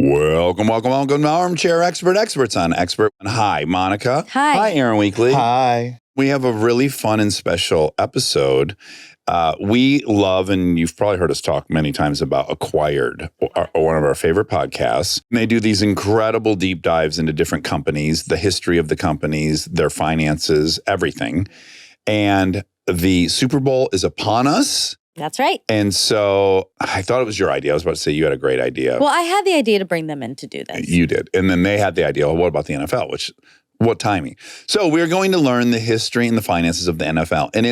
Welcome to Armchair Expert, Experts on Expert. Hi, Monica. Hi. Hi, Aaron Weekly. Hi. We have a really fun and special episode. We love, and you've probably heard us talk many times about Acquired, one of our favorite podcasts. And they do these incredible deep dives into different companies, the history of the companies, their finances, everything. And the Super Bowl is upon us. That's right. And so I thought it was your idea. I was about to say you had a great idea. Well, I had the idea to bring them in to do this. You did. And then they had the idea, well, what about the NFL? What timing? So we're going to learn the history and the finances of the NFL. And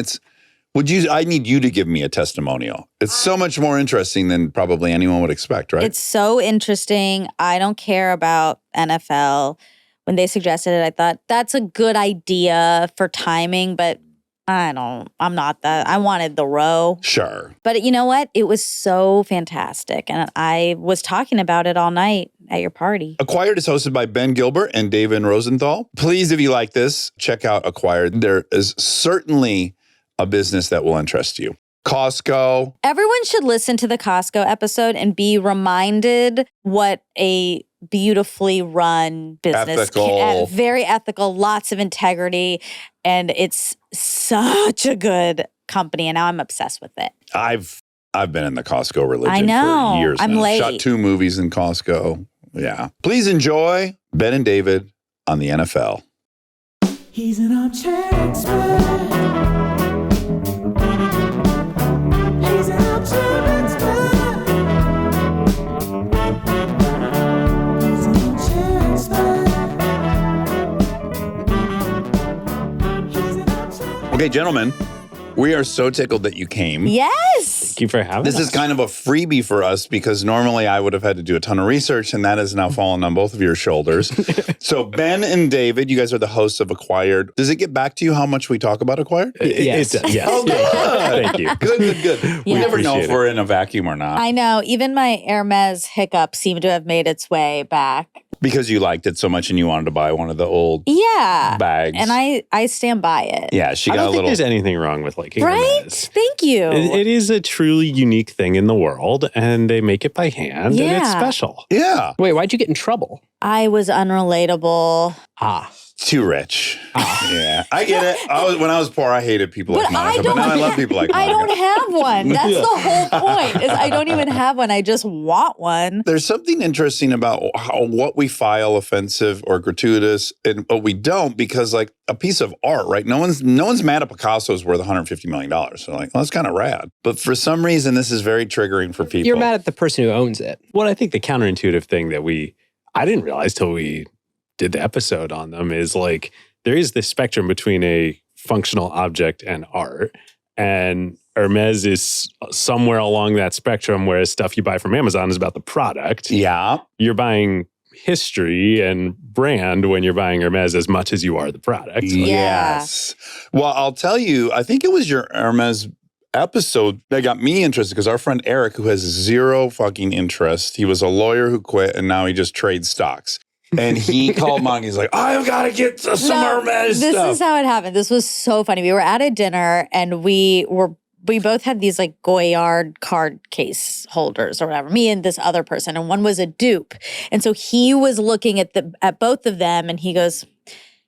I need you to give me a testimonial. It's so much more interesting than probably anyone would expect, right? It's so interesting. I don't care about NFL. When they suggested it, I thought that's a good idea for timing, but I'm not that. I wanted the row. Sure. But you know what? It was so fantastic. And I was talking about it all night at your party. Acquired is hosted by Ben Gilbert and David Rosenthal. Please, if you like this, check out Acquired. There is certainly a business that will interest you. Costco. Everyone should listen to the Costco episode and be reminded what a beautifully run business. Ethical. Very ethical, lots of integrity. And it's such a good company. And now I'm obsessed with it. I've been in the Costco religion I know. for years I'm now. late. Shot 2 movies in Costco. Yeah. Please enjoy Ben and David on the NFL. He's an armchair expert. He's an armchair expert. He's an armchair expert. He's an armchair. Okay, gentlemen, we are so tickled that you came. Yes. Thank you for having us. This is kind of a freebie for us because normally I would have had to do a ton of research, and that has now fallen on both of your shoulders. So Ben and David, you guys are the hosts of Acquired. Does it get back to you how much we talk about Acquired? Yes. Yes. Oh, good. Thank you. Good. We Yeah. never know if Appreciate we're in a vacuum or not. I know. Even my Hermes hiccup seemed to have made its way back. Because you liked it so much and you wanted to buy one of the old Yeah. bags. And I stand by it. Yeah, she I got don't a think little... there's anything wrong with liking Right? Hermes. Thank you. It is a truly unique thing in the world, and they make it by hand, and it's Yeah. special. Yeah, Wait, why'd you get in trouble? I was unrelatable. too rich. Yeah, I get it. When I was poor, I hated people like But I Monica, but now I love people like I Monica. don't have one. That's the whole point. Is I don't even have one. I just want one. There's something interesting about what we file offensive or gratuitous and what we don't, because like a piece of art, right? No one's mad at Picasso's worth $150 million. So like, well, that's kind of rad. But for some reason, this is very triggering for people. You're mad at the person who owns it. What I think the counterintuitive thing that I didn't realize till we did the episode on them is like, there is this spectrum between a functional object and art. And Hermes is somewhere along that spectrum, whereas stuff you buy from Amazon is about the product. Yeah. You're buying history and brand when you're buying Hermes as much as you are the product. Yeah. Yes. Well, I'll tell you, I think it was your Hermes episode that got me interested because our friend Eric, who has zero fucking interest, he was a lawyer who quit and now he just trades stocks. And he called Monkey. He's like, I've got to get some Hermes This stuff. is how it happened. This was so funny. We were at a dinner and we both had these like Goyard card case holders or whatever, me and this other person, and one was a dupe. And so he was looking at both of them and he goes,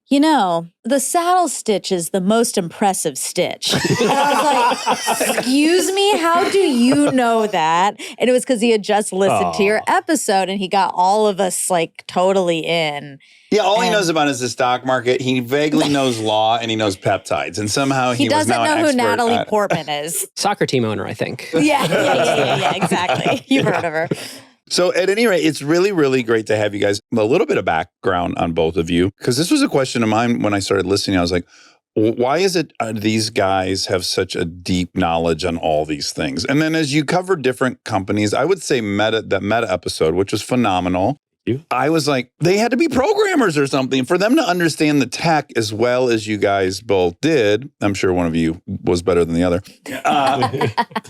you know, the saddle stitch is the most impressive stitch. And I was like, excuse me, how do you know that? And it was because he had just listened to your episode and he got all of us like totally in. Yeah, all he knows about is the stock market. He vaguely knows law and he knows peptides. And somehow he was doesn't now an know who expert Natalie at- Portman is. Soccer team owner, I think. Yeah, exactly. You've heard of her. So at any rate, it's really, really great to have you guys. A little bit of background on both of you, because this was a question of mine when I started listening. I was like, why is it these guys have such a deep knowledge on all these things? And then as you cover different companies, I would say that Meta episode, which was phenomenal. I was like, they had to be programmers or something for them to understand the tech as well as you guys both did. I'm sure one of you was better than the other.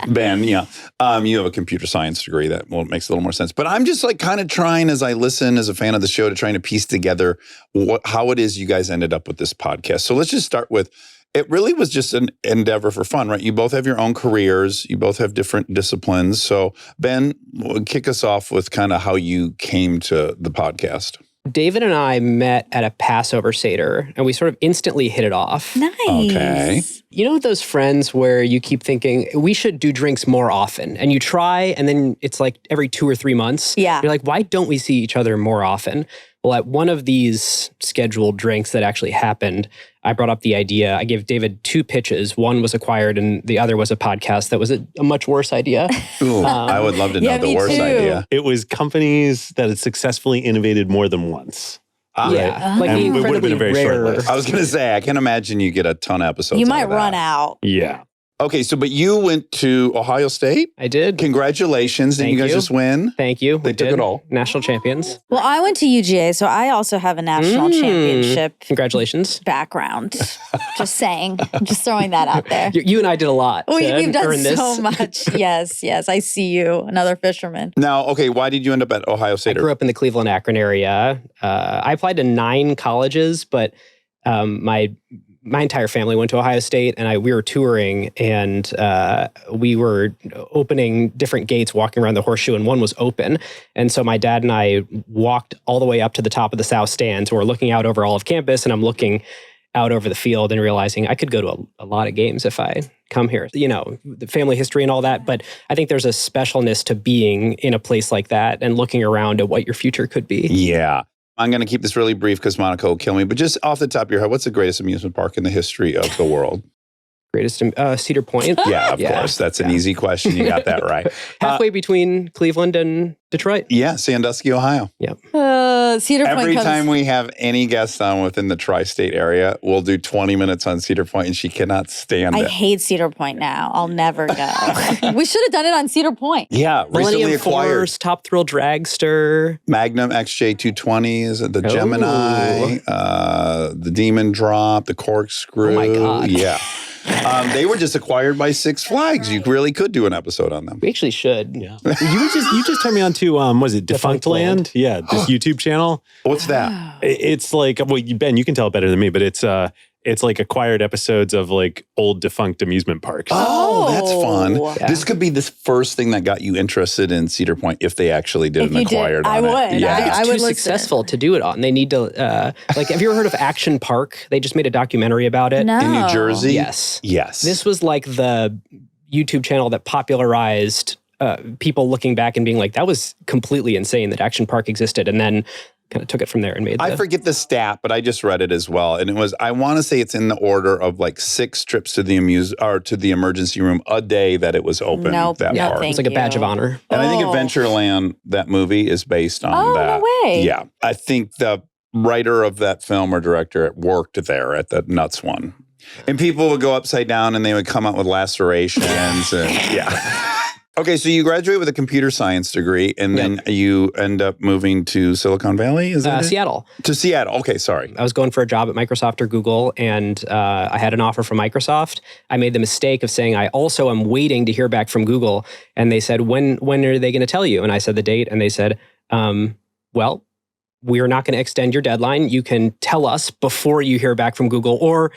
Ben, yeah. You have a computer science degree. That makes a little more sense. But I'm just like kind of trying as I listen as a fan of the show to trying to piece together how it is you guys ended up with this podcast. So let's just start with it really was just an endeavor for fun, right? You both have your own careers. You both have different disciplines. So, Ben, kick us off with kind of how you came to the podcast. David and I met at a Passover Seder, and we sort of instantly hit it off. Nice. Okay. You know those friends where you keep thinking, we should do drinks more often, and you try, and then it's like every 2 or 3 months. Yeah. You're like, why don't we see each other more often? Well, at one of these scheduled drinks that actually happened, I brought up the idea. I gave David 2 pitches. One was acquired and the other was a podcast that was a much worse idea. Ooh, I would love to know yeah, the me worst too. idea. It was companies that had successfully innovated more than once. Yeah. Like And the it would have incredibly been a very short rare. list. I was going to say, I can imagine you get a ton of episodes. You out might of that. run out. Yeah. Okay, so but you went to Ohio State. I did. Congratulations. Didn't Thank you guys you. just win? Thank you. They We took did. it all. National champions. Well, I went to UGA, so I also have a national championship Congratulations. background. Just saying. I'm just throwing that out there. You and I did a lot. We've to done earn this. so much. Yes, yes. I see you, another fisherman. Now, okay, why did you end up at Ohio I State? grew up in the Cleveland, Akron area. I applied to 9 colleges, but my entire family went to Ohio State, and we were touring, and we were opening different gates, walking around the horseshoe, and one was open. And so my dad and I walked all the way up to the top of the south stands. We're looking out over all of campus, and I'm looking out over the field and realizing I could go to a lot of games if I come here. You know, the family history and all that, but I think there's a specialness to being in a place like that and looking around at what your future could be. Yeah. I'm going to keep this really brief because Monica will kill me. But just off the top of your head, what's the greatest amusement park in the history of the world? Greatest Cedar Point. Yeah, of course. That's an easy question. You got that right. Halfway between Cleveland and Detroit. Yeah, Sandusky, Ohio. Cedar Point Every comes. time we have any guest on within the tri-state area, we'll do 20 minutes on Cedar Point, and she cannot stand I it. hate Cedar Point now. I'll never go. We should have done it on Cedar Point. Yeah, recently Millennium acquired Force, Top Thrill Dragster. Magnum XJ220s, the Gemini, the Demon Drop, the Corkscrew. Oh my God. Yeah. They were just acquired by Six Flags. You really could do an episode on them. We actually should. Yeah. you just turned me on to was it Defunct Land? Yeah, this YouTube channel. What's that? It's like, well, Ben, you can tell it better than me, but it's like acquired episodes of like old defunct amusement parks. Oh, that's fun. Yeah. This could be the first thing that got you interested in Cedar Point if they actually did If an you did, acquired I on it. would. Yeah. I It's would too listen. successful to do it on. They need to, like, have you ever heard of Action Park? They just made a documentary about it. No. In New Jersey? Yes. Yes. This was like the YouTube channel that popularized people looking back and being like, that was completely insane that Action Park existed. And then kind of took it from there and made I forget the stat, but I just read it as well. And it was, I want to say it's in the order of like 6 trips to the emergency room a day that it was open. Nope, that no park. thank It's like a badge of you. honor. And I think Oh. Adventureland, that movie, is based on Oh, that. no way. Yeah. I think the writer of that film or director worked there at the Nuts one. And people would go upside down and they would come out with lacerations. and yeah. Okay, so you graduate with a computer science degree and then you end up moving to Silicon Valley? Is that it? Seattle. To Seattle. Okay, sorry. I was going for a job at Microsoft or Google, and I had an offer from Microsoft. I made the mistake of saying I also am waiting to hear back from Google, and they said, when are they going to tell you? And I said the date, and they said, well, we're not going to extend your deadline. You can tell us before you hear back from Google, or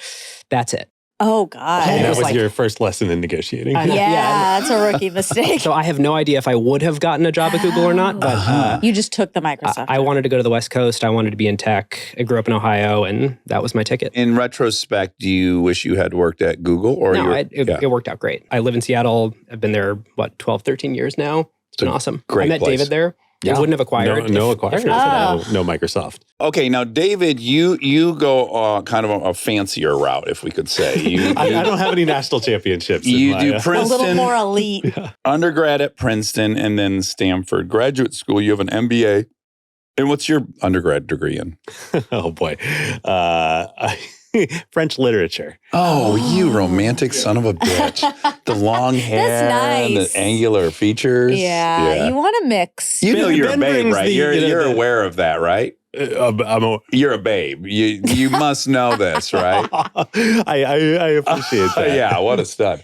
that's it. Oh, God. And it that was was like- your first lesson in negotiating. I know. Yeah, that's a rookie mistake. So I have no idea if I would have gotten a job at Google or not, but You just took the Microsoft. I wanted to go to the West Coast. I wanted to be in tech. I grew up in Ohio, and that was my ticket. In retrospect, do you wish you had worked at Google? Or No, you were- it worked out great. I live in Seattle. I've been there, 12, 13 years now. It's been awesome. great I met place. David there. Yeah. I wouldn't have acquired. No if- acquired. if not for that. No Microsoft. Okay, now David, you go kind of a fancier route, if we could say. I don't have any national championships. You in do my, a little Princeton, more elite. undergrad at Princeton, and then Stanford. Graduate school, you have an MBA. And what's your undergrad degree in? oh boy, French literature. Oh, you romantic son of a bitch. The long hair, nice. the angular features. Yeah, you want to mix. You know Ben- you're a Ben babe, brings right? the- You're, you know, you're the- aware of that, right? You're a babe. You must know this, right? I appreciate that. Yeah, what a stud.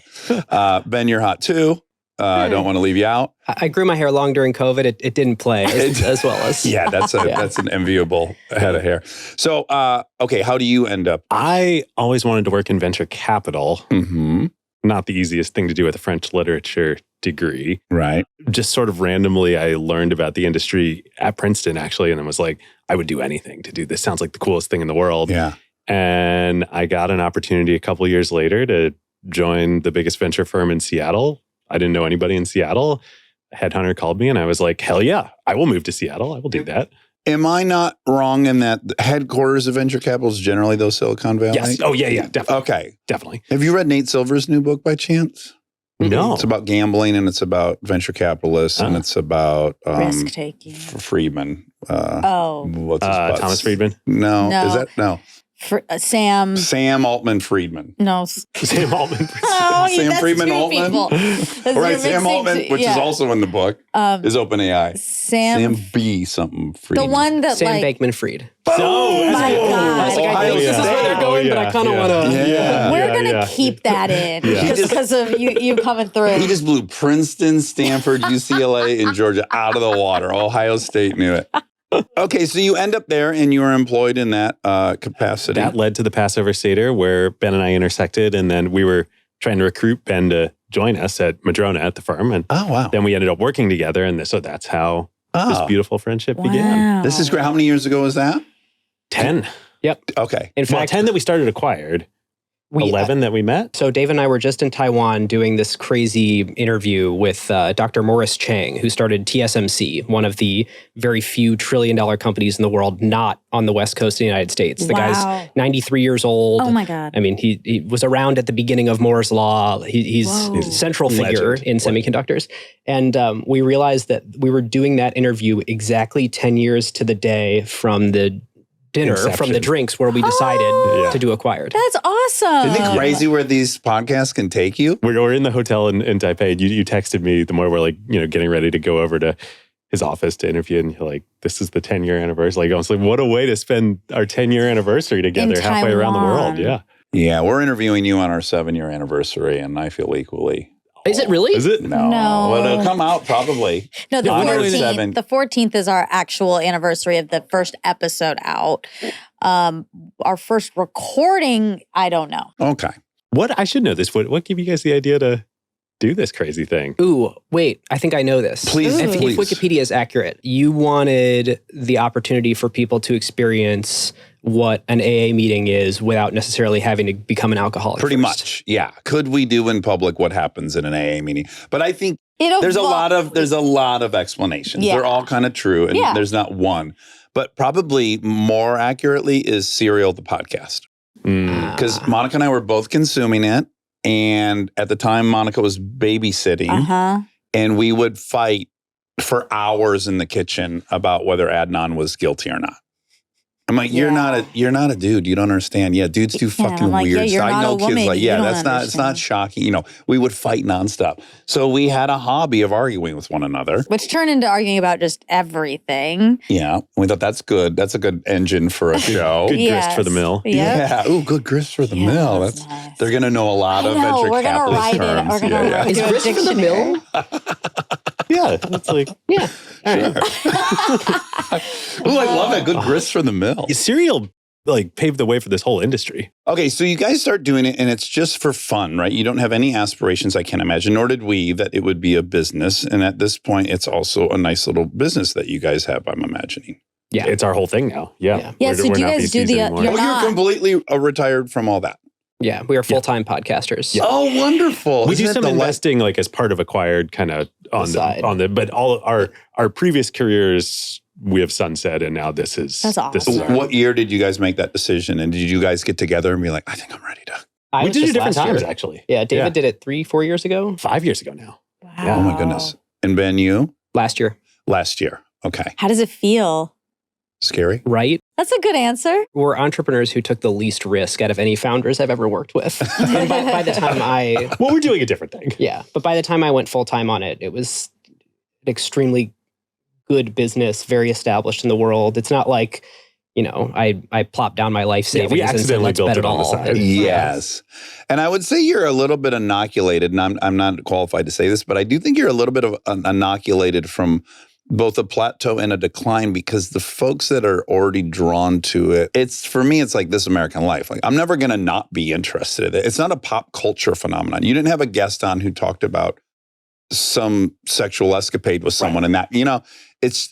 Ben, you're hot too. I don't want to leave you out. I grew my hair long during COVID. It didn't play as well as. Yeah, that's an enviable head of hair. So, okay, how do you end up? I always wanted to work in venture capital. Mm-hmm. Not the easiest thing to do with a French literature degree. Right. Just sort of randomly, I learned about the industry at Princeton, actually, and I was like, I would do anything to do this. Sounds like the coolest thing in the world. Yeah. And I got an opportunity a couple of years later to join the biggest venture firm in Seattle. I didn't know anybody in Seattle. A headhunter called me and I was like, hell yeah, I will move to Seattle. I will do that. Am I not wrong in that the headquarters of venture capital is generally those Silicon Valley? Yes. Oh, yeah, definitely. Okay. Definitely. Have you read Nate Silver's new book by chance? No. It's about gambling and it's about venture capitalists and it's about Risk taking. Friedman. Oh, What's his butts? Thomas Friedman. No. No. Is that no? Sam. Sam Altman Friedman. No. Sam Altman. Oh, Sam that's Friedman two Altman? people. That's All right, you're Sam mixing Altman, two- which is also in the book, is OpenAI. Sam B something the Friedman. one that Sam like Bankman-Fried. Oh my God. I was like, I think this is where they're going, but I kind of want to. Yeah. we're gonna keep that in just because of you coming through. He just blew Princeton, Stanford, UCLA, and Georgia out of the water. Ohio State knew it. Okay, so you end up there and you were employed in that capacity. That led to the Passover Seder where Ben and I intersected. And then we were trying to recruit Ben to join us at Madrona at the firm. And Oh, wow. then we ended up working together. And so that's how this beautiful friendship began. Wow. This is great. How many years ago was that? 10. Okay. In Well, fact, 10 that we started acquired. 11 that we met. So Dave and I were just in Taiwan doing this crazy interview with Dr. Morris Chang, who started TSMC, one of the very few trillion-dollar companies in the world not on the West Coast of the United States. The Wow. guy's 93 years old. Oh my God. I mean, he was around at the beginning of Moore's Law. He's Whoa. a central figure Legend. in semiconductors. And we realized that we were doing that interview exactly 10 years to the day from the dinner, from Inception. the drinks where we decided Oh. to do Acquired. That's awesome. Isn't it crazy where these podcasts can take you? We're in the hotel in Taipei. You texted me the more we're like, getting ready to go over to his office to interview. And you're like, this is the 10-year anniversary. Like, I was like, what a way to spend our 10-year anniversary together halfway around the world. Taiwan. Yeah. Yeah, we're interviewing you on our 7-year anniversary, and I feel equally. Is it really? Is it? No. No. Well, it'll come out probably. No, the On our 14th. 7. The 14th is our actual anniversary of the first episode out. Our first recording, I don't know. Okay. What? I should know this. What gave you guys the idea to do this crazy thing? Ooh, wait, I think I know this. Please, If please. Wikipedia is accurate, you wanted the opportunity for people to experience what an AA meeting is without necessarily having to become an alcoholic. Pretty first. much. Yeah. Could we do in public what happens in an AA meeting? But I think It'll there's a lot of explanations. Yeah. They're all kind of true, and Yeah. there's not one. But probably more accurately is Serial the podcast. Because Monica and I were both consuming it. And at the time, Monica was babysitting. Uh-huh. And we would fight for hours in the kitchen about whether Adnan was guilty or not. I'm like, you're not a dude. You don't understand. Yeah, dudes do Yeah, fucking I'm like, weird yeah, you're stuff. I not know a kids woman. like, You yeah, don't it's not understand. shocking. We would fight nonstop. So we had a hobby of arguing with one another. Which turned into arguing about just everything. Yeah. We thought that's good. That's a good engine for a show. Good grist for the mill. Yep. Yeah. Ooh, good grist for the Yeah, mill. that's nice. They're gonna know a lot of I know, venture we're gonna capitalist write it. terms. We're gonna yeah, write Is Do a grist for the dictionary. mill? Yeah. It's like, Yeah. yeah. Ooh, I love it. Good grist for the mill. Serial paved the way for this whole industry. Okay, so you guys start doing it and it's just for fun, right? You don't have any aspirations, I can't imagine, nor did we, that it would be a business. And at this point, it's also a nice little business that you guys have, I'm imagining. Yeah. It's our whole thing now. Yeah. Yeah, so do you not guys do VCs the- anymore. You're Oh, not. you're completely retired from all that. Yeah, we are full-time podcasters. Oh, wonderful. We Isn't do it some the investing as part of Acquired kind of Aside. but all our previous careers we have sunset and now this is That's this is awesome. our, What year did you guys make that decision? And did you guys get together and be like, I think I'm ready to? I we was did it just different last times year. actually. Yeah, David Yeah. did it 3-4 years ago. 5 years ago now. Wow. Oh my goodness. And Ben, you? Last year, Last year. Okay. How does it feel? Scary? right? That's a good answer. We're entrepreneurs who took the least risk out of any founders I've ever worked with. And by the time Well, we're doing a different thing. but by the time I went full-time on it, it was an extremely good business, very established in the world. It's not like I plopped down my life savings we and said, accidentally let's built bet it it on the all. side. Yes. And I would say you're a little bit inoculated, and I'm not qualified to say this, but I do think you're a little bit of inoculated from both a plateau and a decline, because the folks that are already drawn to it, for me, it's like This American Life. Like, I'm never going to not be interested in it. It's not a pop culture phenomenon. You didn't have a guest on who talked about some sexual escapade with someone, and that,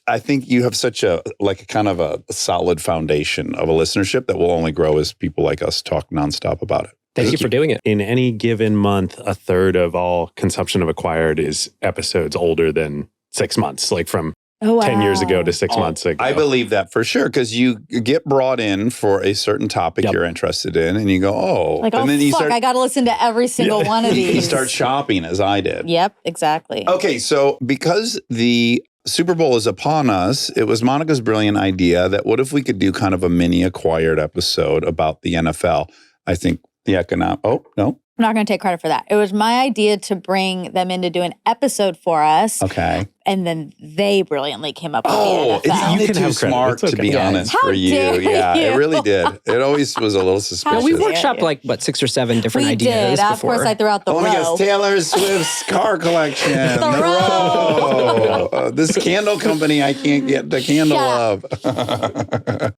I think you have such a kind of a solid foundation of a listenership that will only grow as people like us talk nonstop about it. Thank you for doing it. In any given month, a third of all consumption of Acquired is episodes older than 6 months, like from 10 years ago to 6 months ago. I believe that for sure, because you get brought in for a certain topic you're interested in, and you go, and then you start, I got to listen to every single one of these. You start shopping, as I did. Yep, exactly. Okay, so because the Super Bowl is upon us, it was Monica's brilliant idea that what if we could do kind of a mini Acquired episode about the NFL? I think the economic... Oh, no. I'm not going to take credit for that. It was my idea to bring them in to do an episode for us. Okay. And then they brilliantly came up with the NFL. It's You can too have credit. smart, It's okay. to be honest, How for you. dare Yeah, you? it really did. It always was a little suspicious. No, we Sure. workshopped 6 or 7 different We ideas did. before. Of course, I threw out the Oh my row. gosh, Taylor Swift's car collection. The row. This candle company I can't get the candle of.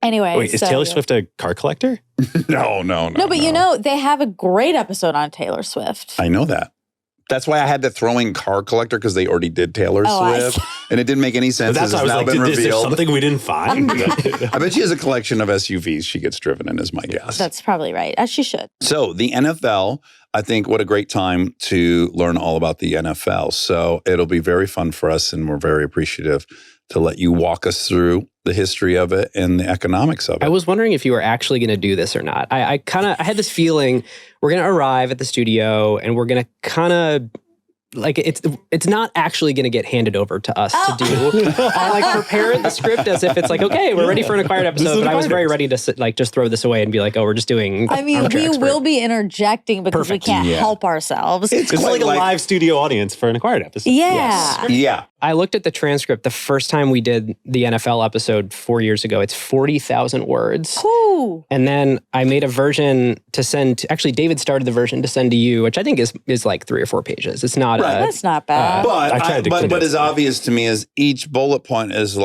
Anyway. Wait, is Taylor Swift a car collector? No. No, but they have a great episode on Taylor Swift. I know that. That's why I had to throw in car collector, because they already did Taylor I Swift, and it didn't make any sense. That's It's why I was now like, been is there revealed. something we didn't find? I bet she has a collection of SUVs she gets driven in, is my guess. That's probably right, as she should. So the NFL, I think what a great time to learn all about the NFL. So it'll be very fun for us, and we're very appreciative to let you walk us through the history of it and the economics of it. I was wondering if you were actually going to do this or not. I had this feeling we're going to arrive at the studio and we're going to kind of it's not actually going to get handed over to us to do. I prepare the script as if it's okay, we're ready for an Acquired episode, but I was very ready to just throw this away and be like, oh, we're just doing we Expert. will be interjecting because Perfect. we can't help ourselves. It's It's quite like a live studio audience for an Acquired episode. Yeah. Yeah. I looked at the transcript the first time we did the NFL episode 4 years ago. It's 40,000 words. Ooh. And then I made a version to send actually, David started the version to send to you, which I think is like 3 or 4 pages. It's not That's not bad. But I tried to but condense as it. obvious to me as each bullet point is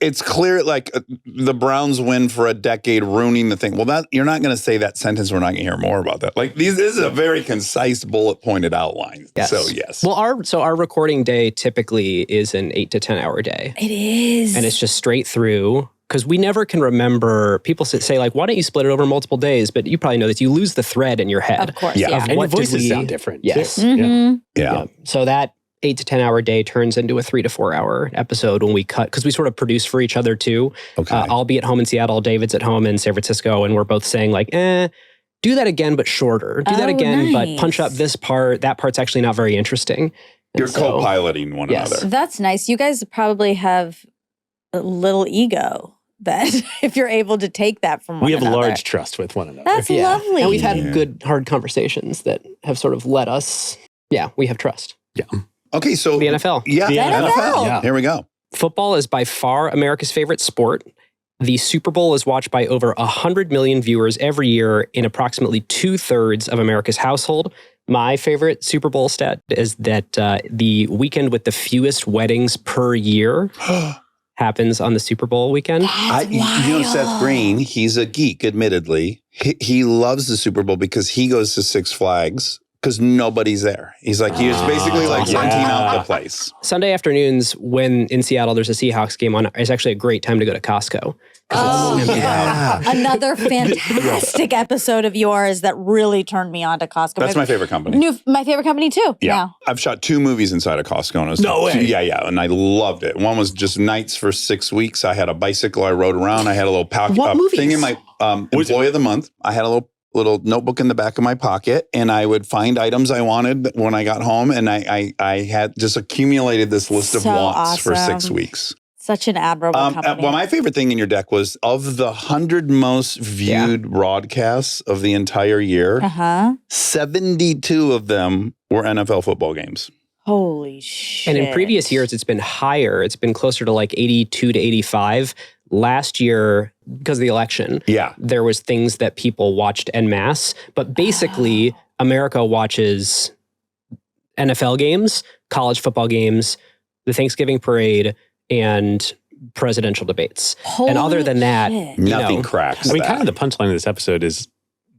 it's clear the Browns win for a decade, ruining the thing. Well, that you're not going to say that sentence. We're not going to hear more about that. This is a very concise bullet pointed outline. Yes. So yes. Well, our recording day typically is an 8 to 10 hour day. It is. And it's just straight through. Because we never can remember, people say why don't you split it over multiple days? But you probably know this, you lose the thread in your head. Of course, Yeah. yeah. And your What did voices we- sound different. Yes. Too. Mhm. Yeah. So that 8 to 10 hour day turns into a 3 to 4 hour episode when we cut, because we sort of produce for each other too. Okay. I'll be at home in Seattle, David's at home in San Francisco, and we're both saying do that again, but shorter. Do that Oh, again, but nice. punch up this part. That part's actually not very interesting. And You're so- co-piloting one Yes. another. That's nice. You guys probably have a little ego that if you're able to take that from one We have another. large trust with one another. That's lovely. And we've Yeah. had good, hard conversations that have sort of let us, we have trust. Okay, so The NFL. Yeah, The NFL. Yeah. Here we go. Football is by far America's favorite sport. The Super Bowl is watched by over 100 million viewers every year in approximately 2/3 of America's household. My favorite Super Bowl stat is that the weekend with the fewest weddings per year happens on the Super Bowl weekend. You know Seth Green, he's a geek, admittedly. He loves the Super Bowl because he goes to Six Flags because nobody's there. He's he's basically renting out the place. Sunday afternoons when in Seattle there's a Seahawks game on, it's actually a great time to go to Costco. Oh, yeah. Another fantastic episode of yours that really turned me on to Costco. That's my favorite company. My favorite company too. Yeah. I've shot 2 movies inside of Costco. And it was No way. Yeah. And I loved it. One was just nights for 6 weeks. I had a bicycle I rode around. I had a little What movies? thing in my employee of the month. I had a little notebook in the back of my pocket, and I would find items I wanted when I got home. And I had just accumulated this list of So wants for awesome. 6 weeks. Such an admirable company. Well, my favorite thing in your deck was of the 100 most viewed broadcasts of the entire year, 72 of them were NFL football games. Holy shit. And in previous years, it's been higher. It's been closer to 82 to 85. last year, because of the election, Yeah. there was things that people watched en masse. But basically, America watches NFL games, college football games, the Thanksgiving parade, and presidential debates. And other than that, shit. Nothing cracks. I mean, that. kind of the punchline of this episode is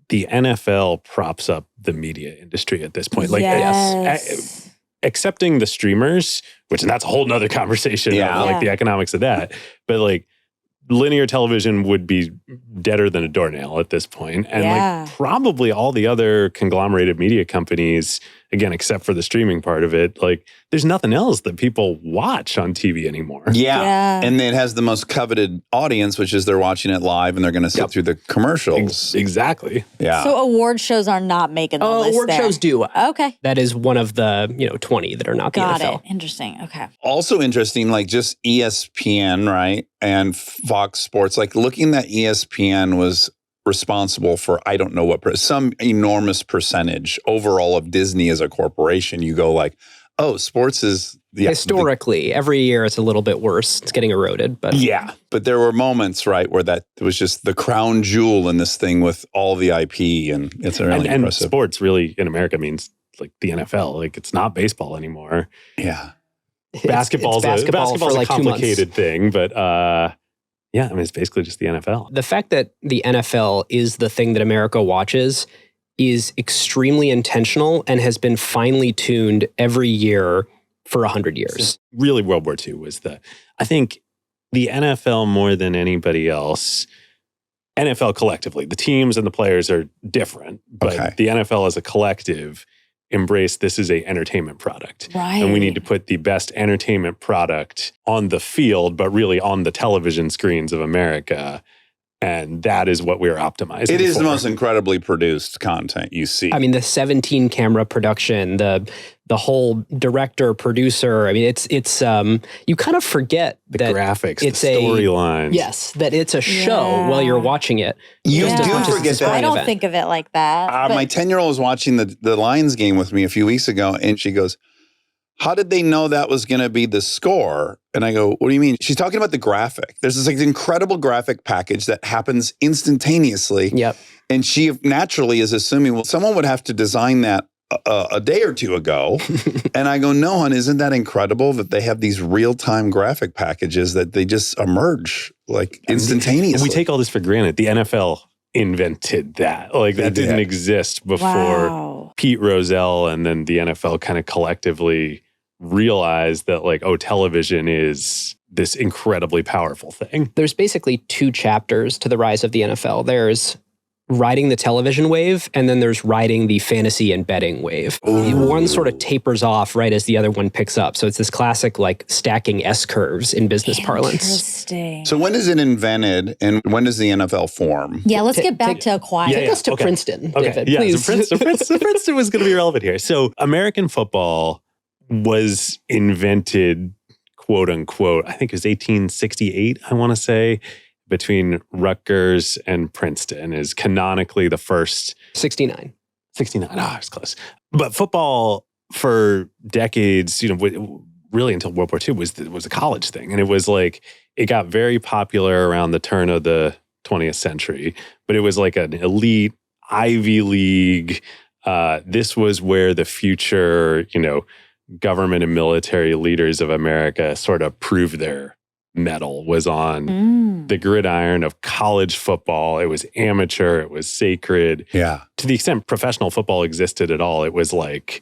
the NFL props up the media industry at this point. Like, Yes. accepting the streamers, which that's a whole nother conversation Yeah. of like the economics of that. But like linear television would be deader than a doornail at this point. And Yeah. like probably all the other conglomerated media companies, again, except for the streaming part of it, like there's nothing else that people watch on TV anymore. Yeah. And it has the most coveted audience, which is they're watching it live and they're going to sit through the commercials. Exactly. Yeah. So award shows are not making the list award there. shows do. Okay. That is one of the 20 that are not the Got NFL. it. Interesting. Okay. Also interesting, like just ESPN, right? And Fox Sports, like looking at ESPN was responsible for, I don't know what, some enormous percentage overall of Disney as a corporation. You go like, oh, sports is... Historically, every year it's a little bit worse. It's getting eroded, but Yeah. But there were moments, right, where that was just the crown jewel in this thing with all the IP. And it's really And impressive. sports really in America means like the NFL. Like it's not baseball anymore. Yeah. Basketball's basketball for a like 2 months. complicated thing, but yeah, I mean, it's basically just the NFL. The fact that the NFL is the thing that America watches is extremely intentional and has been finely tuned every year for 100 years. Really, World War II was I think the NFL more than anybody else, NFL collectively, the teams and the players are different, but Okay. the NFL as a collective embrace this is a entertainment product. Right. And we need to put the best entertainment product on the field, but really on the television screens of America. And that is what we're optimizing It is for. the most incredibly produced content you see. I mean, the 17 camera production, the whole director, producer. I mean, it's you kind of forget the that graphics, it's the storylines. yes, that it's a show Yeah. while you're watching it. You Just as do much as forget it's a that. I sporting don't event. think of it like that. but- My 10-year-old was watching the Lions game with me a few weeks ago, and she goes, how did they know that was going to be the score? And I go, what do you mean? She's talking about the graphic. There's this like incredible graphic package that happens instantaneously. Yep. And she naturally is assuming, well, someone would have to design that a day or two ago. And I go, no, hon, isn't that incredible that they have these real-time graphic packages that they just emerge like instantaneously? And we take all this for granted. The NFL invented that. Like They that didn't did. exist before Wow. Pete Rozelle and then the NFL kind of collectively realized that like, oh, television is this incredibly powerful thing. There's basically 2 chapters to the rise of the NFL. There's riding the television wave, and then there's riding the fantasy and betting wave. Ooh. One sort of tapers off right as the other one picks up. So it's this classic like stacking S curves in business parlance. Interesting. So when is it invented and when does the NFL form? Yeah, let's get back to quiet. Yeah, Take us to okay. Princeton, Okay, David, yeah, please. so Princeton was going to be relevant here. So American football was invented, quote unquote, I think it was 1868, I want to say, between Rutgers and Princeton is canonically the first 69. 69. Ah, it's close. But football for decades, really until World War II was a college thing. And it was like, it got very popular around the turn of the 20th century, but it was like an elite Ivy League. This was where the future, government and military leaders of America sort of proved their mettle, was on the gridiron of college football. It was amateur. It was sacred. Yeah. To the extent professional football existed at all, it was like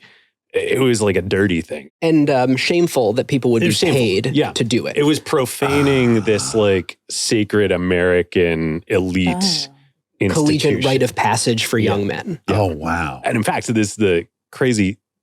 a dirty thing. And shameful that people would It be was shameful. paid Yeah. to do it. It was profaning this like sacred American elite institution. collegiate rite of passage for young men. Oh, wow. And in fact,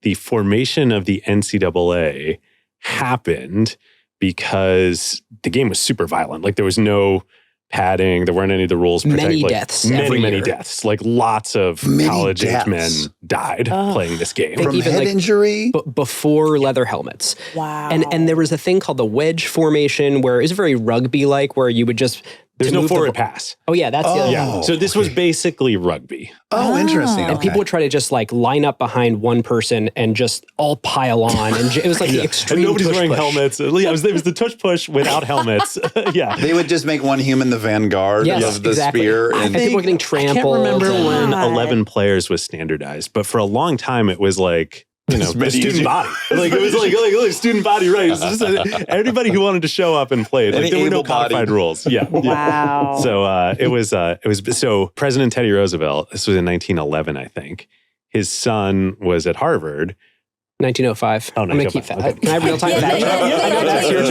the formation of the NCAA happened because the game was super violent. Like there was no padding. There weren't any of the rules. Many deaths every Many year. deaths. Like lots of Many college-age men deaths. died playing this game. Think From even head like- injury? Before leather helmets. Wow. And there was a thing called the wedge formation where it was very rugby-like, where you would just There's to no move the forward ball. pass. Oh yeah, that's the other. Yeah. So this was basically rugby. Oh, interesting. And people would try to just like line up behind one person and just all pile on, and it was like the extreme. And nobody's tush wearing push. helmets. Yeah, it was the tush push without helmets. Yeah. They would just make one human the vanguard Yes, of the exactly. spear. And people were getting I trampled. can't remember when God. 11 players was standardized, but for a long time it was like, As the many as student you- body. Like it was like student body, right? It was just everybody who wanted to show up and play. Like Any there were no able-bodied. codified rules. Yeah. Wow. So it was so President Teddy Roosevelt, this was in 1911, I think. His son was at Harvard. 1905. Oh, I'm gonna keep 1905. that. Okay. Can I have real time fact check? I know that's your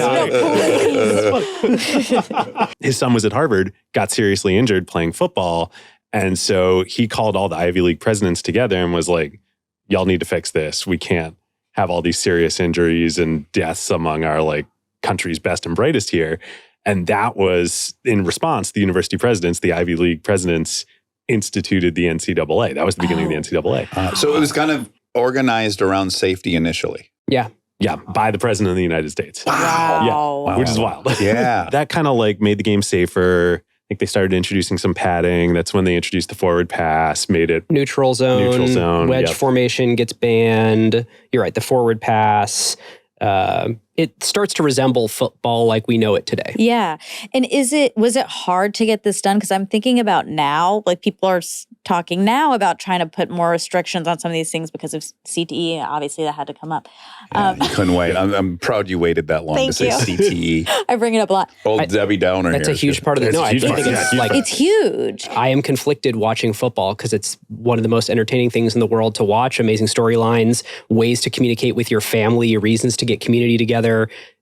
job. His son was at Harvard, got seriously injured playing football. And so he called all the Ivy League presidents together and was like, y'all need to fix this. We can't have all these serious injuries and deaths among our like country's best and brightest here. And that was in response, the university presidents, the Ivy League presidents instituted the NCAA. That was the beginning of the NCAA. So it was kind of organized around safety initially. Yeah. Yeah, by the president of the United States. Wow. Which is wild. Yeah. That kind of like made the game safer. I think they started introducing some padding. That's when they introduced the forward pass, made it Neutral zone, wedge yep. formation gets banned. You're right, the forward pass. It starts to resemble football like we know it today. Yeah. And was it hard to get this done? Because I'm thinking about now, like people are talking now about trying to put more restrictions on some of these things because of CTE. Obviously, that had to come up. Yeah, you couldn't wait. I'm proud you waited that long to Thank say you. CTE. I bring it up a lot. Old Debbie Downer That's here. a huge part of the. That's No, a I huge think part. it's Yeah, like It's huge. I am conflicted watching football because it's one of the most entertaining things in the world to watch. Amazing storylines, ways to communicate with your family, reasons to get community together.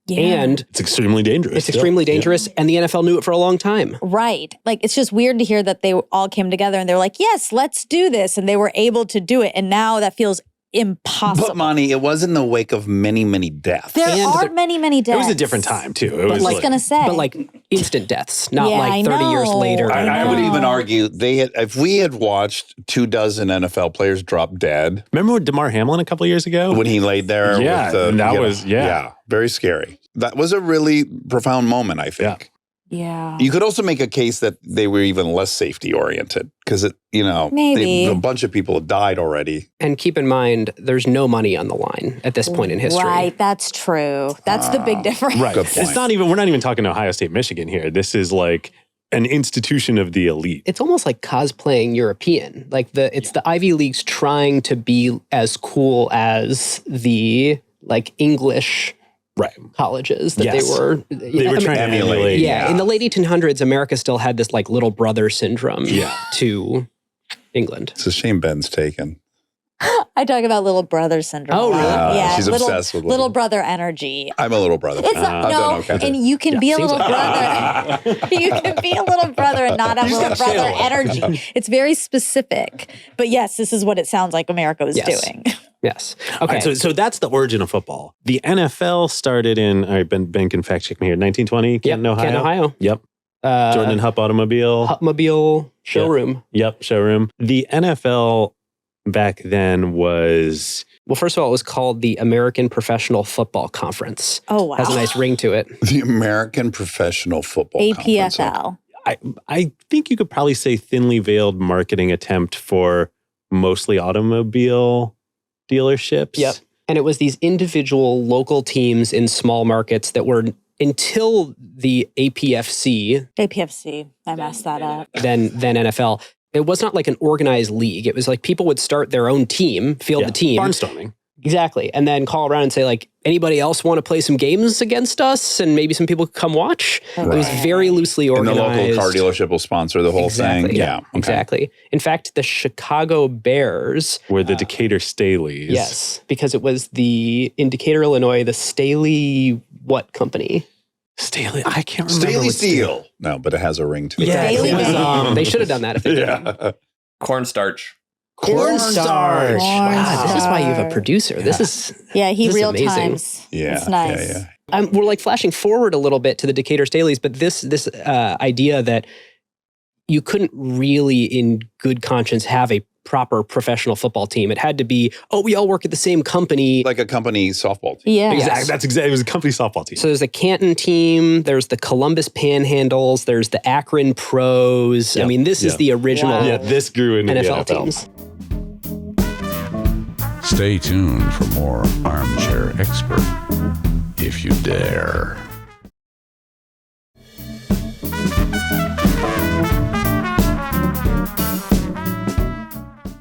Yeah. And It's extremely dangerous. it's extremely Yeah. dangerous. And the NFL knew it for a long time. Right. Like, it's just weird to hear that they all came together and they were like, yes, let's do this. And they were able to do it. And now that feels impossible. But Monty, it was in the wake of many, many deaths. There And are there- many, many deaths. It was a different time too. It But was I was going to say. But like instant deaths, not Yeah, like I 30 years know. later. I would know. even argue if we had watched 24 NFL players drop dead Remember with DeMar Hamlin a couple of years ago? when he laid there. Yeah, with the, and that you know, was- yeah. very scary. That was a really profound moment, I think. Yeah. You could also make a case that they were even less safety oriented because Maybe. a bunch of people had died already. And keep in mind, there's no money on the line at this point in history. Right. That's true. That's the big difference. Right. Good point. It's not even, we're not even talking Ohio State, Michigan here. This is like an institution of the elite. It's almost like cosplaying European. Like it's the Ivy Leagues trying to be as cool as the like English Right. colleges that Yes. they were. They were trying to Emulate. emulate. Yeah, in the late 1800s, America still had this like little brother syndrome to England. It's a shame Ben's taken. I talk about little brother syndrome. Oh, really? Yeah. She's little, obsessed with little brother energy. I'm a little brother. It's not, I've no, done okay. and you can be a seems little brother. You can be a little brother and not have You little just gotta brother say it. energy. It's very specific. But yes, this is what it sounds like America was Yes. doing. Yes. All Okay. right, so that's the origin of football. The NFL started in, all right, Ben can fact check me here, 1920, Canton, Ohio. Canton, Ohio. Yep. Jordan and Hupp Automobile. Hupmobile showroom. Yep, showroom. The NFL back then was Well, first of all, it was called the American Professional Football Conference. Oh, wow. Has a nice ring to it. The American Professional Football Conference. APFL. I think you could probably say thinly veiled marketing attempt for mostly automobile dealerships. Yep. And it was these individual local teams in small markets that were until the APFC, APFC. I messed that up. then NFL. It was not like an organized league. It was like people would start their own team, field Yeah. the team. Barnstorming. Exactly. And then call around and say, like, anybody else want to play some games against us? And maybe some people could come watch. It was very loosely And the organized. local car dealership will sponsor the whole Exactly. thing. Yeah. Okay. Exactly. In fact, the Chicago Bears, Were the Decatur Staleys. yes, because it was in Decatur, Illinois, the Staley what company? Staley. I can't remember. Staley what Steel. No, but it has a ring to it. Yeah. Staley it was, Steel. They should have done that if they did. Yeah. Cornstarch. Cornstarch. Wow, this is why you have a Cornstarch. producer. This is Yeah, he This is real amazing. times. Yeah. It's nice. Yeah, yeah. we're like flashing forward a little bit to the Decatur Staleys, but this idea that you couldn't really, in good conscience, have a proper professional football team. It had to be, we all work at the same company. Like a company softball team. Yeah. Exactly. That's exactly. It was a company softball team. So there's the Canton team, there's the Columbus Panhandles, there's the Akron Pros. I Yep. mean, this is Yep. the original Wow. Yeah, this grew into NFL the NFL teams. Stay tuned for more Armchair Expert, if you dare.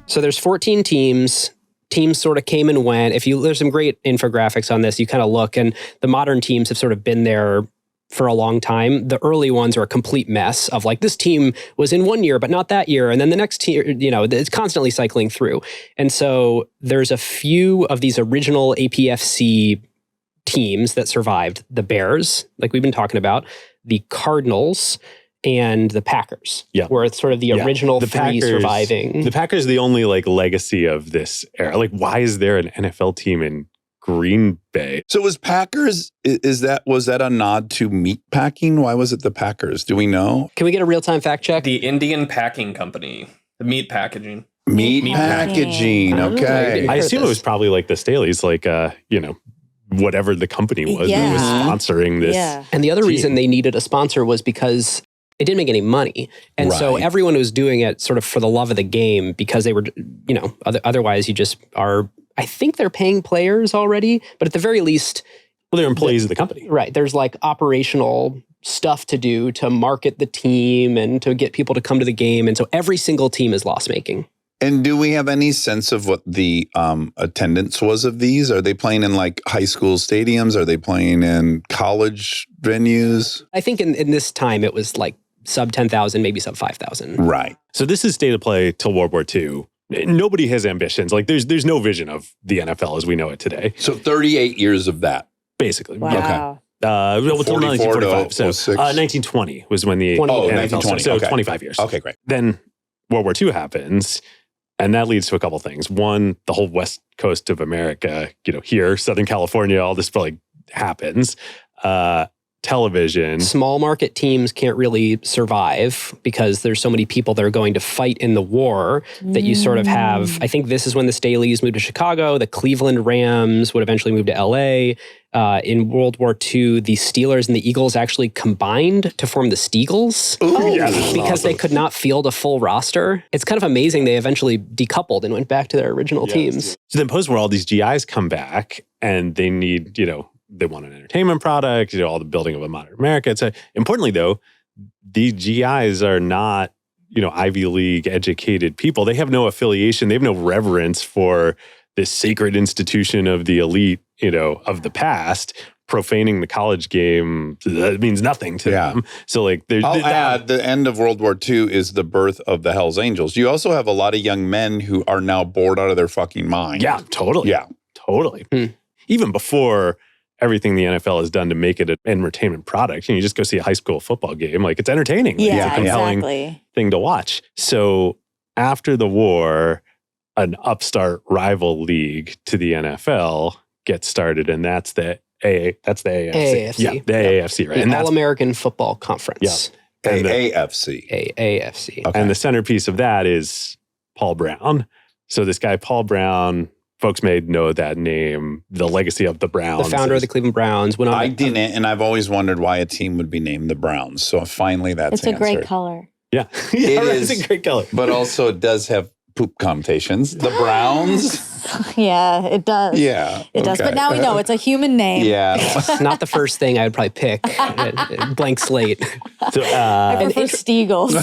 So there's 14 teams. Teams sort of came and went. There's some great infographics on this. You kind of look, and the modern teams have sort of been there for a long time. The early ones are a complete mess of like, this team was in one year, but not that year. And then the next year, it's constantly cycling through. And so there's a few of these original APFC teams that survived. The Bears, like we've been talking about, the Cardinals, and the Packers, where it's sort of the original three surviving. The Packers are the only like legacy of this era. Like, why is there an NFL team in Green Bay? So was Packers, was that a nod to meat packing? Why was it the Packers? Do we know? Can we get a real-time fact check? The Indian Packing Company, the meat packaging. Meat Meat packaging. packing. Okay. I heard assume it this. was probably like the Staleys, like whatever the company was that was Yeah. sponsoring this. Yeah. And the other team. reason they needed a sponsor was because it didn't make any money. And so Right. everyone was doing it sort of for the love of the game because they were, otherwise you just are, I think they're paying players already, but at the very least, Well, they're employees of the company. right, there's like operational stuff to do to market the team and to get people to come to the game. And so every single team is loss making. And do we have any sense of what the attendance was of these? Are they playing in like high school stadiums? Are they playing in college venues? I think in this time it was like sub 10,000, maybe sub 5,000. Right. So this is state of play till World War II. Nobody has ambitions. Like there's no vision of the NFL as we know it today, So 38 years of that. basically. Wow. Until 44 to 1945. So 06. 1920 was when the 20. Oh, NFL started. 1920. So Okay. 25 years. Okay, great. Then World War II happens, and that leads to a couple things. One, the whole west coast of America, here, Southern California, all this like happens. Television. Small market teams can't really survive because there's so many people that are going to fight in the war that you sort of have. I think this is when the Staleys moved to Chicago. The Cleveland Rams would eventually move to LA. In World War II, the Steelers and the Eagles actually combined to form the Steagles Yeah, this is because they awesome. could not field a full roster. It's kind of amazing they eventually decoupled and went back to their original teams. So then post-war, all these GIs come back and they need, they want an entertainment product, all the building of a modern America. So importantly though, the GIs are not, Ivy League educated people. They have no affiliation. They have no reverence for this sacred institution of the elite, of the past. Profaning the college game, that means nothing to them. So like, I'll add, the end of World War II is the birth of the Hells Angels. You also have a lot of young men who are now bored out of their fucking mind. yeah, totally. Yeah. Totally. Even before everything the NFL has done to make it an entertainment product, you just go see a high school football game. Like it's entertaining. Like, it's Yeah, a compelling exactly. thing to watch. So after the war, an upstart rival league to the NFL gets started, and that's the AFC. AAFC. Yeah, the AAFC, right? The And that's All-American Football Conference. and the, AAFC. AAFC. Okay. and the centerpiece of that is Paul Brown. So this guy, Paul Brown, folks may know that name, the legacy of the Browns. The founder of the Cleveland Browns went on. I didn't, and I've always wondered why a team would be named the Browns. So finally that's It's a great answered. color. Yeah, It right, is. It's a great color. But also it does have poop connotations. The Browns? Yeah, it does. Yeah. It does. okay. But now we know it's a human name. Yeah. Not the first thing I would probably pick. Blank slate. So, I prefer Steagles.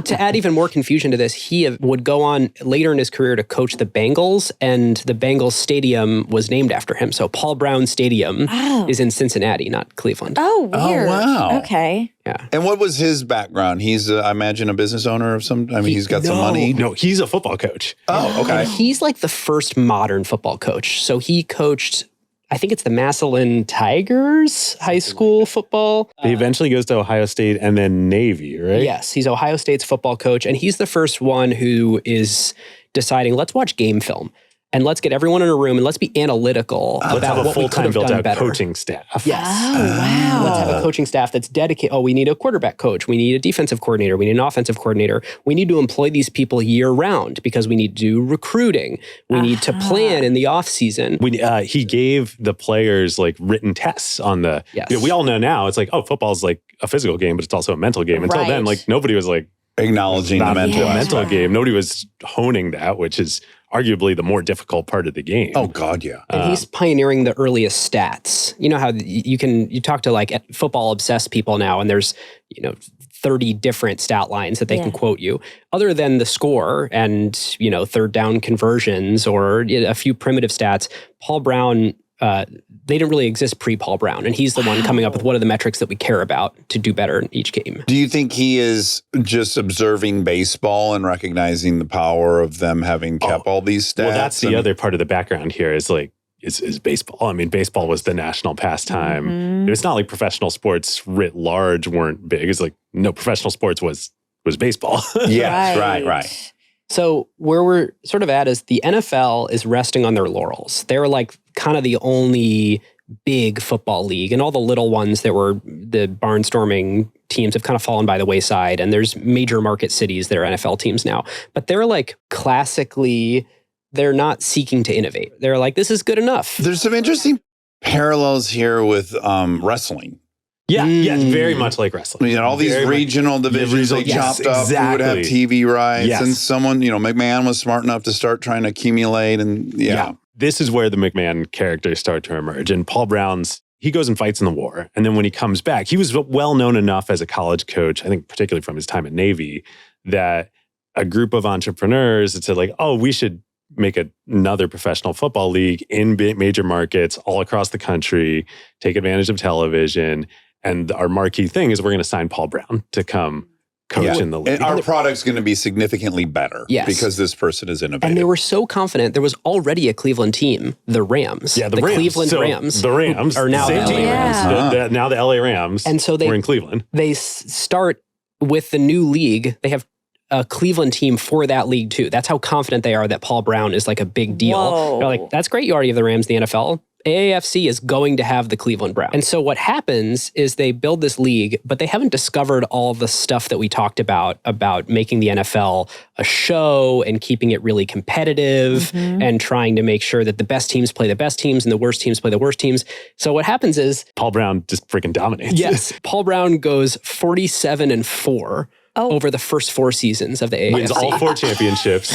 To add even more confusion to this, he would go on later in his career to coach the Bengals, and the Bengals stadium was named after him. So Paul Brown Stadium Oh. is in Cincinnati, not Cleveland. Oh, weird. wow. Okay. Yeah. And what was his background? He's, I imagine, a business owner of some. I mean, he's got some money. No, he's a football coach. Oh, okay. And he's like the first modern football coach. So he coached, I think it's the Massillon Tigers high school football. He eventually goes to Ohio State and then Navy, right? Yes, he's Ohio State's football coach, and he's the first one who is deciding, let's watch game film. and let's get everyone in a room and let's be analytical Let's about have a what we could full-time have done built-out better. coaching staff. Yes. Oh, wow. Let's have a coaching staff that's dedicated. Oh, we need a quarterback coach. We need a defensive coordinator. We need an offensive coordinator. We need to employ these people year round because we need to do recruiting. We need to plan in the off season. He gave the players like written tests on the. Yes. We all know now it's like, oh, football's like a physical game, but it's also a mental game. Until then, Right. like nobody was like Acknowledging the not mental a mental aspect. game. Nobody was honing that, which is arguably the more difficult part of the game. Oh God, yeah. And he's pioneering the earliest stats. You know how you talk to like football obsessed people now, and there's 30 different stat lines that they can quote you. Other than the score and third down conversions or a few primitive stats, Paul Brown. They didn't really exist pre-Paul Brown, and he's the one coming up with what are the metrics that we care about to do better in each game. Do you think he is just observing baseball and recognizing the power of them having kept all these stats? Well, that's the other part of the background here is like, is baseball. I mean, baseball was the national pastime. Mm-hmm. It's not like professional sports writ large weren't big. It's like, no, professional sports was baseball. Yes, right. So where we're sort of at is the NFL is resting on their laurels. They're like kind of the only big football league, and all the little ones that were the barnstorming teams have kind of fallen by the wayside. And there's major market cities that are NFL teams now, but they're like classically, they're not seeking to innovate. They're like, this is good enough. There's some interesting parallels here with wrestling. Yeah, it's very much like wrestling. You know, all these Very much- regional divisions they Yes, chopped up. Who would have exactly. TV rights, Yes. and someone, McMahon was smart enough to start trying to accumulate, and This is where the McMahon characters start to emerge. And Paul Brown's, he goes and fights in the war. And then when he comes back, he was well known enough as a college coach, I think particularly from his time at Navy, that a group of entrepreneurs had said like, oh, we should make another professional football league in major markets all across the country, take advantage of television. And our marquee thing is we're going to sign Paul Brown to come coach in the league. And our product's going to be significantly better because this person is innovative. And they were so confident. There was already a Cleveland team, the Rams. Yeah, the Rams. Cleveland So Rams. The Rams are now same the LA team. Rams. Now the LA Rams. And so we're in Cleveland. They start with the new league. They have a Cleveland team for that league too. That's how confident they are that Paul Brown is like a big deal. Whoa. They're like, that's great. You already have the Rams in the NFL. AAFC is going to have the Cleveland Browns. And so what happens is they build this league, but they haven't discovered all the stuff that we talked about making the NFL a show and keeping it really competitive and trying to make sure that the best teams play the best teams and the worst teams play the worst teams. So what happens is Paul Brown just freaking dominates. Yes, Paul Brown goes 47-4 over the first 4 seasons of the AFC. Wins all 4 championships.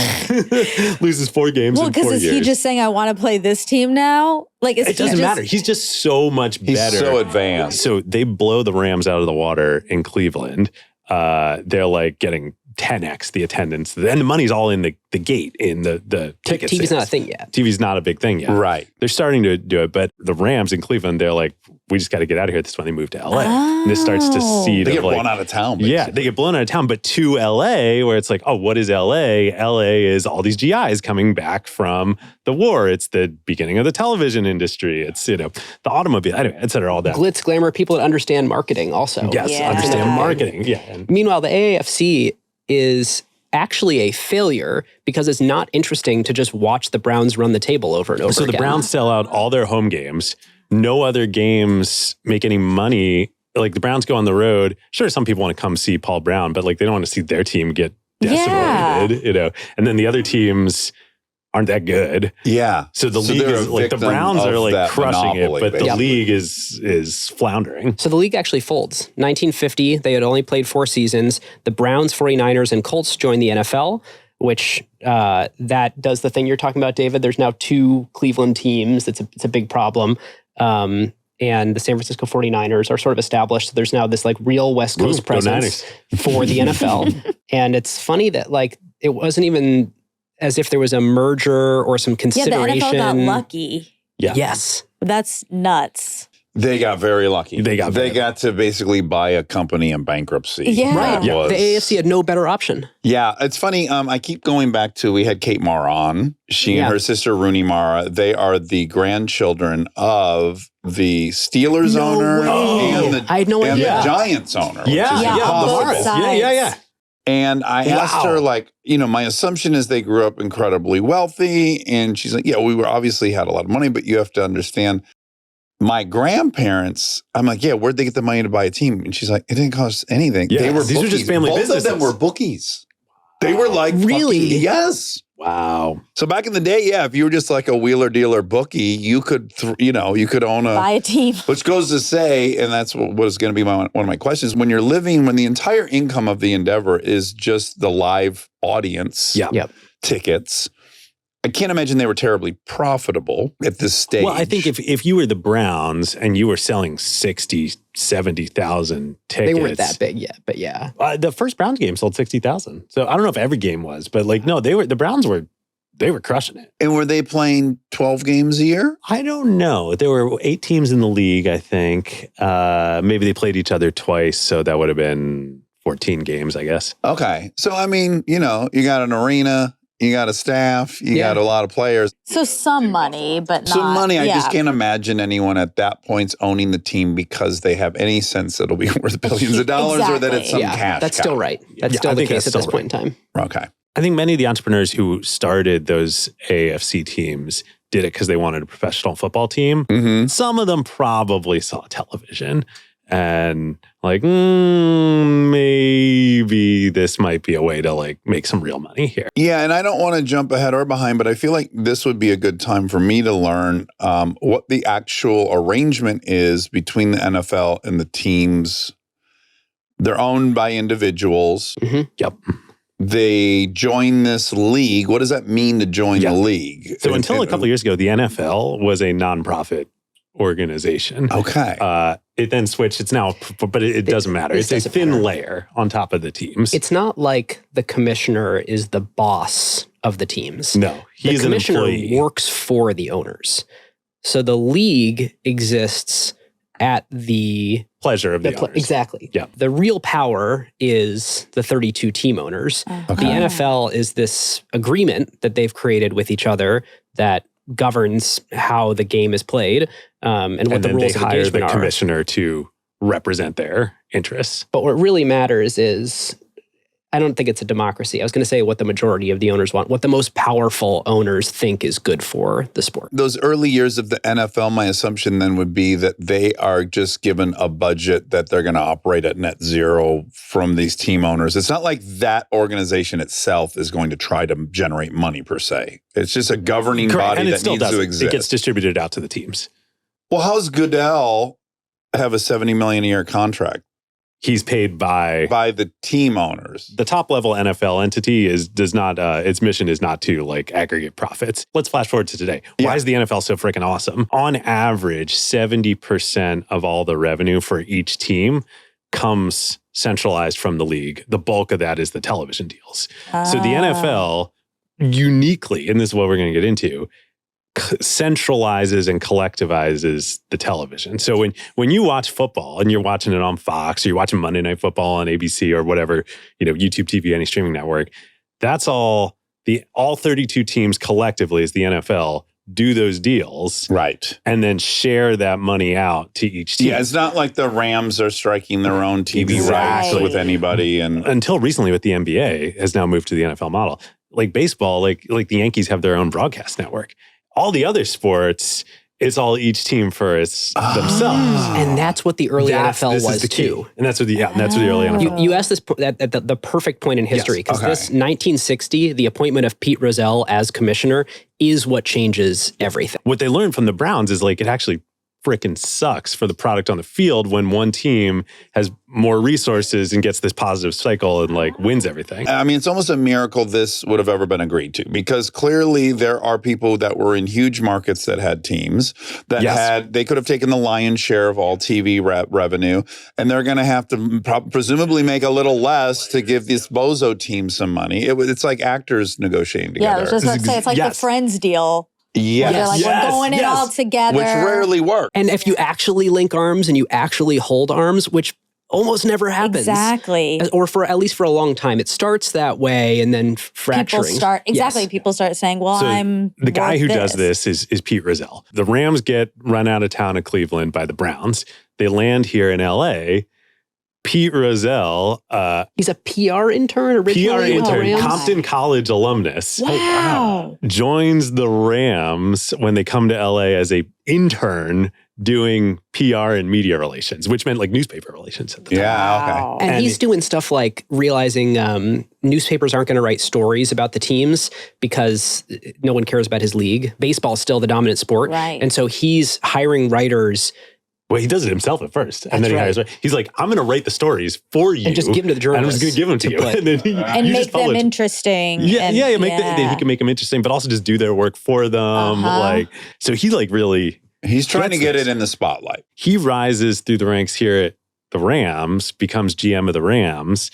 Loses 4 games Well, in 4 because years. is he just saying, I want to play this team now? Like, It doesn't matter. He's just so much He's better. so advanced. So they blow the Rams out of the water in Cleveland. They're like getting 10x the attendance. And the money's all in the gate, in the ticket TV's sales. not a thing yet. TV's not a big thing yet. Right. They're starting to do it. But the Rams in Cleveland, they're like, we just got to get out of here. This is when they move to LA. And this starts to seed They of get like, blown out of town. yeah, basically. they get blown out of town, but to LA, where it's like, oh, what is LA? LA is all these GIs coming back from the war. It's the beginning of the television industry. It's, the automobile, anyway, et cetera, all that. Glitz, glamour, people that understand marketing also. Yes, Yeah. understand marketing. Yeah. And Meanwhile, the AAFC is actually a failure because it's not interesting to just watch the Browns run the table over and over so again. the Browns sell out all their home games. No other games make any money. Like the Browns go on the road. Sure, some people want to come see Paul Brown, but like they don't want to see their team get decimated, And then the other teams aren't that good. Yeah. So the league they're is a like the victim Browns are of like that crushing it, monopoly, but the basically. league is floundering. So the league actually folds. 1950, they had only played 4 seasons. The Browns, 49ers, and Colts joined the NFL, which that does the thing you're talking about, David. There's now 2 Cleveland teams. It's a big problem. And the San Francisco 49ers are sort of established. So there's now this like real West Coast Go presence for the NFL. And it's funny that like it wasn't even as if there was a merger or some Yeah, the consideration. NFL got lucky. Yeah. Yes. That's nuts. They got very lucky. They got to basically buy a company in bankruptcy. Yeah. Right. That was- The AFC had no better option. Yeah, it's funny. I keep going back to, we had Kate Mara on. She Yeah. and her sister Rooney Mara, they are the grandchildren of the Steelers owner way. and the, I had no and idea. the Giants owner. which Yeah, is yeah, Yeah, the impossible. both Marbles. sides. Yeah. And I asked her, like, my assumption is they grew up incredibly wealthy. And she's like, yeah, we were obviously had a lot of money, but you have to understand my grandparents. I'm like, yeah, where'd they get the money to buy a team? And she's like, it didn't cost anything. Yeah, They were these bookies. are just family Both businesses. of them were bookies. They were like, Really? Yes. Wow. So back in the day, yeah, if you were just like a wheeler dealer bookie, you could, you could own Buy a team. which goes to say, and that's what was going to be one of my questions, when the entire income of the endeavor is just the live audience tickets, I can't imagine they were terribly profitable at this stage. Well, I think if you were the Browns and you were selling 60, 70,000 tickets. They weren't that big yet, but yeah. The first Browns game sold 60,000. So I don't know if every game was, but no, the Browns were crushing it. And were they playing 12 games a year? I don't know. There were 8 teams in the league, I think. Maybe they played each other twice, so that would have been 14 games, I guess. Okay. So, I mean, you got an arena, you got a staff, you got a lot of players. So some money, but not. Some money. I just can't imagine anyone at that point owning the team because they have any sense it'll be worth billions of dollars or that it's some cash That's cow. still right. That's still the case at this point in time. Okay. I think many of the entrepreneurs who started those AFC teams did it because they wanted a professional football team. Mm-hmm. Some of them probably saw television and like, maybe this might be a way to like make some real money here. Yeah, and I don't want to jump ahead or behind, but I feel like this would be a good time for me to learn what the actual arrangement is between the NFL and the teams. They're owned by individuals. Mm-hmm. Yep. They join this league. What does that mean to join the league? So until a couple of years ago, the NFL was a nonprofit organization. Okay. It then switched. It's now, but it doesn't matter. It's a thin layer on top of the teams. It's not like the commissioner is the boss of the teams. No, he's the commissioner an employee. works for the owners. So the league exists at the pleasure of the owners. Exactly. Yeah. The real power is the 32 team owners. The NFL is this agreement that they've created with each other that governs how the game is played and what the rules of hire engagement the are. commissioner to represent their interests. But what really matters is, I don't think it's a democracy. I was going to say what the majority of the owners want, what the most powerful owners think is good for the sport. Those early years of the NFL, my assumption then would be that they are just given a budget that they're going to operate at net zero from these team owners. It's not like that organization itself is going to try to generate money per se. It's just a governing body and it that still needs to doesn't. exist. It gets distributed out to the teams. Well, how's Goodell have a $70 million a year contract? He's paid by the team owners. The top level NFL entity does not its mission is not to like aggregate profits. Let's flash forward to today. Why is the NFL so freaking awesome? On average, 70% of all the revenue for each team comes centralized from the league. The bulk of that is the television deals. So the NFL uniquely, and this is what we're going to get into, centralizes and collectivizes the television. So when you watch football and you're watching it on Fox or you're watching Monday Night Football on ABC or whatever, YouTube TV, any streaming network, that's all 32 teams collectively as the NFL do those deals. Right. And then share that money out to each team. Yeah, it's not like the Rams are striking their own TV rights with anybody. And until recently with the NBA has now moved to the NFL model. Like baseball, like the Yankees have their own broadcast network. All the other sports, it's all each team for themselves. And that's what the early NFL was too. And that's what the early NFL. You asked this at the perfect point in history, because this 1960, the appointment of Pete Rozelle as commissioner is what changes everything. What they learned from the Browns is like it actually freaking sucks for the product on the field when one team has more resources and gets this positive cycle and like wins everything. I mean, it's almost a miracle this would have ever been agreed to, because clearly there are people that were in huge markets that had teams that they could have taken the lion's share of all TV revenue, and they're going to have to presumably make a little less to give this bozo team some money. It's like actors negotiating together. Yeah, I was just about to say, it's like the Friends deal. Yes. They're like, we're going it all together. Which rarely works. And if you actually link arms and you actually hold arms, which almost never happens. Exactly. Or for at least for a long time. It starts that way and then fracturing. People start saying, well, So I'm the guy worth who this. does this is Pete Rozelle. The Rams get run out of town of Cleveland by the Browns. They land here in LA. Pete Rozelle, He's a PR intern originally. PR with the intern, Rams. Compton College alumnus, Wow. joins the Rams when they come to LA as a intern doing PR and media relations, which meant like newspaper relations at the time. Yeah, okay. Wow. And And he's doing stuff like realizing newspapers aren't going to write stories about the teams because no one cares about his league. Baseball's still the dominant sport. Right. And so he's hiring writers Well, he does it himself at first. And then he That's hires, he's like, I'm going to write the stories for you. and just give them to the And I'm just journalists. going to give them to you. put- And then he, And you make just follow them it. interesting. Yeah, and, yeah, he can make them interesting, but also just do their work for them. Uh-huh. Like, so he like really, He's trying to That's get nice. it in the spotlight. he rises through the ranks here at the Rams, becomes GM of the Rams,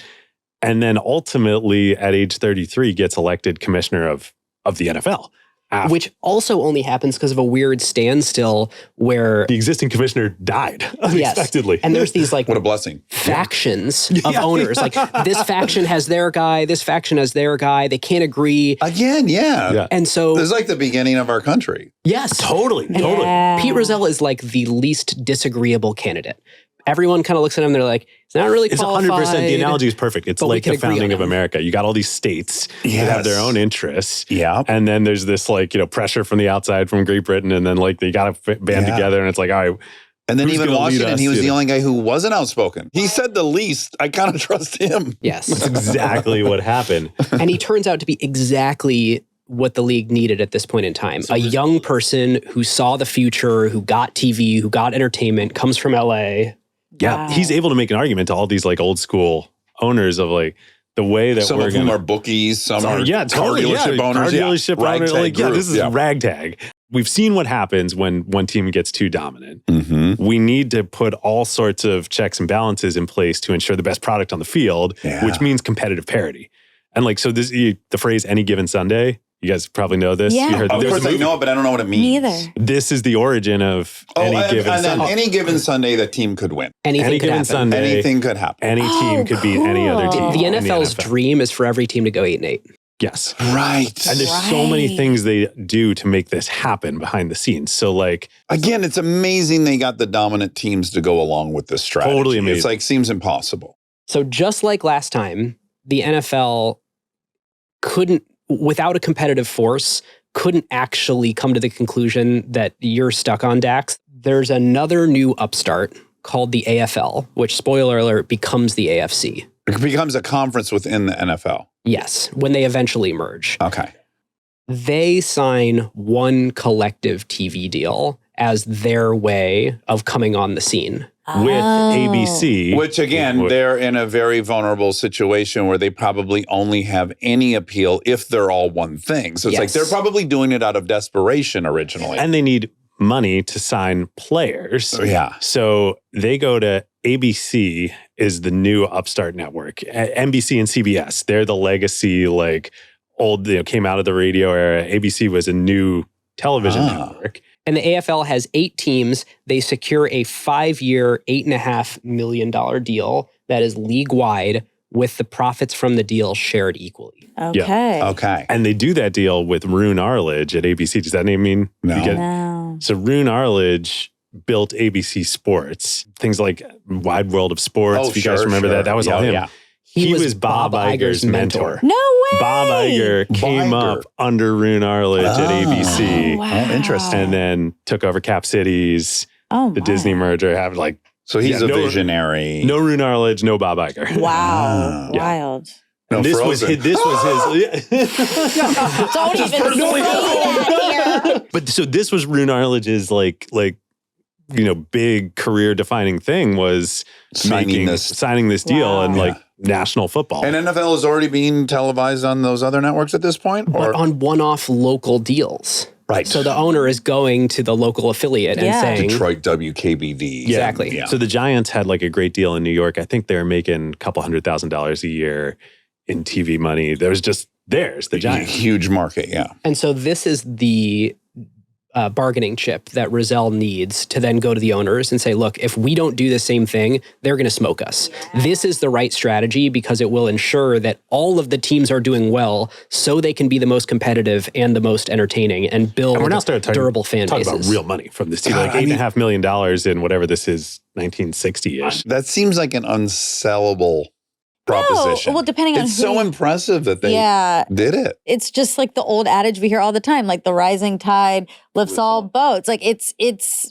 and then ultimately at age 33 gets elected commissioner of the NFL. After Which also only happens because of a weird standstill where, the existing commissioner died unexpectedly. and there's these like What a blessing. factions of Yeah. owners. Like this faction has their guy, this faction has their guy. They can't agree. Again, yeah. Yeah. And so, This is like the beginning of our country. yes, Totally. Yeah. Pete Rozelle is like the least disagreeable candidate. Everyone kind of looks at him. They're like, it's not really It's qualified. 100%. The analogy is perfect. It's but we like can the agree on founding of him. America. You got all these states that have their Yes. own interests. Yeah. And then there's this like, pressure from the outside from Great Britain. And then like they got to band Yeah. together. And it's like, all right, And then Who's even gonna lead Washington, us, he was you the know? only guy who wasn't outspoken. He said the least. I kind of trust him. Yes. that's exactly what happened. And he turns out to be exactly what the league needed at this point in time. A young person who saw the future, who got TV, who got entertainment, comes from LA. Yeah. Wow. He's able to make an argument to all these like old school owners of like the way that Some we're of whom going are bookies, some to. are Yeah, car totally. dealership Yeah, owners. car dealership owner. Ragtag Like, yeah, group. this is ragtag. We've seen what happens when one team gets too dominant. Mm-hmm. We need to put all sorts of checks and balances in place to ensure the best product on the field, Yeah. which means competitive parity. And like, so this, the phrase any given Sunday, you guys probably know this. Yeah. You heard Of there's a course I movie. know it, but I don't know what it Me means. either. This is the origin of Oh, any and, given and then Sunday. any given Sunday, the team could win. Anything Any could given happen. Sunday. Anything could happen. Any team Oh, could beat any other team. cool. The in NFL's NFL. dream is for every team to go 8-8. Yes. Right. And there's so many Right. things they do to make this happen behind the scenes. So like, Again, it's amazing they got the dominant teams to go along with this strategy. Totally amazing. It's like seems impossible. So just like last time, the NFL couldn't, without a competitive force, couldn't actually come to the conclusion that you're stuck on, Dax. There's another new upstart called the AFL, which, spoiler alert, becomes the AFC. It becomes a conference within the NFL. Yes, when they eventually merge. Okay. They sign one collective TV deal as their way of coming on the scene. with Oh. ABC. Which again, they're in a very vulnerable situation where they probably only have any appeal if they're all one thing. So it's like Yes. they're probably doing it out of desperation originally. and they need money to sign players. Yeah. So they go to ABC is the new upstart network. NBC and CBS, they're the legacy, like old, came out of the radio era. ABC was a new television network. And the AFL has 8 teams. They secure a 5-year, $8.5 million deal that is league-wide with the profits from the deal shared equally. Okay. Okay. And they do that deal with Roone Arledge at ABC. Does that name mean? No. you get- No. So Roone Arledge built ABC Sports, things like Wide World of Sports. Oh, if you guys sure, remember sure. that was all Yeah, him. yeah. He was Bob Iger's mentor. No way. Bob Iger came Iger. up under Roone Arledge at ABC Oh, wow. Oh, interesting. and then took over Cap Cities, Oh, the my. Disney merger. Have like So he's Yeah, a no- visionary. no Roone Arledge, no Bob Iger. Wow. Ah. Yeah. Wild. No, this was Frozen. his, this was his. Don't even say that here. But so this was Roone Arledge's like big career defining thing was Signing this. signing this deal Wow. and Yeah. like national football. And NFL is already being televised on those other networks at this point? Or But on one-off local deals. right. So the owner is going to the local affiliate and Yeah. saying, Detroit WKBD. Exactly. Yeah. So the Giants had like a great deal in New York. I think they were making a couple $100,000 a year in TV money. There was just the Giants. Huge market, yeah. and so this is the bargaining chip that Rozelle needs to then go to the owners and say, look, if we don't do the same thing, they're going to smoke us. This is the right strategy because it will ensure that all of the teams are doing well so they can be the most competitive and the most entertaining and build we're now starting durable fan talk bases. about real money from this team, like $8.5 million in whatever this is, 1960-ish. That seems like an unsellable proposition. well, depending on it's who so you- impressive that they did it. It's just like the old adage we hear all the time, like the rising tide lifts all boats. Like it's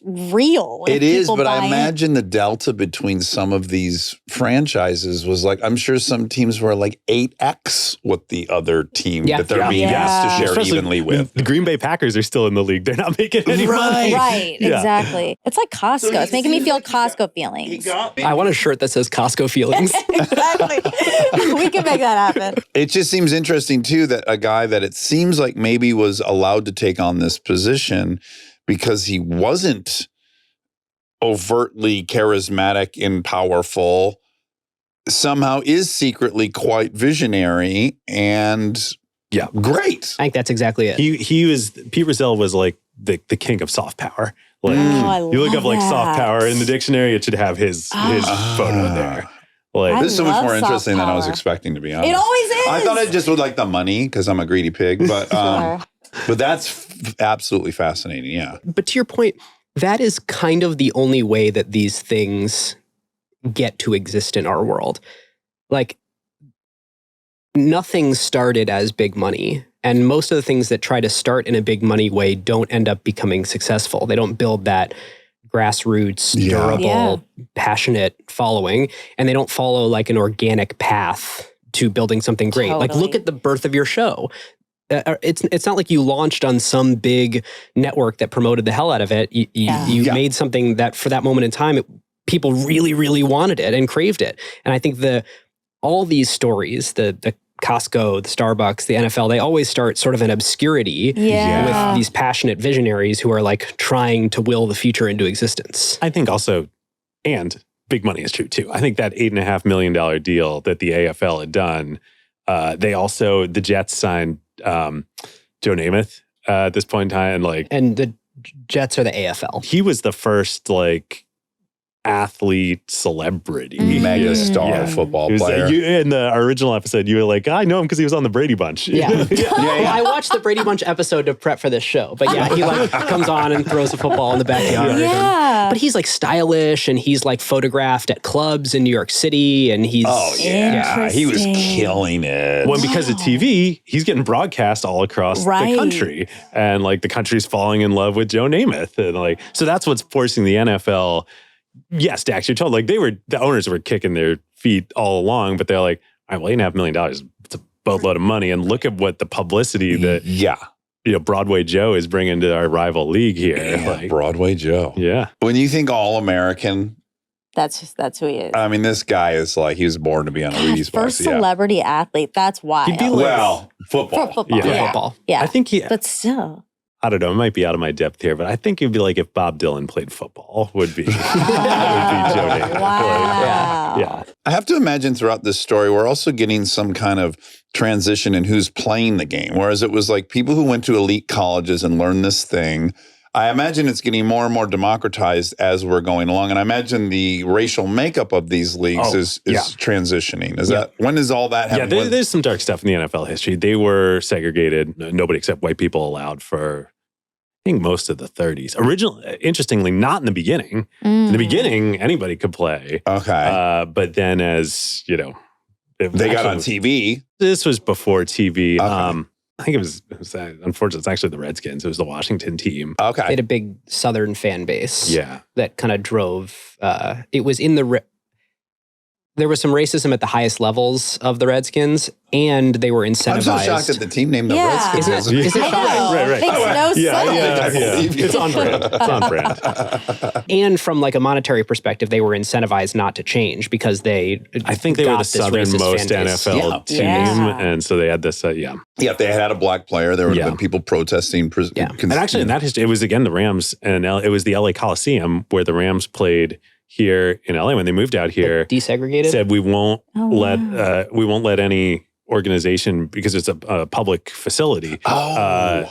real. It is, but I buy in. imagine the delta between some of these franchises was like, I'm sure some teams were like 8x what the other team that they're being asked to share Especially evenly with. The Green Bay Packers are still in the league. They're not making any money. Right, Yeah. exactly. It's like Costco. It's making me feel Costco feelings. I want a shirt that says Costco feelings. Exactly. We can make that happen. It just seems interesting too that a guy that it seems like maybe was allowed to take on this position because he wasn't overtly charismatic and powerful, somehow is secretly quite visionary and great. I think that's exactly it. Pete Rozelle was like the king of soft power. Like I you look up love like soft that. power in the dictionary, it should have his photo there. Like This is so much love more soft interesting than I was power. expecting, to be honest. It always is. I thought it just would like the money because I'm a greedy pig, but but that's absolutely fascinating. Yeah. But to your point, that is kind of the only way that these things get to exist in our world. Like, nothing started as big money. And most of the things that try to start in a big money way don't end up becoming successful. They don't build that grassroots, durable, passionate following. And they don't follow like an organic path to building something great. Like, look Totally. at the birth of your show. It's not like you launched on some big network that promoted the hell out of it. You made something that for that moment in time, people really, really wanted it and craved it. And I think all these stories, the Costco, the Starbucks, the NFL, they always start sort of in obscurity with these passionate visionaries who are like trying to will the future into existence. I think also, and big money is true too. I think that $8.5 million deal that the AFL had done, the Jets signed Joe Namath at this point in time, And the Jets are the AFL. he was the first like athlete celebrity, Mega star football He was, player. in the original episode, you were like, I know him because he was on the Brady Bunch. Yeah. Well, I watched the Brady Bunch episode to prep for this show. But yeah, he like comes on and throws a football in the backyard. Yeah. But he's like stylish and he's like photographed at clubs in New York City and he's He was Interesting. killing it. Well, because of TV, he's getting broadcast all across the Right. country, and like the country's falling in love with Joe Namath, and like so that's what's forcing the NFL. Yes, Dax, you're told like the owners were kicking their feet all along, but they're like, all right, well, $8.5 million, it's a boatload of money, and look at what the publicity that Broadway Joe is bringing to our rival league here. Yeah, Like, Broadway Joe. yeah, When you think all American, That's who he is. I mean, this guy is like, he was born to be on a Wheaties bus. First celebrity athlete. That's why. He'd be like- Well, football. For football. Yeah. Yeah. football. Yeah. I think But still. I don't know, it might be out of my depth here, but I think it'd be like if Bob Dylan played football, would be Joe Namath. Wow. Yeah. I have to imagine throughout this story, we're also getting some kind of transition in who's playing the game. Whereas it was like people who went to elite colleges and learned this thing. I imagine it's getting more and more democratized as we're going along. And I imagine the racial makeup of these leagues is transitioning. When does all that happen? Yeah, there's some dark stuff in the NFL history. They were segregated. Nobody except white people allowed for, I think, most of the 30s. Originally, interestingly, not in the beginning. In the beginning, anybody could play. Okay. But then as, they got on TV. This was before TV. Okay. I think it was unfortunately, it's actually the Redskins. It was the Washington team. They Okay. had a big Southern fan base. Yeah. That kind of drove. It was in there was some racism at the highest levels of the Redskins, and they were incentivized. I'm so shocked that the team named the Yeah. Redskins. Is it I shocking? know. Right. Makes no sense. I believe you. It's on brand. It's on brand. And from like a monetary perspective, they were incentivized not to change because they. I think they were got the this racist southernmost fan base. NFL team. Yeah. And so they had this, Yeah, if they had a black player, there would have been people protesting. And actually, in that history, it was again the Rams, and it was the LA Coliseum where the Rams played here in LA when they moved out here. Desegregated. Said we won't Oh, let any organization, because it's a public facility, play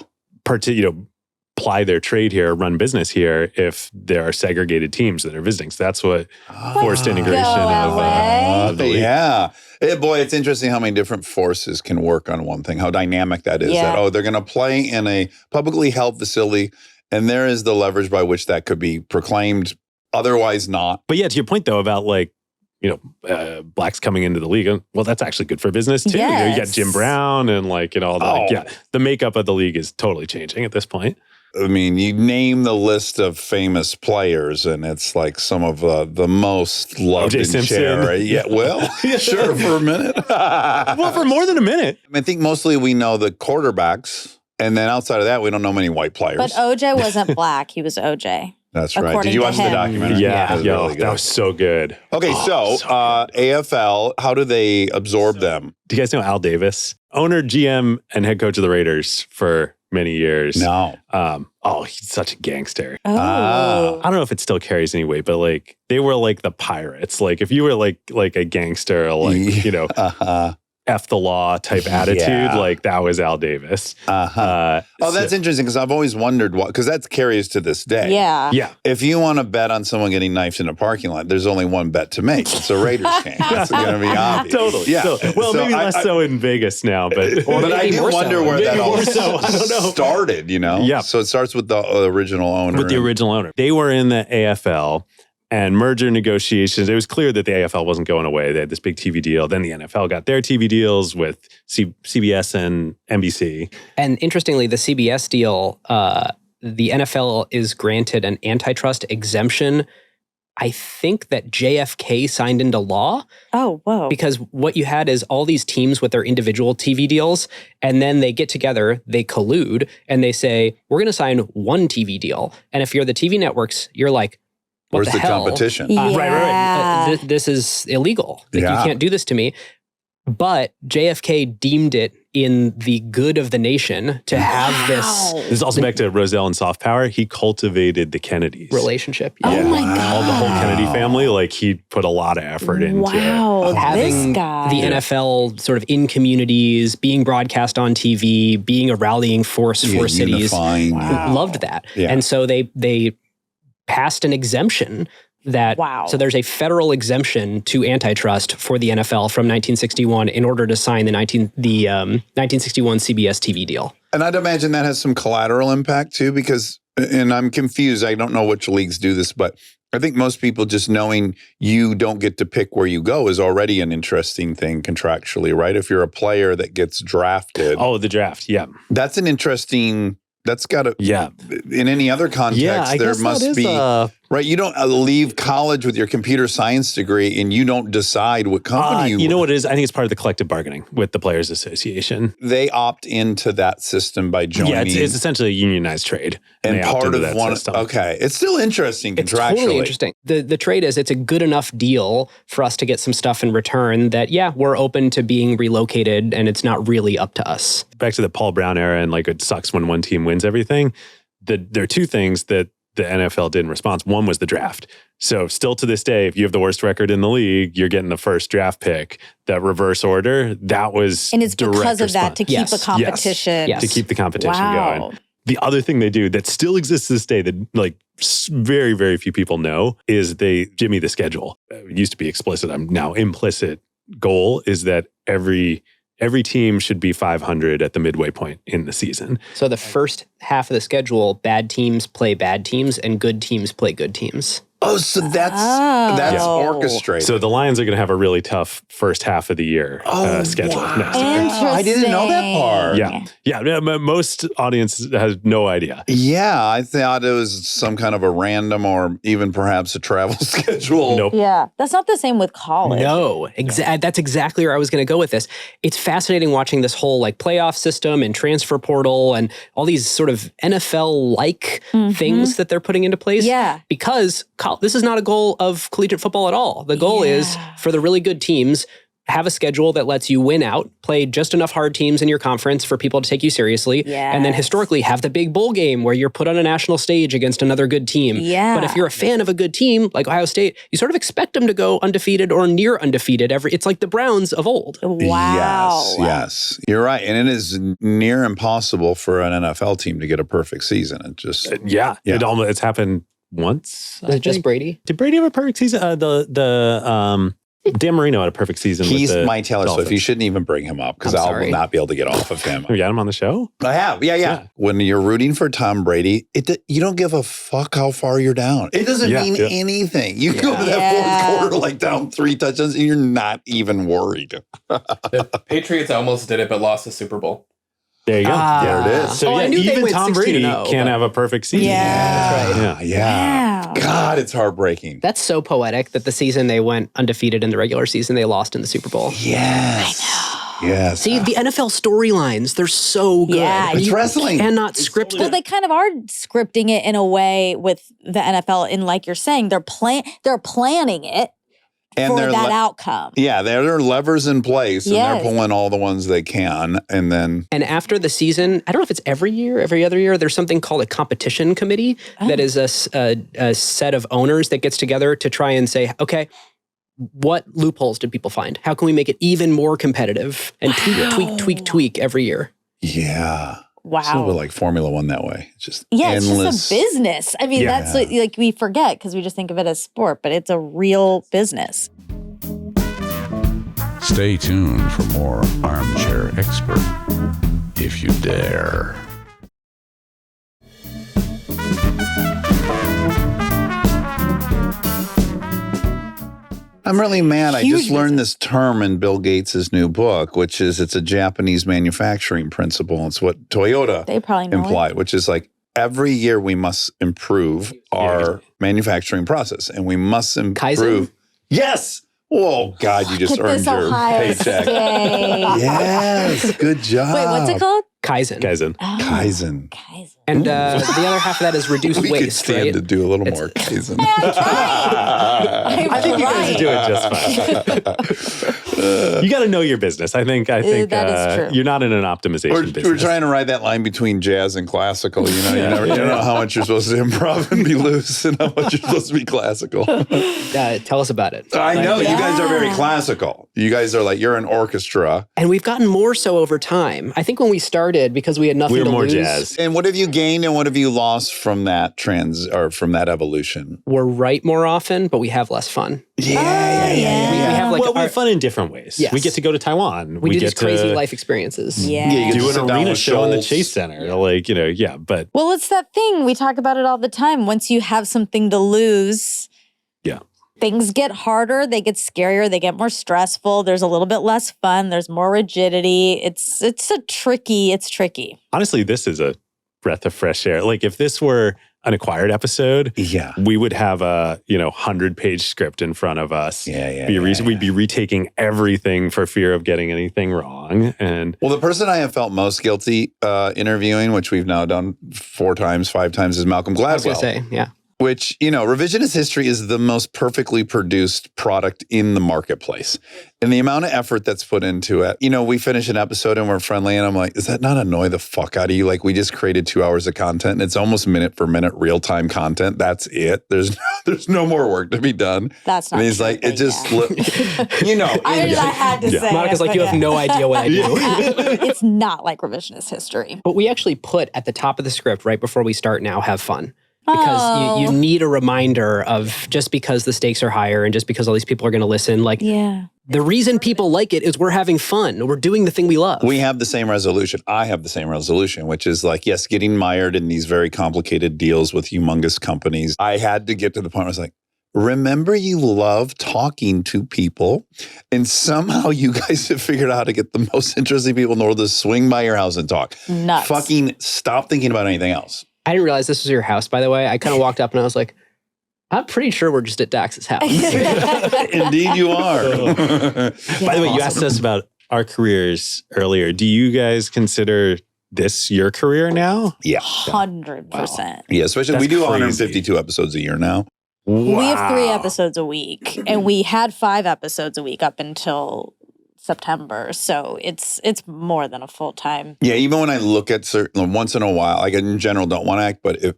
ply their trade here, run business here if there are segregated teams that are visiting. So that's what forced integration of the league. Yeah. Boy, it's interesting how many different forces can work on one thing, how dynamic that is. Yeah. That, they're going to play in a publicly held facility, and there is the leverage by which that could be proclaimed, otherwise not. But yeah, to your point though about like, blacks coming into the league. Well, that's actually good for business too. Yes. You got Jim Brown and like, all the, the makeup of the league is totally changing at this point. I mean, you name the list of famous players, and it's like some of the most loved O.J. and Simpson. cherished. Yeah, well, sure, for a minute. Well, for more than a minute. I think mostly we know the quarterbacks, and then outside of that, we don't know many white players. But OJ wasn't black. He was OJ. That's right. according Did you to watch the him. documentary? Yeah, That was really good. that was so good. Okay, so AFL, how do they absorb them? Do you guys know Al Davis? Owner, GM, and head coach of the Raiders for many years. No. He's such a gangster. Oh. I don't know if it still carries any weight, but like they were like the pirates. Like if you were like a gangster, like F the law type attitude, Yeah. like that was Al Davis. That's interesting because I've always wondered what, because that carries to this day. Yeah. Yeah. If you want to bet on someone getting knifed in a parking lot, there's only one bet to make. It's a Raiders game. That's going to be obvious. Totally. Yeah. Well, So maybe less so in Vegas now, but But I maybe do more so. wonder where Maybe that all more so. I don't know. started, Yeah. So it starts with the original owner. with the original owner. They were in the AFL and merger negotiations. It was clear that the AFL wasn't going away. They had this big TV deal. Then the NFL got their TV deals with CBS and NBC. And interestingly, the CBS deal, the NFL is granted an antitrust exemption. I think that JFK signed into law Oh, whoa. because what you had is all these teams with their individual TV deals, and then they get together, they collude, and they say, we're going to sign one TV deal. And if you're the TV networks, you're like, what Where's the hell? competition? Yeah. Right. This is illegal. Like, Yeah. you can't do this to me. But JFK deemed it in the good of the nation to have this This is also back to Roselle and soft power. He cultivated the Kennedys. relationship. Oh Yeah. my God. All the whole Kennedy family, like he put a lot of effort into it. Wow. Having This guy. the NFL sort of in communities, being broadcast on TV, being a rallying force for cities. Unifying. Loved that. Yeah. And so they passed an exemption that Wow. so there's a federal exemption to antitrust for the NFL from 1961 in order to sign the 1961 CBS TV deal. And I'd imagine that has some collateral impact too, because, and I'm confused, I don't know which leagues do this, but I think most people just knowing you don't get to pick where you go is already an interesting thing contractually, right? If you're a player that gets drafted, Oh, the draft. Yeah. that's an interesting, that's got to, Yeah. in any other context, Yeah. I there guess must that is, be, right? You don't leave college with your computer science degree and you don't decide what company you know what it is? I think it's part of the collective bargaining with the Players Association. They opt into that system by joining. Yeah, it's essentially a unionized trade. and they opt part into of that one. system. Okay, it's still interesting It's contractually. totally interesting. The trade is it's a good enough deal for us to get some stuff in return that, yeah, we're open to being relocated and it's not really up to us. Back to the Paul Brown era and like it sucks when one team wins everything. There are two things that the NFL did in response. One was the draft. So still to this day, if you have the worst record in the league, you're getting the first draft pick. That reverse order, that was And it's direct because of that response. to keep Yes. a competition. Yes. To keep the competition Wow. going. The other thing they do that still exists to this day that like very, very few people know is they jimmy the schedule. It used to be explicit. I'm now implicit goal is that every team should be 500 at the midway point in the season. So the first half of the schedule, bad teams play bad teams and good teams play good teams. Oh, so that's Oh. orchestrated. So the Lions are going to have a really tough first half of the year schedule next year. Interesting. I didn't know that part. Yeah. Most audience has no idea. Yeah, I thought it was some kind of a random or even perhaps a travel schedule. Nope. Yeah. That's not the same with college. No, that's exactly where I was going to go with this. It's fascinating watching this whole like playoff system and transfer portal and all these sort of NFL-like things that they're putting into place. Yeah. Because this is not a goal of collegiate football at all. The goal is for the really good teams, have a schedule that lets you win out, play just enough hard teams in your conference for people to take you seriously, and then historically have the big bowl game where you're put on a national stage against another good team. Yeah. But if you're a fan of a good team like Ohio State, you sort of expect them to go undefeated or near undefeated. It's like the Browns of old. Wow. Yes. You're right. And it is near impossible for an NFL team to get a perfect season. It just It's happened once. Is it just Brady? Did Brady have a perfect season? Dan Marino had a perfect season. He's with the my Taylor Swift. Dolphins. You shouldn't even bring him up because I'm I'll sorry. not be able to get off of him. We got him on the show? I have. Yeah. When you're rooting for Tom Brady, you don't give a fuck how far you're down. It doesn't mean anything. You go to that fourth quarter like down 3 touchdowns and you're not even worried. The Patriots almost did it, but lost the Super Bowl. There you go. There it is. So I knew they even went Tom 16-0, Brady but- can't have a perfect season. Yeah. Yeah. Wow. God, it's heartbreaking. That's so poetic that the season they went undefeated in the regular season, they lost in the Super Bowl. Yes. Yes. See, the NFL storylines, they're so good. Yeah, It's wrestling. Cannot script Well, it. they kind of are scripting it in a way with the NFL. And like you're saying, they're planning it for they're that outcome. Yeah, there are levers in place and Yes. they're pulling all the ones they can. And then And after the season, I don't know if it's every year, every other year, there's something called a competition committee that is a set of owners that gets together to try and say, okay, what loopholes did people find? How can we make it even more competitive? And tweak every year. yeah. Wow. It's a little bit like Formula One that way. It's just Yeah, endless. it's just a business. I mean, that's like we forget because we just think of it as sport, but it's a real business. Stay tuned for more Armchair Expert, if you dare. I'm really mad. I Huge just learned this term in Bill Gates' new book, which is it's a Japanese manufacturing principle. It's what Toyota They probably know implied, which is like every year we must improve our manufacturing process and we must improve. Kaizen? Yes. Oh, God, you just Get earned this your Ohio paycheck. State. Yes. Good job. Wait, what's it called? Kaizen. Kaizen. Oh, Kaizen. Kaizen. And the other half of that is reduce We could waste, stand right? to do a little more Kaizen. I think you guys are doing just fine. You got to know your business. I think that is true. you're not in an optimization business. We're trying to ride that line between jazz and classical. You know, you don't know how much you're supposed to improv and be loose, and how much you're supposed to be classical. Tell us about it. I know you guys are very classical. You guys are like you're an orchestra. And we've gotten more so over time. I think when we started, because we had nothing We were to more lose, jazz. And what have you gained and what have you lost from that from that evolution? we're right more often, but we have less fun. Yeah. We have like Well, we our- have fun in different ways. Yes. We get to go to Taiwan. we do these get crazy to life experiences. Yeah. you get to do sit an down arena with show in the Schultz. Chase Center. Like, but Well, it's that thing. We talk about it all the time. Once you have something to lose, Yeah. things get harder, they get scarier, they get more stressful. There's a little bit less fun. There's more rigidity. It's tricky. honestly, this is a breath of fresh air. Like if this were an acquired episode, Yeah. we would have a 100-page script in front of us. We'd be retaking everything for fear of getting anything wrong. And Well, the person I have felt most guilty interviewing, which we've now done 4 times, 5 times, is Malcolm I was going Gladwell. to say, yeah. Which, revisionist history is the most perfectly produced product in the marketplace. And the amount of effort that's put into it. We finish an episode and we're friendly and I'm like, does that not annoy the fuck out of you? Like we just created 2 hours of content and it's almost minute for minute real-time content. That's it. There's no more work to be done. That's not And he's true, like, but it just, yeah. I had to say Monica's it, like, but you have yeah. no idea what I do. It's not like revisionist history. But we actually put at the top of the script right before we start now, have fun. Because you need a reminder of just because the stakes are higher and just because all these people are going to listen, like Yeah. the reason people like it is we're having fun. We're doing the thing we love. We have the same resolution. I have the same resolution, which is like, yes, getting mired in these very complicated deals with humongous companies. I had to get to the point where I was like, remember you love talking to people and somehow you guys have figured out how to get the most interesting people in the world to swing by your house and talk. Nuts. Fucking stop thinking about anything else. I didn't realize this was your house, by the way. I kind of walked up and I was like, I'm pretty sure we're just at Dax's house. Indeed you are. by the way, you asked us about our careers earlier. Do you guys consider this your career now? Yeah. 100%. Yeah, especially That's we do crazy. 152 episodes a year now. We have 3 episodes a week, and we had 5 episodes a week up until September. So it's more than a full time. Yeah, even when I look at certain, once in a while, like in general, don't want to act, but if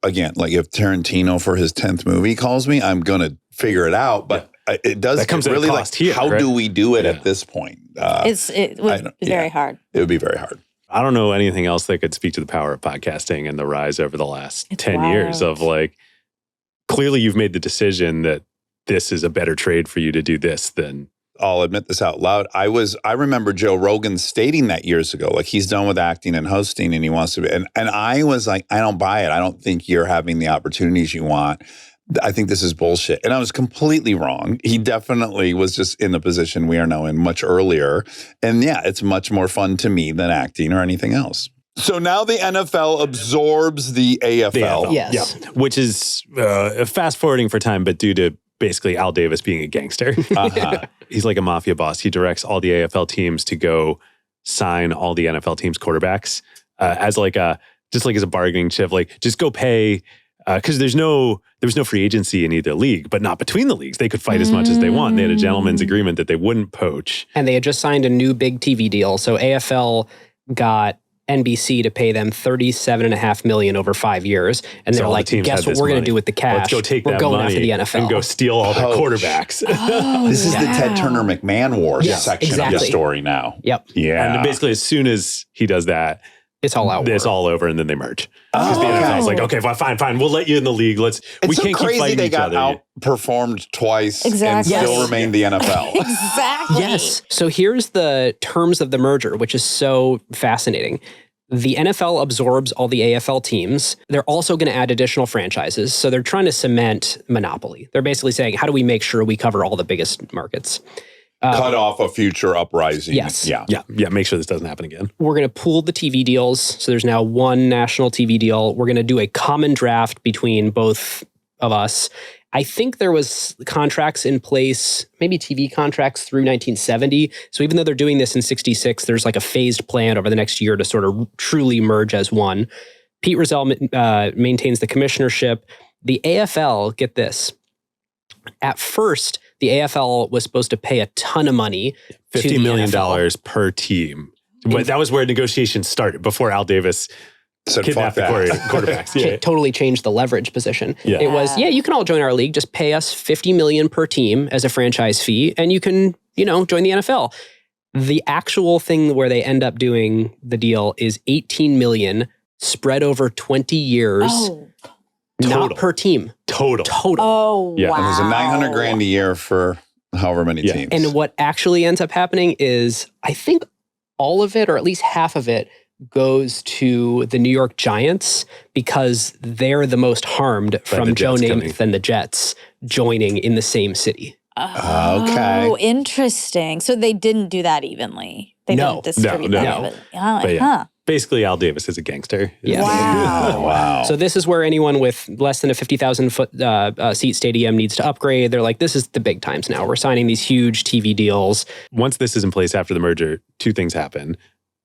Tarantino for his 10th movie calls me, I'm going to figure it out. But it does That comes at a really cost like, here, how right? do we do it Yeah. at this point? It would be very hard. It would be very hard. I don't know anything else that could speak to the power of podcasting and the rise over the last It's 10 years wild. of like, clearly you've made the decision that this is a better trade for you to do this than. I'll admit this out loud. I remember Joe Rogan stating that years ago, like he's done with acting and hosting and he wants to be. And I was like, I don't buy it. I don't think you're having the opportunities you want. I think this is bullshit. And I was completely wrong. He definitely was just in the position we are now in much earlier. And yeah, it's much more fun to me than acting or anything else. So now the NFL absorbs the AFL. The AFL. Yes. Yeah. Which is fast forwarding for time, but due to basically Al Davis being a gangster. Uh-huh. He's like a mafia boss. He directs all the AFL teams to go sign all the NFL teams' quarterbacks as like a bargaining chip. Like just go pay because there was no free agency in either league, but not between the leagues. They could fight as much as they want. They had a gentleman's agreement that they wouldn't poach. And they had just signed a new big TV deal. So AFL got NBC to pay them $37.5 million over 5 years. And So they're all the like, teams guess had what this we're going to money. do with the cash? Let's go take we're that going money after the NFL. and go steal all their Poach. quarterbacks. This is the Ted Turner McMahon Wars Yes, section of the exactly. story now. Yep. Yeah. And basically, as soon as he does that, It's all out. it's all over, and then they merge. Because the Oh, NFL's okay. like, okay, fine, we'll let you in the league. It's we so can't keep crazy fighting they each got other. outperformed twice Exactly. and still Yes. remain the NFL. Exactly. Yes. So here's the terms of the merger, which is so fascinating. The NFL absorbs all the AFL teams. They're also going to add additional franchises. So they're trying to cement monopoly. They're basically saying, how do we make sure we cover all the biggest markets? Cut off a future uprising. Yes. Yeah. Yeah, make sure this doesn't happen again. We're going to pool the TV deals. So there's now one national TV deal. We're going to do a common draft between both of us. I think there was contracts in place, maybe TV contracts through 1970. So even though they're doing this in 66, there's like a phased plan over the next year to sort of truly merge as one. Pete Rozelle maintains the commissionership. The AFL, get this, at first, the AFL was supposed to pay a ton of money to the $50 million NFL. per team. But that was where negotiations started before Al Davis Said, kidnapped the fuck that. quarterbacks. Yeah. Totally changed the leverage position. Yeah. It was, you can all join our league. Just pay us $50 million per team as a franchise fee, and you can, join the NFL. The actual thing where they end up doing the deal is $18 million spread over 20 years, Oh. Total. not per team. Total. Oh, Yeah. wow. And there's a 900 grand a year for however many Yeah. teams. And what actually ends up happening is, I think all of it, or at least half of it, goes to the New York Giants because they're the most harmed from the Joe Jets Namath coming. and the Jets joining in the same city. Okay. Oh, interesting. So they didn't do that evenly. They No. didn't distribute No. that No. evenly. Oh, But yeah. huh. Basically, Al Davis is a gangster. Yeah. Wow. Wow. So this is where anyone with less than a 50,000 foot seat stadium needs to upgrade. They're like, this is the big times now. We're signing these huge TV deals. Once this is in place after the merger, two things happen.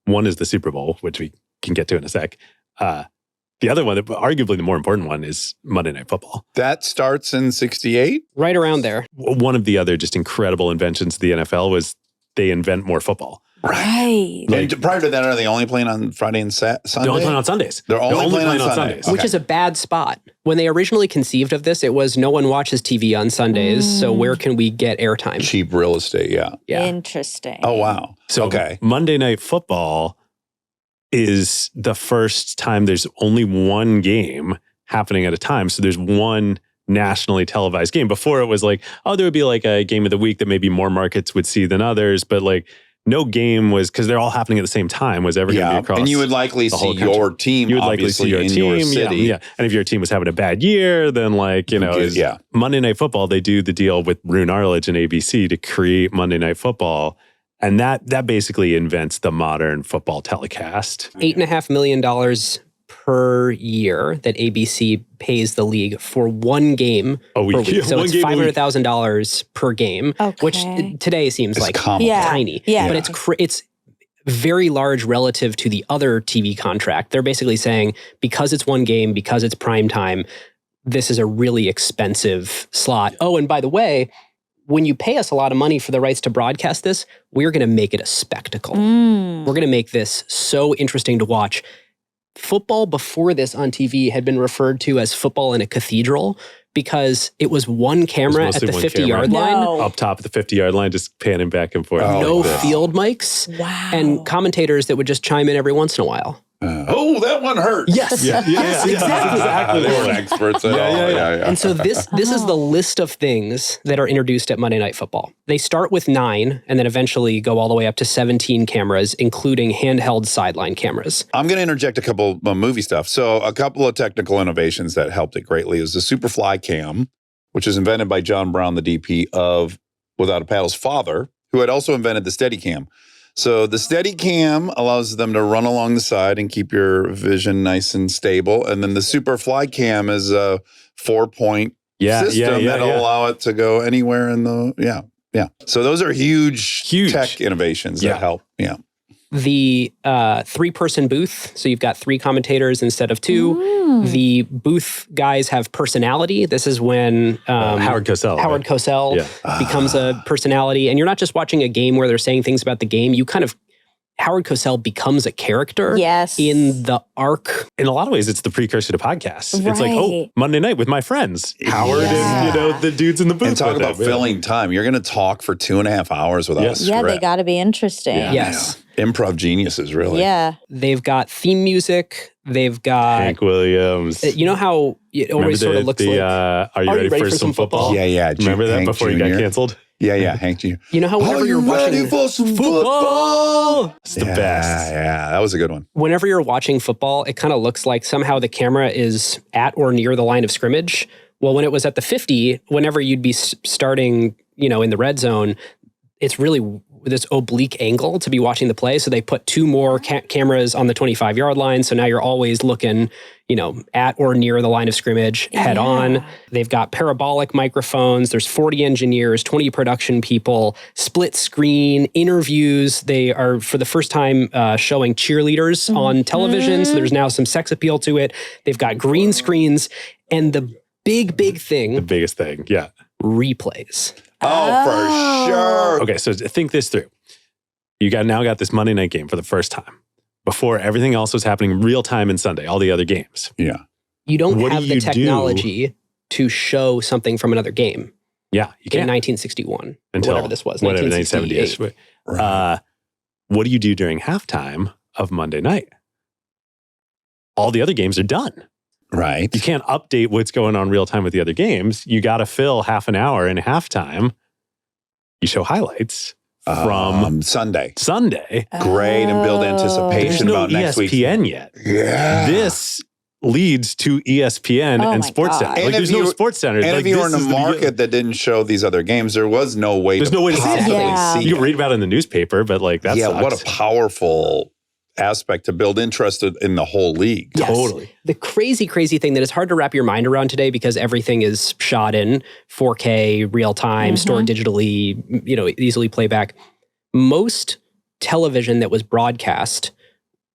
One is the Super Bowl, which we can get to in a sec. The other one, arguably the more important one, is Monday Night Football. that starts in 68? Right around there. One of the other just incredible inventions of the NFL was they invent more football. Right. And prior to that, are they only playing on Friday and Sunday? They're only playing on Sundays. They're only playing on Sundays. Which Okay. is a bad spot. When they originally conceived of this, it was no one watches TV on Sundays, so where can we get airtime? Cheap real estate, yeah. Yeah. Interesting. Oh, wow. So okay. Monday Night Football is the first time there's only one game happening at a time. So there's one nationally televised game. Before it was like, oh, there would be like a game of the week that maybe more markets would see than others. But like no game was, because they're all happening at the same time, was ever going to be Yeah. across. And you would likely the see whole country. your team, You would likely obviously, see your in team, your yeah, city. yeah. And if your team was having a bad year, then like, Yeah. Monday Night Football, they do the deal with Rune Arledge and ABC to create Monday Night Football. And that basically invents the modern football telecast. $8.5 million per year that ABC pays the league for one game A week. per week. So One it's game a week. $500,000 per game, which Okay. today seems It's like comical. Yeah. tiny. Yeah. But it's very large relative to the other TV contract. They're basically saying, because it's one game, because it's prime time, this is a really expensive slot. Oh, and by the way, when you pay us a lot of money for the rights to broadcast this, we're going to make it a spectacle. We're going to make this so interesting to watch. Football before this on TV had been referred to as football in a cathedral because it was one camera at the 50-yard line. No. Up top of the 50-yard line, just panning back and forth. No like this. field mics. Wow. And commentators that would just chime in every once in a while. Oh, that one hurt. Yes. Exactly. They weren't experts at all. Yeah. And so this is the list of things that are introduced at Monday Night Football. They start with 9 and then eventually go all the way up to 17 cameras, including handheld sideline cameras. I'm going to interject a couple of movie stuff. So a couple of technical innovations that helped it greatly is the Superfly Cam, which was invented by John Brown, the DP of Without a Paddle's father, who had also invented the Steadicam. So the Steadicam allows them to run along the side and keep your vision nice and stable. And then the Superfly Cam is a 4-point system that'll allow it to go anywhere in the, So those are huge. Tech innovations that help. Yeah. The 3-person booth, so you've got 3 commentators instead of 2. The booth guys have personality. This is when Howard Cosell. Howard Cosell becomes a personality. And you're not just watching a game where they're saying things about the game. You kind of, Howard Cosell becomes a character in the arc. In a lot of ways, it's the precursor to podcasts. It's like, oh, Monday night with my friends. Howard and, the dudes in the booth. And talk about filling time. You're going to talk for 2.5 hours without a script. Yeah, they got to be interesting. Yes. Improv geniuses, really. Yeah. They've got theme music. They've got Hank Williams. You know how it always sort of looks like. Are you ready for some football? Yeah. Remember that Hank before Jr.? he got canceled? Yeah, Hank Jr. You know how whenever you're watching ready for some football? It's the best. Yeah, that was a good one. Whenever you're watching football, it kind of looks like somehow the camera is at or near the line of scrimmage. Well, when it was at the 50, whenever you'd be starting, in the red zone, it's really this oblique angle to be watching the play. So they put 2 more cameras on the 25-yard line. So now you're always looking, at or near the line of scrimmage, head on. They've got parabolic microphones. There's 40 engineers, 20 production people, split screen, interviews. They are, for the first time, showing cheerleaders on television. So there's now some sex appeal to it. They've got green screens. And the big thing. The biggest thing, yeah. Replays. Oh, for sure. Okay, so think this through. You now got this Monday night game for the first time. Before everything else was happening real time in Sunday, all the other games. Yeah. You don't have the technology to show something from another game. Yeah, you can't. In 1961. Until whatever this was. Whatever 1970-ish. Right. What do you do during halftime of Monday night? All the other games are done. Right. You can't update what's going on real time with the other games. You got to fill half an hour in halftime. You show highlights from Sunday. Great, and build anticipation about next week. There's no ESPN yet. Yeah. This leads to ESPN and SportsCenter. And like there's no SportsCenter. And like, if you were in a market that didn't show these other games, there was no way to possibly see it. You read about it in the newspaper, but like that's what a powerful aspect to build interest in the whole league. Yes. Totally. The crazy thing that is hard to wrap your mind around today because everything is shot in 4K, real time, stored digitally, easily playback. Most television that was broadcast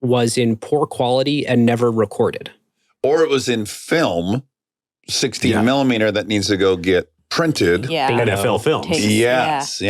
was in poor quality and never recorded. Or it was in film, 16 millimeter that needs to go get printed. Yeah. NFL films. Yes.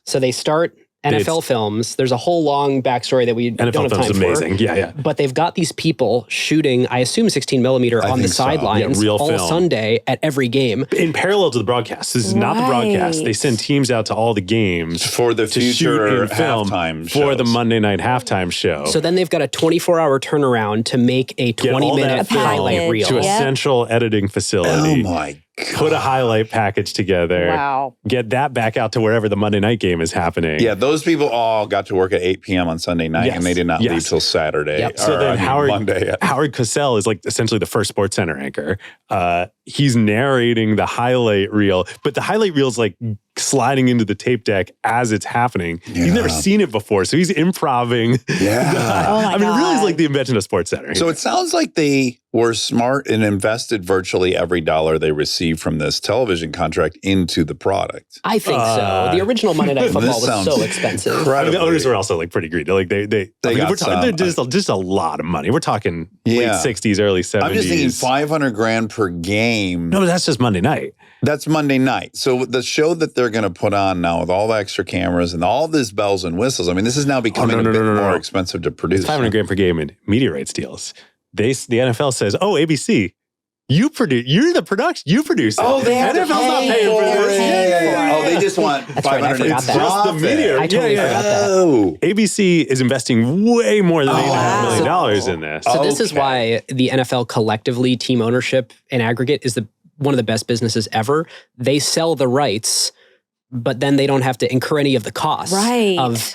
So they start NFL films. There's a whole long backstory that we don't have time for. NFL films amazing. Yeah. But they've got these people shooting, I assume 16 millimeter on the sidelines real all film. Sunday at every game. In parallel to the broadcast. This is not the broadcast. They send teams out to all the games for the future halftime for the Monday night halftime show. So then they've got a 24-hour turnaround to make a 20-minute highlight reel. To a central editing facility. Oh my God. Put a highlight package together. Wow. Get that back out to wherever the Monday night game is happening. Yeah, those people all got to work at 8 p.m. on Sunday night, and they did not leave till Saturday. Yep. So then Monday. Howard Cosell is like essentially the first SportsCenter anchor. He's narrating the highlight reel, but the highlight reel is like sliding into the tape deck as it's happening. Yeah. He's never seen it before, so he's improving. Yeah. It really is like the invention of SportsCenter. So it sounds like they were smart and invested virtually every dollar they received from this television contract into the product. I think so. The original Monday Night Football was so expensive. The owners were also like pretty greedy. Like they got we're talking, just a lot of money. We're talking late 60s, early 70s. I'm just thinking $500,000 per game. No, that's just Monday night. That's Monday night. So the show that they're going to put on now with all the extra cameras and all these bells and whistles, I mean, this is now becoming a bit more expensive to produce. It's $500,000 per game in media rights deals. The NFL says, "Oh, ABC, you produce. You're the production. You produce it." Oh, they have NFL's to not pay paying for for this. it. Oh, they just want That's right, I 500. forgot It's that. just the media. I totally forgot that. Oh. ABC is investing way more than $8.5 wow. million dollars in this. So this is Okay. why the NFL collectively, team ownership in aggregate, is one of the best businesses ever. They sell the rights, but then they don't have to incur any of the costs Right. of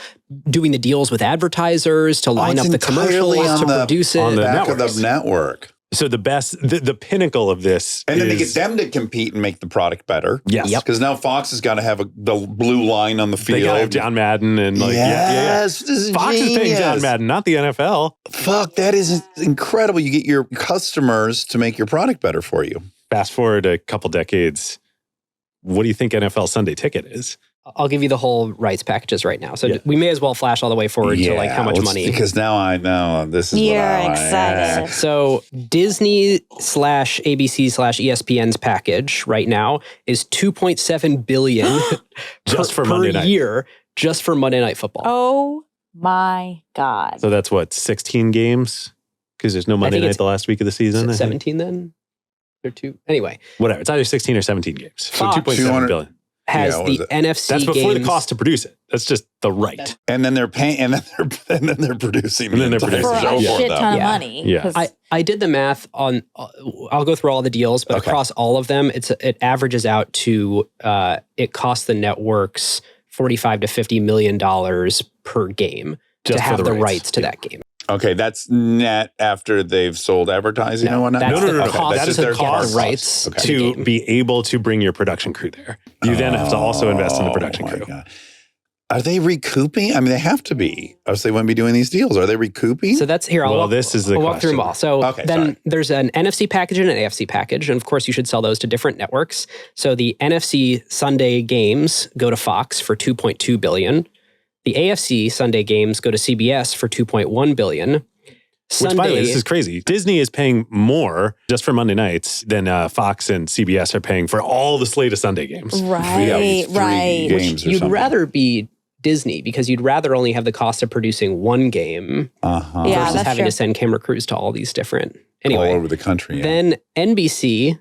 doing the deals with advertisers to line it's up the entirely commercials to on the- produce it. on the Back of networks. the network. So the best, the pinnacle of this And then they is, get them to compete and make the product better. Yes. Yep. Because now Fox has got to have the blue line on the field. They got to have John Madden and like, yes, this is Fox is paying John genius. Madden, not the NFL. Fuck, that is incredible. You get your customers to make your product better for you. Fast forward a couple decades, what do you think NFL Sunday Ticket is? I'll give you the whole rights packages right now. So Yeah. we may as well flash all the way forward to like how much let's- money. Because now I know this is You're what I excited. So Disney/ABC/ESPN's package right now is $2.7 billion Just for per Monday night. year, just for Monday Night Football. Oh my God. So that's what, 16 games? Because there's no Monday think night it's the last week of the Is season. it I think. 17 then? Or two? Anyway, Whatever. It's either 16 or 17 games. So Fox. 2.7 billion. has what the is it? NFC That's before games. the cost to produce it. That's just the right. And then they're paying, and then they're producing, And then they're the entire For producing. a show shit them. ton of Yeah. money. Yeah. 'Cause I did the math on. I'll go through all the deals, but Okay. across all of them, it averages out to it costs the networks $45 to $50 million per game Just to for have the the rights. rights to that game. Okay, that's net after they've sold advertising and whatnot. that's No, the no. cost That is to the get cost the rights Okay. to the To game. be able to bring your production crew there. You then have to also invest in the production Oh, my crew. God. Are they recouping? I mean, they have to be, or else they wouldn't be doing these deals. Are they recouping? So that's here. I'll Well, walk, this is the I'll walk through them question. all. So Okay, then sorry. there's an NFC package and an AFC package. And of course, you should sell those to different networks. So the NFC Sunday games go to Fox for $2.2 billion. The AFC Sunday games go to CBS for $2.1 billion. Which, by the way, this is crazy. Disney is paying more just for Monday nights than Fox and CBS are paying for all the slate of Sunday games. right, three right. games or you'd something. rather be Disney because you'd rather only have the cost of producing one game Uh-huh. Yeah, versus that's having true. to send camera crews to all these different. All Anyway, over the country. Yeah. then NBC.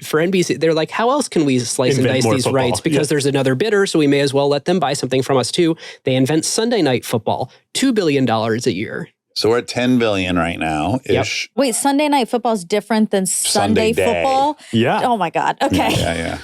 For NBC, they're like, how else can we slice and Invent dice more these football. rights? Because Yeah. there's another bidder, so we may as well let them buy something from us too. They invent Sunday Night Football, $2 billion a year. So we're at 10 billion right now ish. Wait, Sunday Night Football is different than Sunday Day. football? Yeah. Oh my God. Okay. Yeah.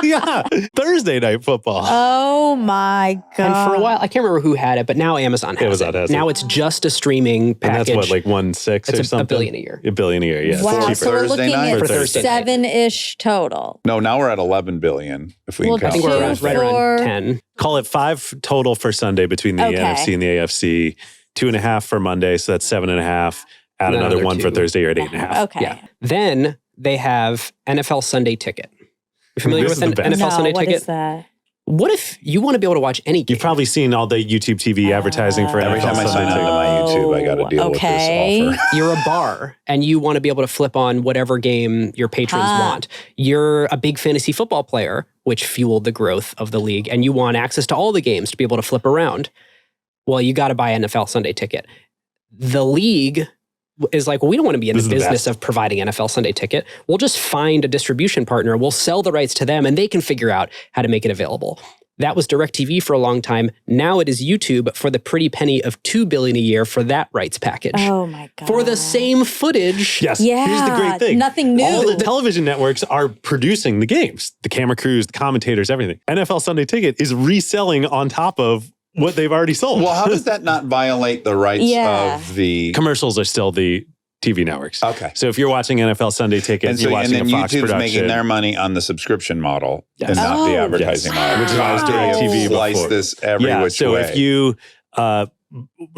Yeah. Thursday night football. Oh my God. And for a while, I can't remember who had it, but now Amazon has Amazon it. has it. Now it's just a streaming and package. that's what, like 1.6 It's or a something? billion a year. $1 billion a year, yeah. Wow. It's So cheaper. we're Thursday looking night at or Thursday night? 7-ish total. No, now we're at 11 billion if we Well, can I count. think we're Two, right Thursday. around four. 10. Call it 5 total for Sunday between the Okay. NFC and the AFC, 2.5 for Monday, so that's 7.5. Add And another another 1 for 2. Thursday, you're at 8.5. Okay. Yeah. Then they have NFL Sunday Ticket. You familiar This with is an the best. NFL No, Sunday what Ticket? is that? What if you want to be able to watch any game? You've probably seen all the YouTube TV advertising for Every NFL time I Sunday sign Ticket. on to my YouTube, I got to deal Okay. with this offer. You're a bar and you want to be able to flip on whatever game your patrons want. You're a big fantasy football player, which fueled the growth of the league, and you want access to all the games to be able to flip around. Well, you got to buy an NFL Sunday Ticket. The league is like, well, we don't want to be in This the is the business best. of providing NFL Sunday Ticket. We'll just find a distribution partner. We'll sell the rights to them and they can figure out how to make it available. That was DirecTV for a long time. Now it is YouTube for the pretty penny of $2 billion a year for that rights package. Oh my God. For the same footage. Yes. Yeah. Here's the great thing. Nothing new. All the television networks are producing the games, the camera crews, the commentators, everything. NFL Sunday Ticket is reselling on top of what they've already sold. Well, how does that not violate the rights Yeah. of the... Commercials are still the TV networks. Okay. So if you're watching NFL Sunday Ticket, And, you're watching then a Fox YouTube's production. making their money on the subscription model Yes. and not the Oh. advertising Yes. model. Which is Wow. DirecTV Slice before. this every which so way. if you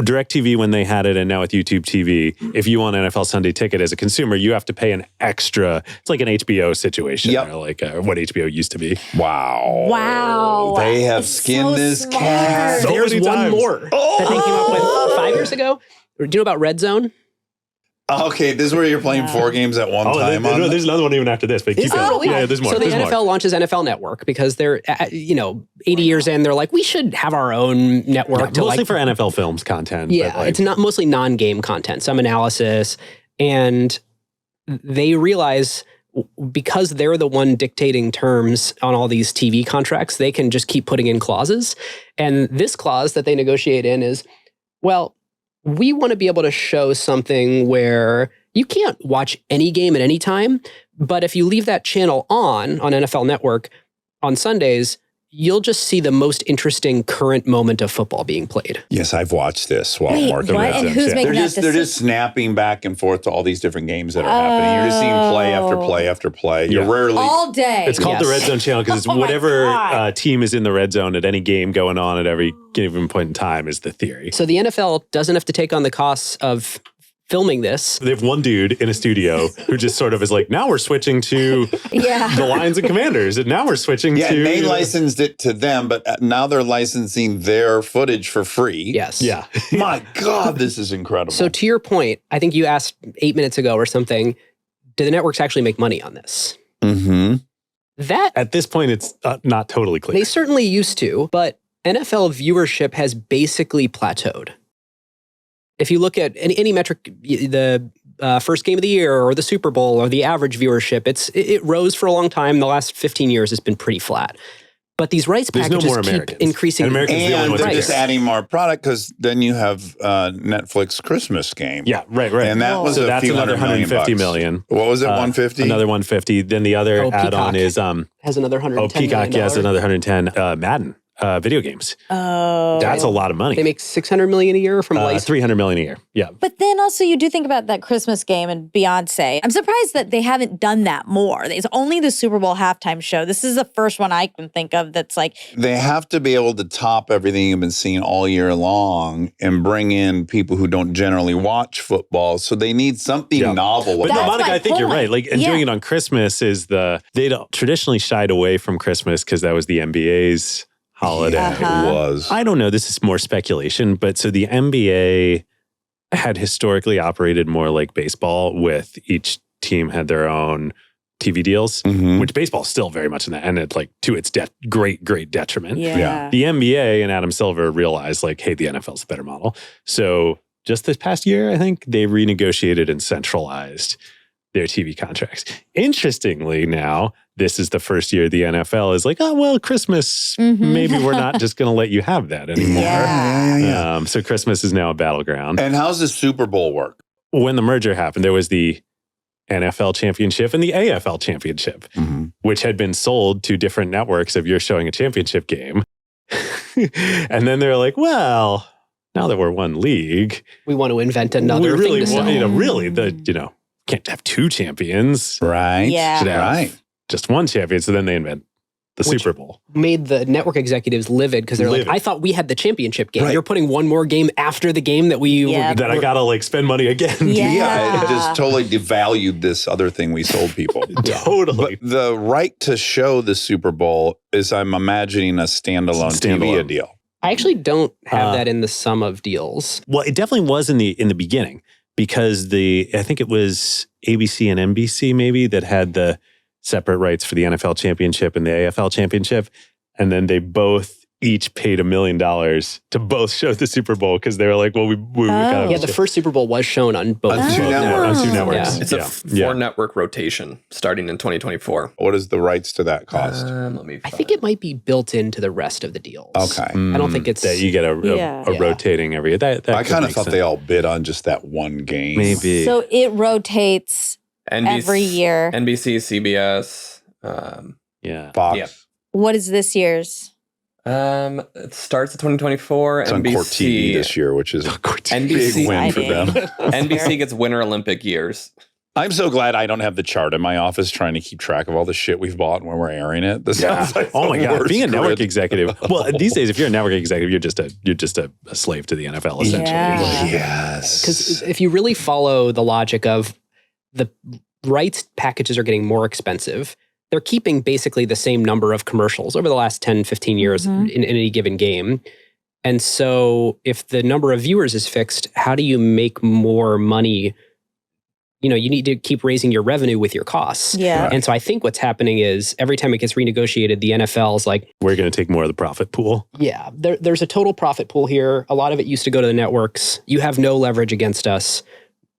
DirecTV, when they had it, and now with YouTube TV, if you want an NFL Sunday Ticket as a consumer, you have to pay an extra. It's like an HBO situation, Yep. or like what HBO used to to be. Wow. Wow. They have It's skinned so this smart. cat. So There's many one times. more that they came up with 5 years ago. Do you know about Red Zone? Okay, this is where you're playing 4 games at one time. There's another one even after this, but keep going. Yeah, there's more. So the there's NFL more. launches NFL Network because they're, 80 years in, they're like, we should have our own network. Yeah, mostly for NFL films content. Yeah, but it's not mostly non-game content, some analysis. And they realize because they're the one dictating terms on all these TV contracts, they can just keep putting in clauses. And this clause that they negotiate in is, well, we want to be able to show something where you can't watch any game at any time, but if you leave that channel on NFL Network on Sundays, you'll just see the most interesting current moment of football being played. Yes, I've watched this while Wait, marking what? red And zones. who's making that They're just snapping back and forth to all these different games that are happening. You're just seeing play after play after play. You're rarely all day. It's called the Red Zone Channel because it's Oh my whatever God. team is in the red zone at any game going on at every given point in time is the theory. So the NFL doesn't have to take on the costs of filming this. They have one dude in a studio who just sort of is like, now we're switching to the Lions and Commanders, and now we're switching to... and they licensed it to them, but now they're licensing their footage for free. Yes. Yeah. My God, this is incredible. So to your point, I think you asked 8 minutes ago or something, do the networks actually make money on this? Mm-hmm. That, At this point, it's not totally clear. they certainly used to, but NFL viewership has basically plateaued. If you look at any metric, the first game of the year or the Super Bowl or the average viewership, it rose for a long time. The last 15 years has been pretty flat. But these rights There's no packages more keep Americans. increasing. And Americans the only And ones they're that just care. adding more product because then you have Netflix Christmas game. Yeah, right. And that was so a that's few another $150 $150 million. What was it, 150? Another 150. Then the other add-on Peacock is has another $110 Peacock million. has another 110. Madden video games. Oh. That's a lot of money. They make $600 million a year from license. $300 million a year. Yeah. But then also you do think about that Christmas game and Beyonce. I'm surprised that they haven't done that more. It's only the Super Bowl halftime show. This is the first one I can think of that's like... They have to be able to top everything you've been seeing all year long and bring in people who don't generally watch football. So they need something novel. But That's no, Monica, my I think you're point. right. Like, and Yeah. doing it on Christmas is they don't traditionally shied away from Christmas because that was the NBA's holiday. Yeah, it was. I don't know. This is more speculation, but so the NBA had historically operated more like baseball, with each team had their own TV deals, Mhm. which baseball is still very much in that, and it's like to its great detriment. Yeah. The NBA and Adam Silver realized like, hey, the NFL's a better model. So just this past year, I think they renegotiated and centralized their TV contracts. Interestingly, now this is the first year the NFL is like, oh, well, Christmas, maybe we're not just going to let you have that anymore. Yeah. So Christmas is now a battleground. And how's the Super Bowl work? When the merger happened, there was the NFL championship and the AFL championship, which had been sold to different networks if you're showing a championship game. And then they're like, well, now that we're one league, We want to invent another we really thing to want, sell. really, can't have two champions. Right. Yeah. Should have Right. just one champion. So then they invent the Which- Super Bowl. Made the network executives livid because they're Livid. like, I thought we had the championship game. Right. You're putting one more game after the game that we Yeah. That I gotta like spend money again. Yeah. Yeah, it just totally devalued this other thing we sold people. Totally. But the right to show the Super Bowl is, I'm imagining, a standalone TV Standalone. deal. I actually don't have that in the sum of deals. Well, it definitely was in the beginning, because I think it was ABC and NBC maybe that had the separate rights for the NFL championship and the AFL championship. And then they both each paid $1 million to both show the Super Bowl, because they were like, well, we got Yeah, the first Super Bowl was shown on both. On two both networks. on two networks. Yeah. It's a four-network rotation starting in 2024. What is the rights to that cost? Let me. I think it might be built into the rest of the deals. Okay. I don't think it's- that you get a Yeah. rotating every. That I could kind of make thought sense. they all bid on just that one game. Maybe. So it rotates NBC, every year. NBC, CBS. Yeah. Fox. Yeah. What is this year's? It starts at 2024. It's on Court TV this year, which is a NBC big win for them. NBC gets Winter Olympic years. I'm so glad I don't have the chart in my office trying to keep track of all the shit we've bought when we're airing it. This sounds like Oh my the God! worst Being a network grid. executive. Well, these days, if you're a network executive, you're just a slave to the NFL essentially. Yeah. Like, Yes. Because if you really follow the logic of the rights packages are getting more expensive, they're keeping basically the same number of commercials over the last 10, 15 years in any given game. And so if the number of viewers is fixed, how do you make more money you need to keep raising your revenue with your costs. Yeah. And so I think what's happening is every time it gets renegotiated, the NFL's like, We're going to take more of the profit pool. yeah, there's a total profit pool here. A lot of it used to go to the networks. You have no leverage against us.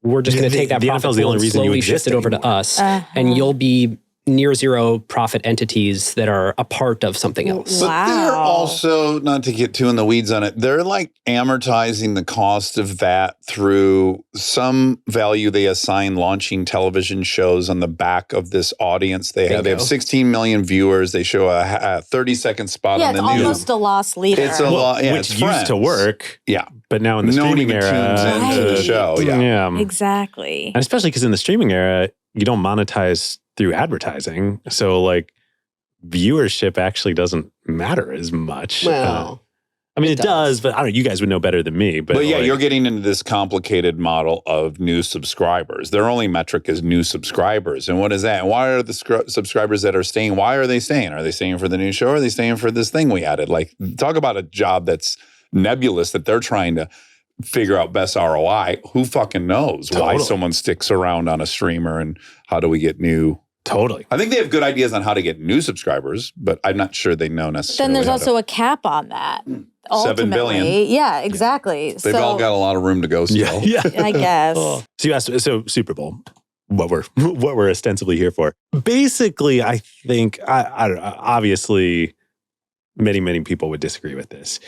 We're just going to take that the profit NFL is the pool only and reason you slowly exist shift it over to anymore. us. And you'll be near zero profit entities that are a part of something else. But they're Wow. also, not to get too in the weeds on it, they're like amortizing the cost of that through some value they assign launching television shows on the back of this audience they have. They have Bingo. 16 million viewers. They show a 30-second spot Yeah, on it's the news. almost a lost leader. It's a lot, yeah, which it's used to Friends. work. Yeah. But now in the No one streaming even era, tunes into the Right. show. Yeah. yeah. Exactly. And especially because in the streaming era, you don't monetize through advertising. So like viewership actually doesn't matter as much. Well, I mean, it it does, but I don't know. You guys would know better than me. But yeah, like, you're getting into this complicated model of new subscribers. Their only metric is new subscribers. And what is that? Why are the subscribers that are staying, why are they staying? Are they staying for the new show? Or are they staying for this thing we added? Like, talk about a job that's nebulous that they're trying to figure out best ROI. Who fucking knows why Totally. someone sticks around on a streamer and how do we get new? Totally. I think they have good ideas on how to get new subscribers, but I'm not sure they know necessarily. Then there's how also a cap on that. 7 billion. Ultimately. Yeah, exactly. they've all got a lot of room to go still. Yeah. I guess. So you asked, so Super Bowl, what we're ostensibly here for. Basically, I think, I don't know, obviously many people would disagree with this.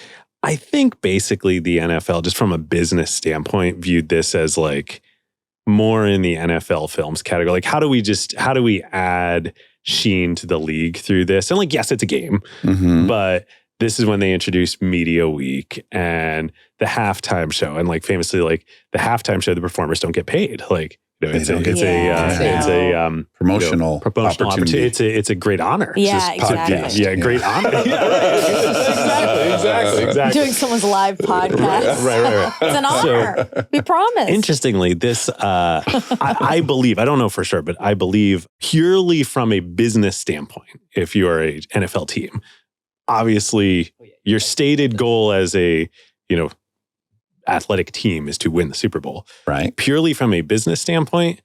I think basically the NFL, just from a business standpoint, viewed this as like more in the NFL films category. Like, how do we add sheen to the league through this? And like, yes, it's a game, Mhm. but this is when they introduced Media Week and the halftime show. And like famously, like the halftime show, the performers don't get paid. Like, it's They don't get paid. Promotional opportunity. It's a great honor. Yeah, Just exactly. podcast. Yeah, great honor. Yeah, exactly. Doing someone's live podcast. Right. It's an honor. We promise. Interestingly, this, I believe, I don't know for sure, but I believe purely from a business standpoint, if you are a NFL team, obviously your stated goal as a, athletic team is to win the Super Bowl. Right. Purely from a business standpoint,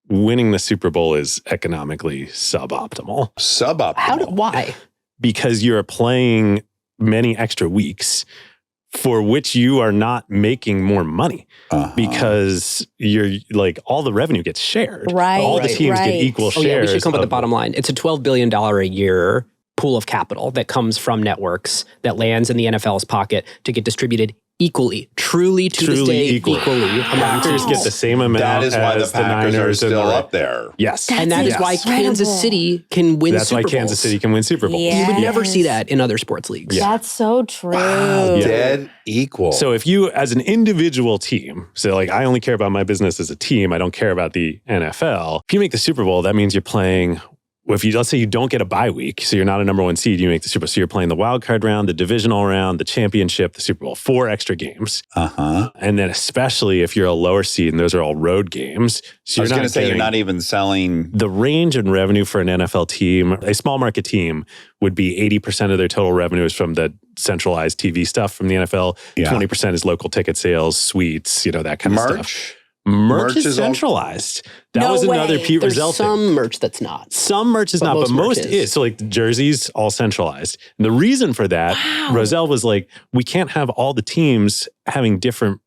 winning the Super Bowl is economically suboptimal. Suboptimal. Why? Because you're playing many extra weeks for which you are not making more money because you're like all the revenue gets shared. Right, All the teams right. get equal Oh shares. yeah, we should come up with of- the bottom line. It's a $12 billion a year pool of capital that comes from networks that lands in the NFL's pocket to get distributed equally, truly to this day, equally among Packers teams. get the same amount That is why the as Packers are Niners and still the- up there. Yes. And that is why incredible. Kansas City can win That's Super why Bowls. Kansas City can win Super Bowls. Yeah. You would never see Yes. that in other sports leagues. That's so true. Wow, dead equal. So if you, as an individual team, so like I only care about my business as a team, I don't care about the NFL. If you make the Super Bowl, that means you're playing. Let's say you don't get a bye week, so you're not a number one seed, you make the Super Bowl. So you're playing the wild card round, the divisional round, the championship, the Super Bowl, 4 extra games. And then especially if you're a lower seed, and those are all road games. So I was you're going not to say you're getting- not even selling. the range in revenue for an NFL team, a small market team, would be 80% of their total revenue is from the centralized TV stuff from the NFL. Yeah. 20% is local ticket sales, suites, that kind of stuff. Merch. Merch Merch is is all- centralized. That No was another way. Pete There's Rozelle thing. some merch that's not. Some merch is But not, but most merch most is. is. So like the jerseys, all centralized. And the reason for that, Rozelle was like, we can't have all the teams having different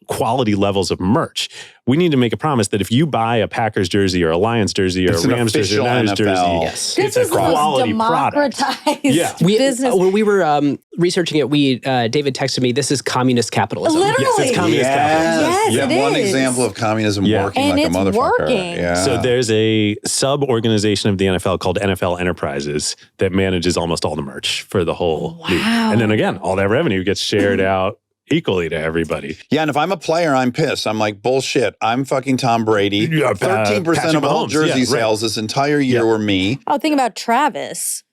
quality levels of merch. We need to make a promise that if you buy a Packers jersey or a Lions jersey or It's a an Rams jersey or a official Niners jersey, NFL. Yes. it's This a is the most quality product. democratized Yeah. business. When we were researching it, David texted me, this is communist capitalism. Literally. Yes, it's communist capitalism. Yes, you have it one is. example of communism Yeah. working And like it's a motherfucker. working. Yeah. So there's a sub-organization of the NFL called NFL Enterprises that manages almost all the merch for the whole league. And then again, all that revenue gets shared out equally to everybody. Yeah, and if I'm a player, I'm pissed. I'm like, bullshit. I'm fucking Tom Brady. Yeah, 13% Patrick of all Mahomes. jersey Yeah, right. sales this entire year were me. Oh, think about Travis.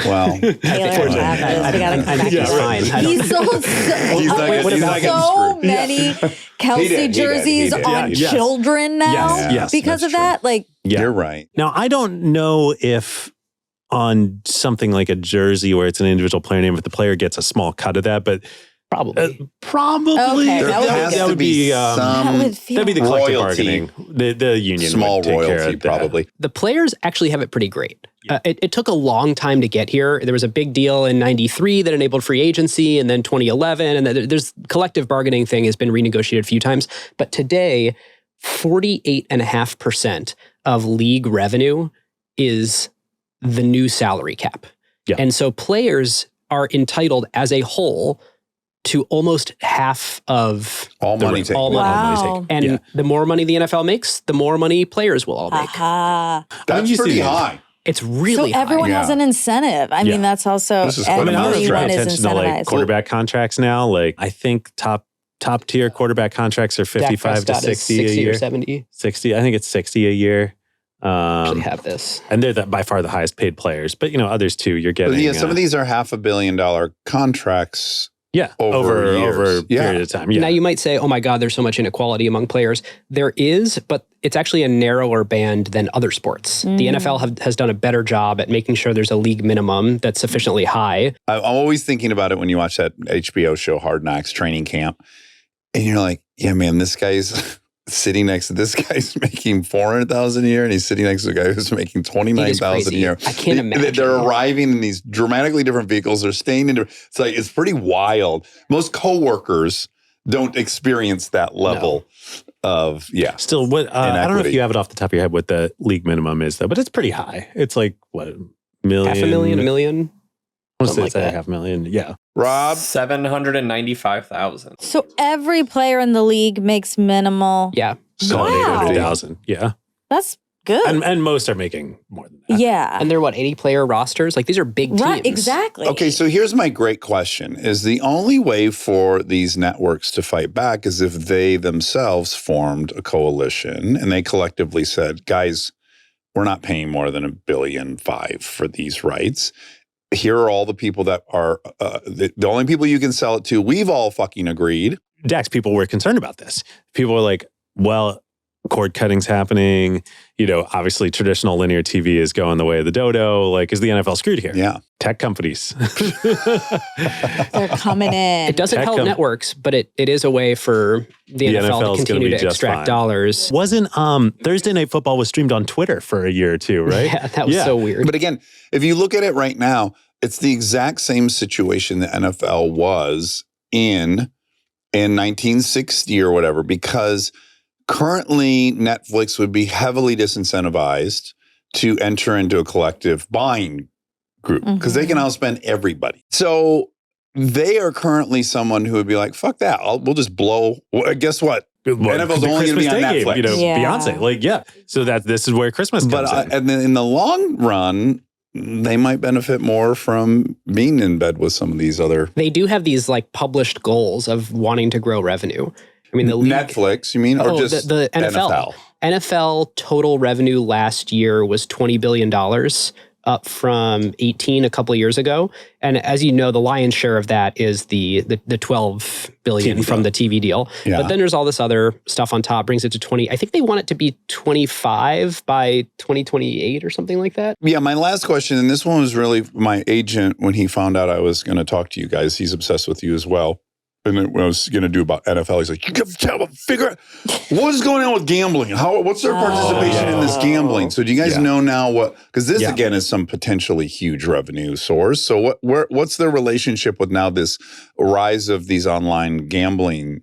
Well, Taylor Travis. We gotta I think he's fine. I don't- He sold He's not wait, getting- he's not getting so screwed. many Kelsey He did. jerseys He did. on Yes. children now Yes, because that's of that. Like, Yeah. you're right. Now, I don't know if on something like a jersey where it's an individual player name, if the player gets a small cut of that, but Probably. Probably. Okay, There that would has be to would be That some would feel- That'd be the collective royalty. bargaining. The union small would take care royalty, of that. probably. The players actually have it pretty great. It took a long time to get here. There was a big deal in 93 that enabled free agency, and then 2011, and there's collective bargaining thing has been renegotiated a few times. But today, 48.5% of league revenue is the new salary cap. Yeah. And so players are entitled as a whole to almost half of All money taken. all money. Wow. And Yeah. the more money the NFL makes, the more money players will all make. Aha. That's you see pretty that. high. It's really So everyone high. has an incentive. I mean, Yeah. that's also This is quite I mean, I don't know if you everyone pay is attention to like incentivized. quarterback contracts now. Like I think top tier quarterback contracts are 55 to Dak Prescott is 60 a 60 year. or 70. 60. I think it's 60 a year. Actually have this. And they're by far the highest paid players. But others too. You're getting But yeah, some of these are $500 million contracts. over years. a period of time. Yeah. Now you might say, oh my God, there's so much inequality among players. There is, but it's actually a narrower band than other sports. The NFL has done a better job at making sure there's a league minimum that's sufficiently high. I'm always thinking about it when you watch that HBO show Hard Knocks Training Camp, and you're like, yeah, man, this guy's sitting next to this guy's making $400,000 a year, and he's sitting next to a guy who's making $29,000 a year. I can't imagine. They're arriving in these dramatically different vehicles. They're staying in. It's pretty wild. Most coworkers don't experience that level of Still, what I don't know if inequity. you have it off the top of your head what the league minimum is though, but it's pretty high. It's like what, $1 million? $500,000, $1 million. I want to something like say that. $500,000. Yeah. Rob. 795,000. So every player in the league makes minimal. Yeah. So Wow. 800,000. Yeah. That's good. And most are making more than that. yeah. And they're 80 player rosters? Like these are big teams. Right, exactly. Okay, so here's my great question. Is the only way for these networks to fight back is if they themselves formed a coalition and they collectively said, guys, we're not paying more than $1.5 billion for these rights. Here are all the people that are the only people you can sell it to. We've all fucking agreed. Dax people were concerned about this. People were like, well, cord cutting's happening. Obviously traditional linear TV is going the way of the dodo. Like, is the NFL screwed here? Yeah. Tech companies. They're coming in. It doesn't Tech help com- networks, but it is a way for the NFL NFL's to gonna continue be to just extract fine. dollars. Wasn't Thursday Night Football was streamed on Twitter for a year or two, right? Yeah, that was so weird. But again, if you look at it right now, it's the exact same situation the NFL was in 1960 or whatever, because currently Netflix would be heavily disincentivized to enter into a collective buying group because they can outspend everybody. So they are currently someone who would be like, fuck that. We'll just blow. Well, guess what? NFL's The only going to be Christmas on Day Netflix. game, Yeah. Beyonce. So this is where Christmas comes But in. and then in the long run, they might benefit more from being in bed with some of these other They do have these published goals of wanting to grow revenue. I mean, the league, Netflix, you mean, or just the NFL. NFL total revenue last year was $20 billion, up from 18 a couple of years ago. And as you know, the lion's share of that is the 12 billion TV from the TV deal. Yeah. But then there's all this other stuff on top, brings it to 20. I think they want it to be 25 by 2028 or something like that. Yeah, my last question, and this one was really my agent when he found out I was going to talk to you guys. He's obsessed with you as well. And then when I was going to do about NFL, he's like, you got to figure out what is going on with gambling. What's their participation in this gambling? So do you guys know now what? Because this again is some potentially huge revenue source. So what's their relationship with now this rise of these online gambling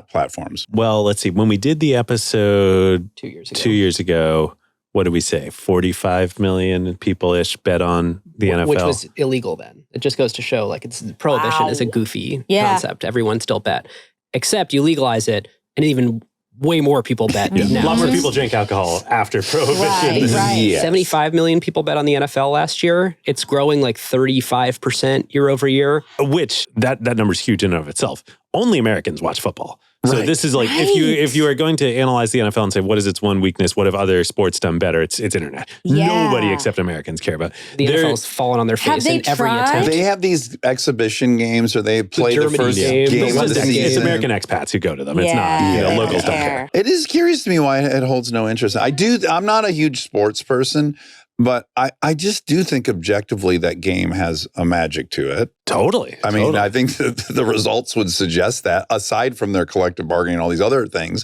platforms? Well, let's see. When we did the episode 2 years ago. 2 years ago, what did we say? 45 million people-ish bet on the NFL. Which was illegal then. It just goes to show prohibition is a goofy concept. Everyone still bet. Except you legalize it and even way more people bet A now. lot more people drink alcohol after prohibition. Right. Yes. 75 million people bet on the NFL last year. It's growing 35% year over year. Which that number's huge in and of itself. Only Americans watch football. So Right. this is if you are going to analyze the NFL and say, what is its one weakness? What have other sports done better? It's internet. Yeah. Nobody except Americans care about. The NFL's fallen on their Have face they in every tried? attempt. They have these exhibition games, or they play the Germany first game, game the of the London game. It's season. American expats who go to them. It's Yeah. not Yeah. locals don't care. It is curious to me why it holds no interest. I'm not a huge sports person. But I just do think objectively that game has a magic to it. Totally. I mean, I think that the results would suggest that, aside from their collective bargaining and all these other things,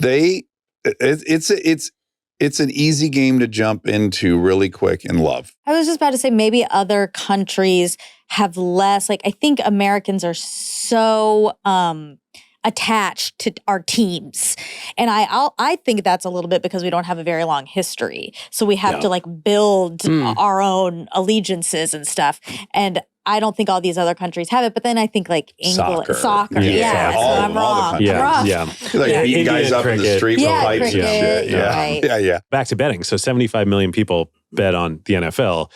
it's an easy game to jump into really quick and love. I was just about to say maybe other countries have less, like I think Americans are so attached to our teams. And I think that's a little bit because we don't have a very long history. So we have to like build our own allegiances and stuff. And I don't think all these other countries have it. But then I think like England, soccer. Yeah. So I'm wrong. Like beating guys up in the street with pipes and shit. Yeah. Back to betting. So 75 million people bet on the NFL.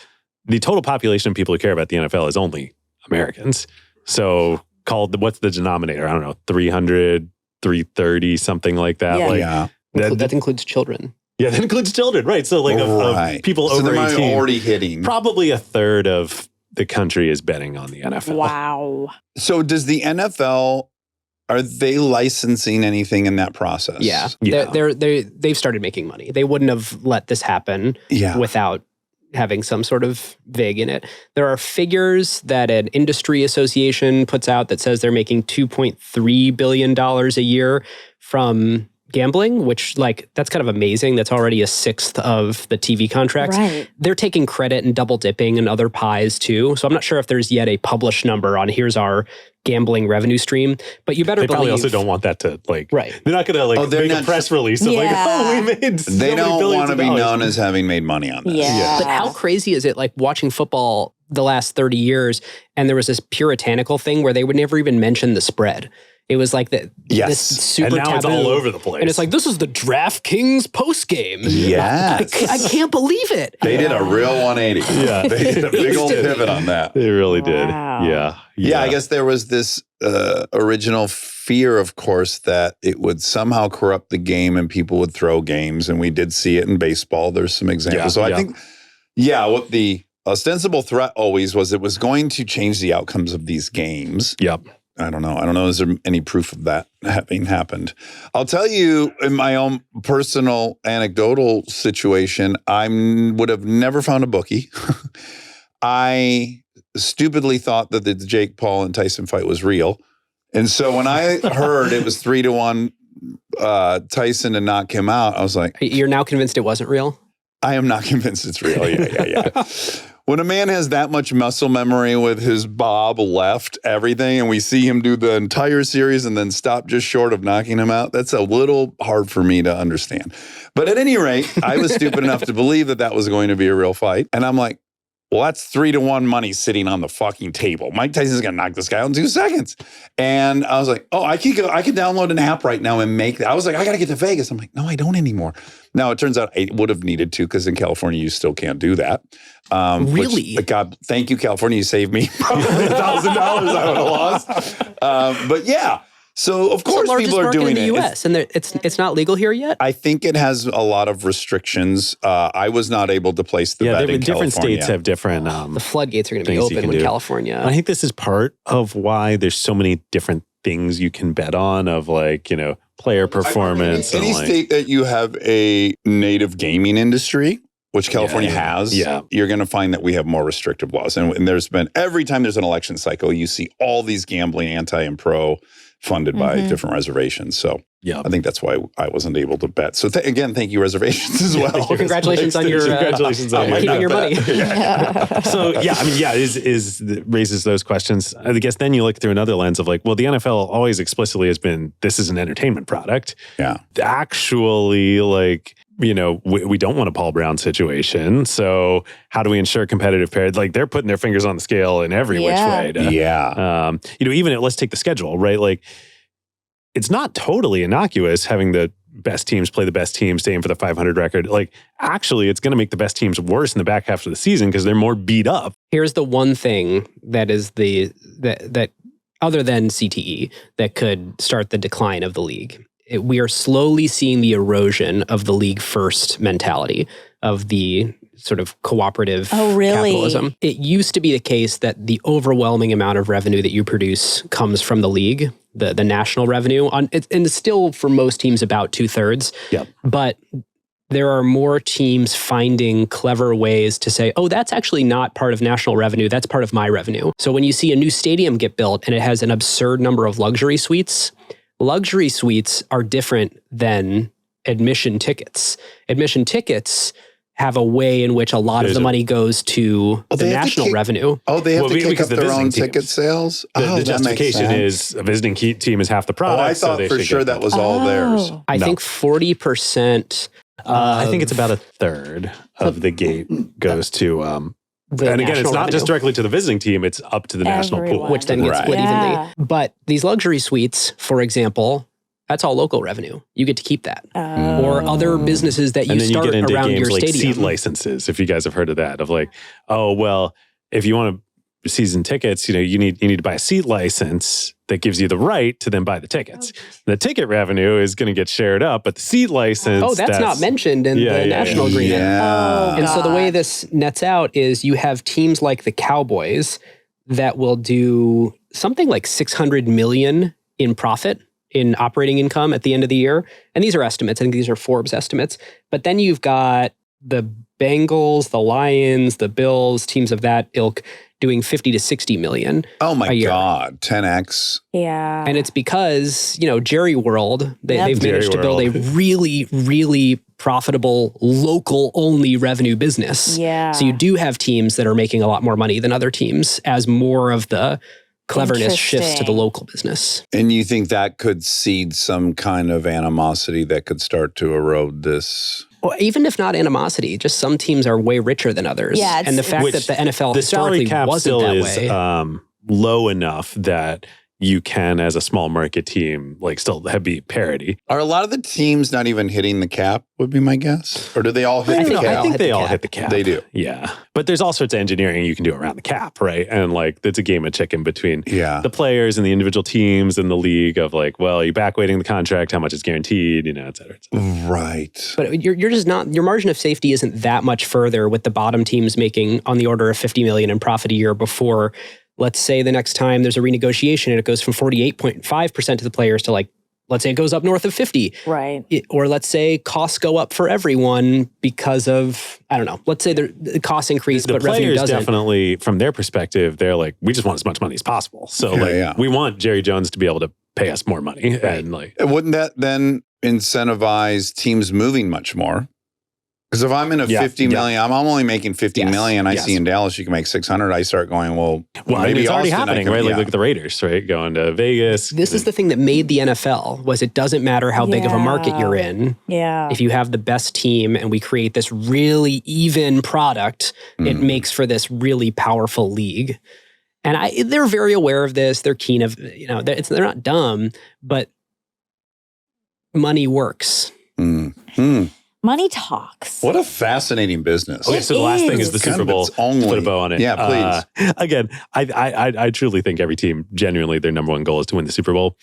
The total population of people who care about the NFL is only Americans. So what's the denominator? I don't know, 300, 330, something like that. That includes children. Yeah, that includes children, right? So like of people over 18, already hitting. Probably a third of the country is betting on the NFL. Wow. So does the NFL, are they licensing anything in that process? Yeah. They've started making money. They wouldn't have let this happen without having some sort of vig in it. There are figures that an industry association puts out that says they're making $2.3 billion a year from gambling, which like that's kind of amazing. That's already a sixth of the TV contracts. Right. They're taking credit and double dipping and other pies too. So I'm not sure if there's yet a published number on here's our gambling revenue stream, but you better believe. They probably also don't want that to like, right. They're not going to like make a press release of like, we made so They many don't want to be dollars. known as having made money on this. Yeah. But how crazy is it like watching football the last 30 years and there was this puritanical thing where they would never even mention the spread. It was like this super and now taboo. It's all over the place. And it's like, this is the DraftKings post game. Yes. I can't believe it. They did a real 180. Yeah. They did a big old pivot on that. They really did. Wow. Yeah, I guess there was this original fear, of course, that it would somehow corrupt the game and people would throw games. And we did see it in baseball. There's some examples. So I think, what the ostensible threat always was it was going to change the outcomes of these games. Yep. I don't know. Is there any proof of that having happened? I'll tell you, in my own personal anecdotal situation, I would have never found a bookie. I stupidly thought that the Jake Paul and Tyson fight was real. And so when I heard it was 3-1 Tyson to knock him out, I was like, you're now convinced it wasn't real? I am not convinced it's real. Yeah. When a man has that much muscle memory with his bob left, everything, and we see him do the entire series and then stop just short of knocking him out, that's a little hard for me to understand. But at any rate, I was stupid enough to believe that was going to be a real fight. And I'm like, well, that's 3-1 money sitting on the fucking table. Mike Tyson's going to knock this guy out in 2 seconds. And I was like, I could download an app right now and make that. I was like, I got to get to Vegas. I'm like, no, I don't anymore. Now, it turns out I would have needed to because in California, you still can't do that. Really? Which, God, thank you, California. You saved me probably $1,000 I would have lost. But yeah. So, of course, people are doing it. in the U.S., and it's not legal here yet? I think it has a lot of restrictions. I was not able to place the bet in different California. states have different the floodgates are going to be open with California. I think this is part of why there's so many different things you can bet on of like, player performance. Any state that you have a native gaming industry, which California has, you're going to find that we have more restrictive laws. And there's been, every time there's an election cycle, you see all these gambling, anti and pro, funded by different reservations. So I think that's why I wasn't able to bet. So again, thank you, reservations as well. Well, congratulations on your keeping your money. So it raises those questions. I guess then you look through another lens of like, well, the NFL always explicitly has been, this is an entertainment product. Yeah. Actually, like, we don't want a Paul Brown situation. So how do we ensure competitive pair? Like they're putting their fingers on the scale in every which way. Let's take the schedule, right? Like it's not totally innocuous having the best teams play the best teams to aim for the 500 record. Like actually it's going to make the best teams worse in the back half of the season because they're more beat up. Here's the one thing that is that other than CTE that could start the decline of the league. We are slowly seeing the erosion of the league first mentality of the sort of cooperative capitalism. It used to be the case that the overwhelming amount of revenue that you produce comes from the league, the national revenue, and it's still for most teams about 2/3. Yep. But there are more teams finding clever ways to say, oh, that's actually not part of national revenue. That's part of my revenue. So when you see a new stadium get built and it has an absurd number of luxury suites are different than admission tickets. Admission tickets have a way in which a lot of the money goes to the national revenue. Oh, they have to kick up their own ticket sales? The justification is a visiting team is half the product. I thought for sure that was all theirs. I think 40%. I think it's about a third of the gate goes to... and again, it's not just directly to the visiting team, it's up to the national pool. Which then gets split evenly. But these luxury suites, for example, that's all local revenue. You get to keep that. Or other businesses that you start around your like stadium. Seat licenses, if you guys have heard of that, of like, oh, well, if you want season tickets, you need to buy a seat license that gives you the right to then buy the tickets. The ticket revenue is going to get shared up, but the seat license... Oh, that's not mentioned in the national agreement. And so the way this nets out is you have teams like the Cowboys that will do something like $600 million in profit in operating income at the end of the year. And these are estimates. I think these are Forbes estimates. But then you've got the Bengals, the Lions, the Bills, teams of that ilk doing 50 to 60 million. Oh my God, 10x. Yeah. And it's because, Jerry World, they've managed to build a really, really profitable local only revenue business. Yeah. So you do have teams that are making a lot more money than other teams as more of the cleverness shifts to the local business. And you think that could seed some kind of animosity that could start to erode this? Well, even if not animosity, just some teams are way richer than others. Yeah, and the fact that the NFL the salary historically cap wasn't still that is way. Low enough that you can, as a small market team, still be parity. Are a lot of the teams not even hitting the cap, would be my guess? Or do they all hit the cap? I think they all hit the cap. They do. Yeah. But there's all sorts of engineering you can do around the cap, right? And it's a game of chicken between the players and the individual teams and the league of are you backweighting the contract? How much is guaranteed? Et cetera, et cetera. Right. But you're just not, your margin of safety isn't that much further with the bottom teams making on the order of 50 million in profit a year before. Let's say the next time there's a renegotiation and it goes from 48.5% to the players to let's say it goes up north of 50. Right. Or let's say costs go up for everyone because of, I don't know, let's say the costs increase, but revenue doesn't. The players definitely, from their perspective, they're we just want as much money as possible. So we want Jerry Jones to be able to pay us more money. And wouldn't that then incentivize teams moving much more? Because if I'm in a 50 million, I'm only making 50 million. I see in Dallas you can make 600. I start going, maybe it's already Austin, happening, right? Look at the Raiders, right? Going to Vegas. This is the thing that made the NFL was it doesn't matter how big of a market you're in. Yeah. If you have the best team and we create this really even product, it makes for this really powerful league. And they're very aware of this. They're keen of, they're not dumb, but money works. Money talks. What a fascinating business. Okay, so the last thing is the Super Bowl. Put a bow on it. Yeah, please. Again, I truly think every team, genuinely, their number one goal is to win the Super Bowl.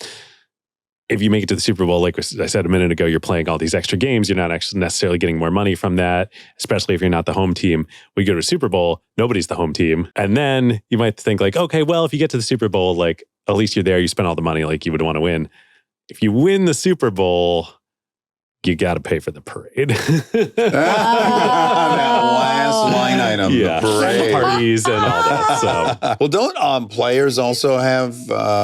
If you make it to the Super Bowl, like I said a minute ago, you're playing all these extra games. You're not actually necessarily getting more money from that, especially if you're not the home team. We go to a Super Bowl, nobody's the home team. And then you might think okay, well, if you get to the Super Bowl, at least you're there, you spent all the money you would want to win. If you win the Super Bowl, you got to pay for the parade. That last line item, the parade. Parties and all that. So, well, don't players also have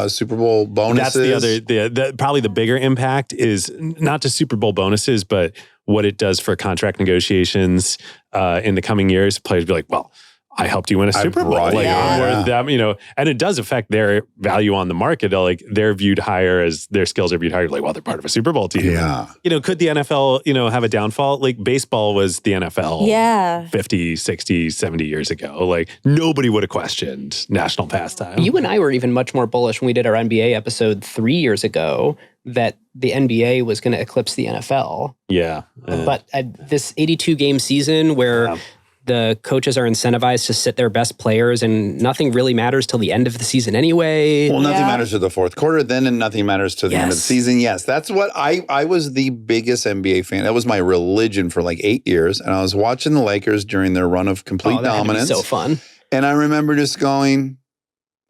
Super Bowl bonuses? That's the other, probably the bigger impact is not just Super Bowl bonuses, but what it does for contract negotiations in the coming years. Players be well, I helped you win a Super Bowl. And it does affect their value on the market. They're viewed higher as their skills are viewed higher. They're part of a Super Bowl team. Yeah. Could the NFL, have a downfall? Baseball was the NFL 50, 60, 70 years ago. Nobody would have questioned national pastime. You and I were even much more bullish when we did our NBA episode 3 years ago that the NBA was going to eclipse the NFL. Yeah. But this 82 game season where the coaches are incentivized to sit their best players and nothing really matters till the end of the season anyway. Well, nothing matters to the fourth quarter then, and nothing matters to the end of the season. Yes, that's what I was the biggest NBA fan. That was my religion for 8 years. And I was watching the Lakers during their run of complete dominance. So fun. And I remember just going,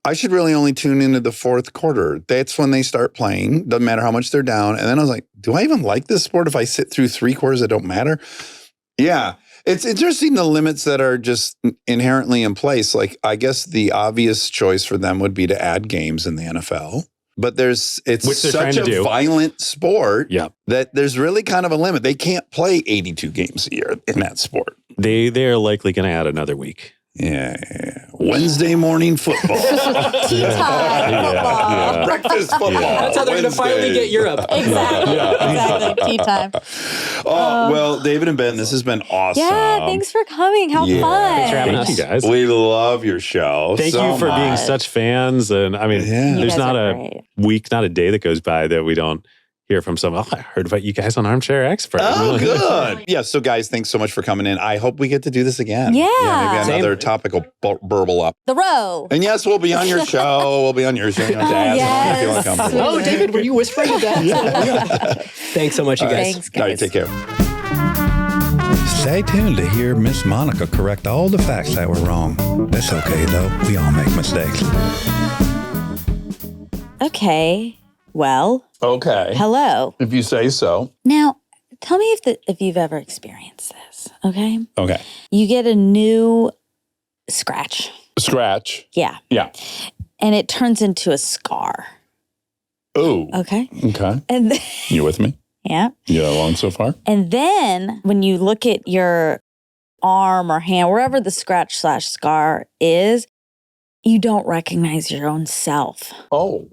I should really only tune into the fourth quarter. That's when they start playing. Doesn't matter how much they're down. And then I was like, do I even like this sport if I sit through 3 quarters that don't matter? Yeah. It's interesting the limits that are just inherently in place. Like, I guess the obvious choice for them would be to add games in the NFL. But it's Which they're trying such to a do. violent sport Yeah. that there's really kind of a limit. They can't play 82 games a year in that sport. They're likely going to add another week. Yeah. Wednesday morning football. Tea time football. Breakfast football. That's how they're going to finally Wednesday. get Europe. Exactly. Exactly. Tea time. Oh, well, David and Ben, this has been awesome. Yeah, thanks for coming. How Yeah. fun. Thanks for having Thank us. you guys. We love your show. Thank so you for being much. such fans. And I mean, Yeah. You there's guys not are a great. week, not a day that goes by that we don't hear from someone. Oh, I heard about you guys on Armchair Expert. Oh, good. Yeah. So, guys, thanks so much for coming in. I hope we get to do this again. Yeah. Maybe another topic will burble up. The row. And yes, we'll be on your show. We'll be on your show. You know, Dad, Yes. if you want to come. Oh, David, were you whispering to that? Thanks so much, you guys. Thanks, All right, guys. take care. Stay tuned to hear Miss Monica correct all the facts that were wrong. That's okay, though. We all make mistakes. Okay. Well, Okay. hello. If you say so. Now, tell me if you've ever experienced this, okay? Okay. You get a new scratch. Scratch. Yeah. Yeah. And it turns into a scar. Oh. Okay. Okay. And You with me? yeah. You along so far? And then when you look at your arm or hand, wherever the scratch/scar is, you don't recognize your own self. Oh,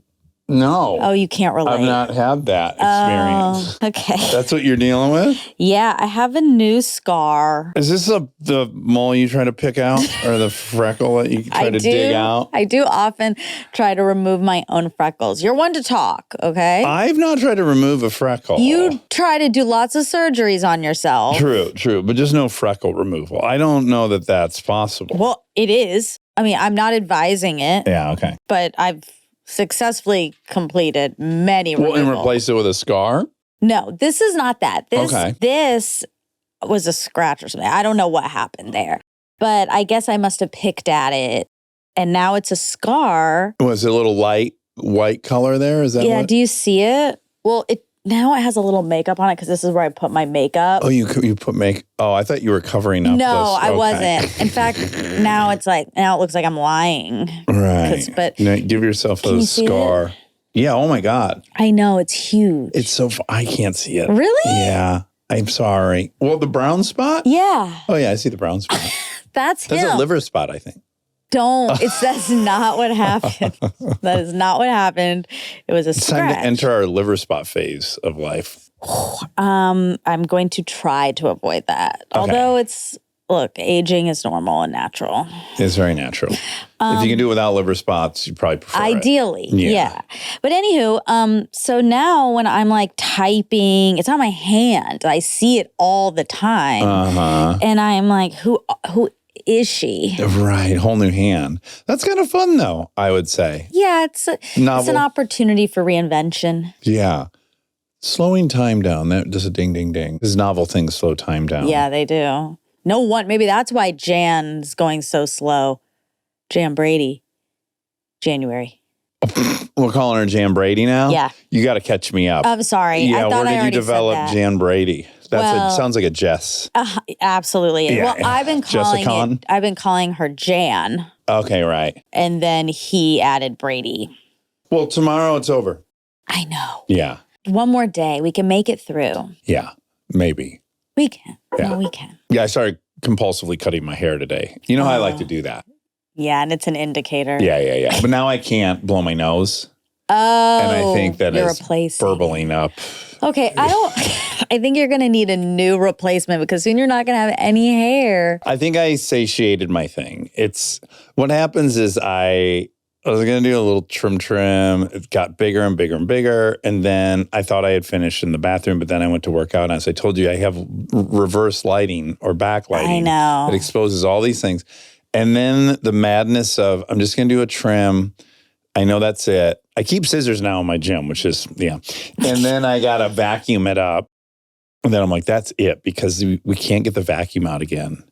no. Oh, you can't relate. I've not had that experience. Oh, okay. That's what you're dealing with? Yeah, I have a new scar. Is this the mole you try to pick out or the freckle that you try to dig out? I do often try to remove my own freckles. You're one to talk, okay? I've not tried to remove a freckle. You try to do lots of surgeries on yourself. True, but just no freckle removal. I don't know that that's possible. Well, it is. I mean, I'm not advising it, Yeah, okay. but I've successfully completed many Well, and removals. replace it with a scar? No, this is not that. Okay. This was a scratch or something. I don't know what happened there. But I guess I must have picked at it. And now it's a scar. Was it a little light white color there? Is that Yeah, what? do you see it? Well, now it has a little makeup on it because this is where I put my makeup. Oh, you put Oh, I thought you were covering up. No, I okay. wasn't. In fact, now it looks like I'm lying. Right. But No, give yourself Can a you see scar. Yeah. Oh my God. I know it's huge. It's so. I can't see it. Really? Yeah. I'm sorry. Well, the brown spot. Yeah, Oh yeah, I see the brown spot. that's That's him. a liver spot, I think. That's not what happened. That is not what happened. It was a It's time scratch. to enter our liver spot phase of life. I'm going to try to avoid that. Although aging is normal and natural. It's very natural. If you can do it without liver spots, you probably prefer it. Ideally, Yeah. yeah. But anywho, so now when I'm like typing, it's on my hand. I see it all the time, Uh-huh. and I'm like, who is she? Right. Whole new hand. That's kind of fun, though, I would say. Yeah, it's an Novel. opportunity for reinvention. Yeah. Slowing time down. That just a ding, ding, ding. These novel things slow time down. Yeah, they do. No one. Maybe that's why Jan's going so slow. Jan Brady. January. We're calling her Jan Brady now? Yeah. You got to catch me up. I'm sorry. Yeah, I thought where I did you already develop said that. Jan Brady? Sounds like a Jess. Absolutely. Yeah, Well, yeah. I've been calling her Jan, Okay, right. and then he added Brady. Well, tomorrow it's over. I know. Yeah. One more day, we can make it through. Yeah. Maybe. We can. Yeah. No, we can. Yeah, I started compulsively cutting my hair today. You know how I like to do that. Yeah, and it's an indicator. Yeah. But now I can't blow my nose. Oh, And I think that you're is replacing. burbling up. Okay, I think you're going to need a new replacement because soon you're not going to have any hair. I think I satiated my thing. What happens is I was going to do a little trim. It got bigger and bigger and bigger. And then I thought I had finished in the bathroom, but then I went to work out. And as I told you, I have reverse lighting or backlighting. I know. It exposes all these things. And then the madness of, I'm just going to do a trim. I know that's it. I keep scissors now in my gym, which is, yeah. And then I got to vacuum it up. And then I'm like, that's it, because we can't get the vacuum out again.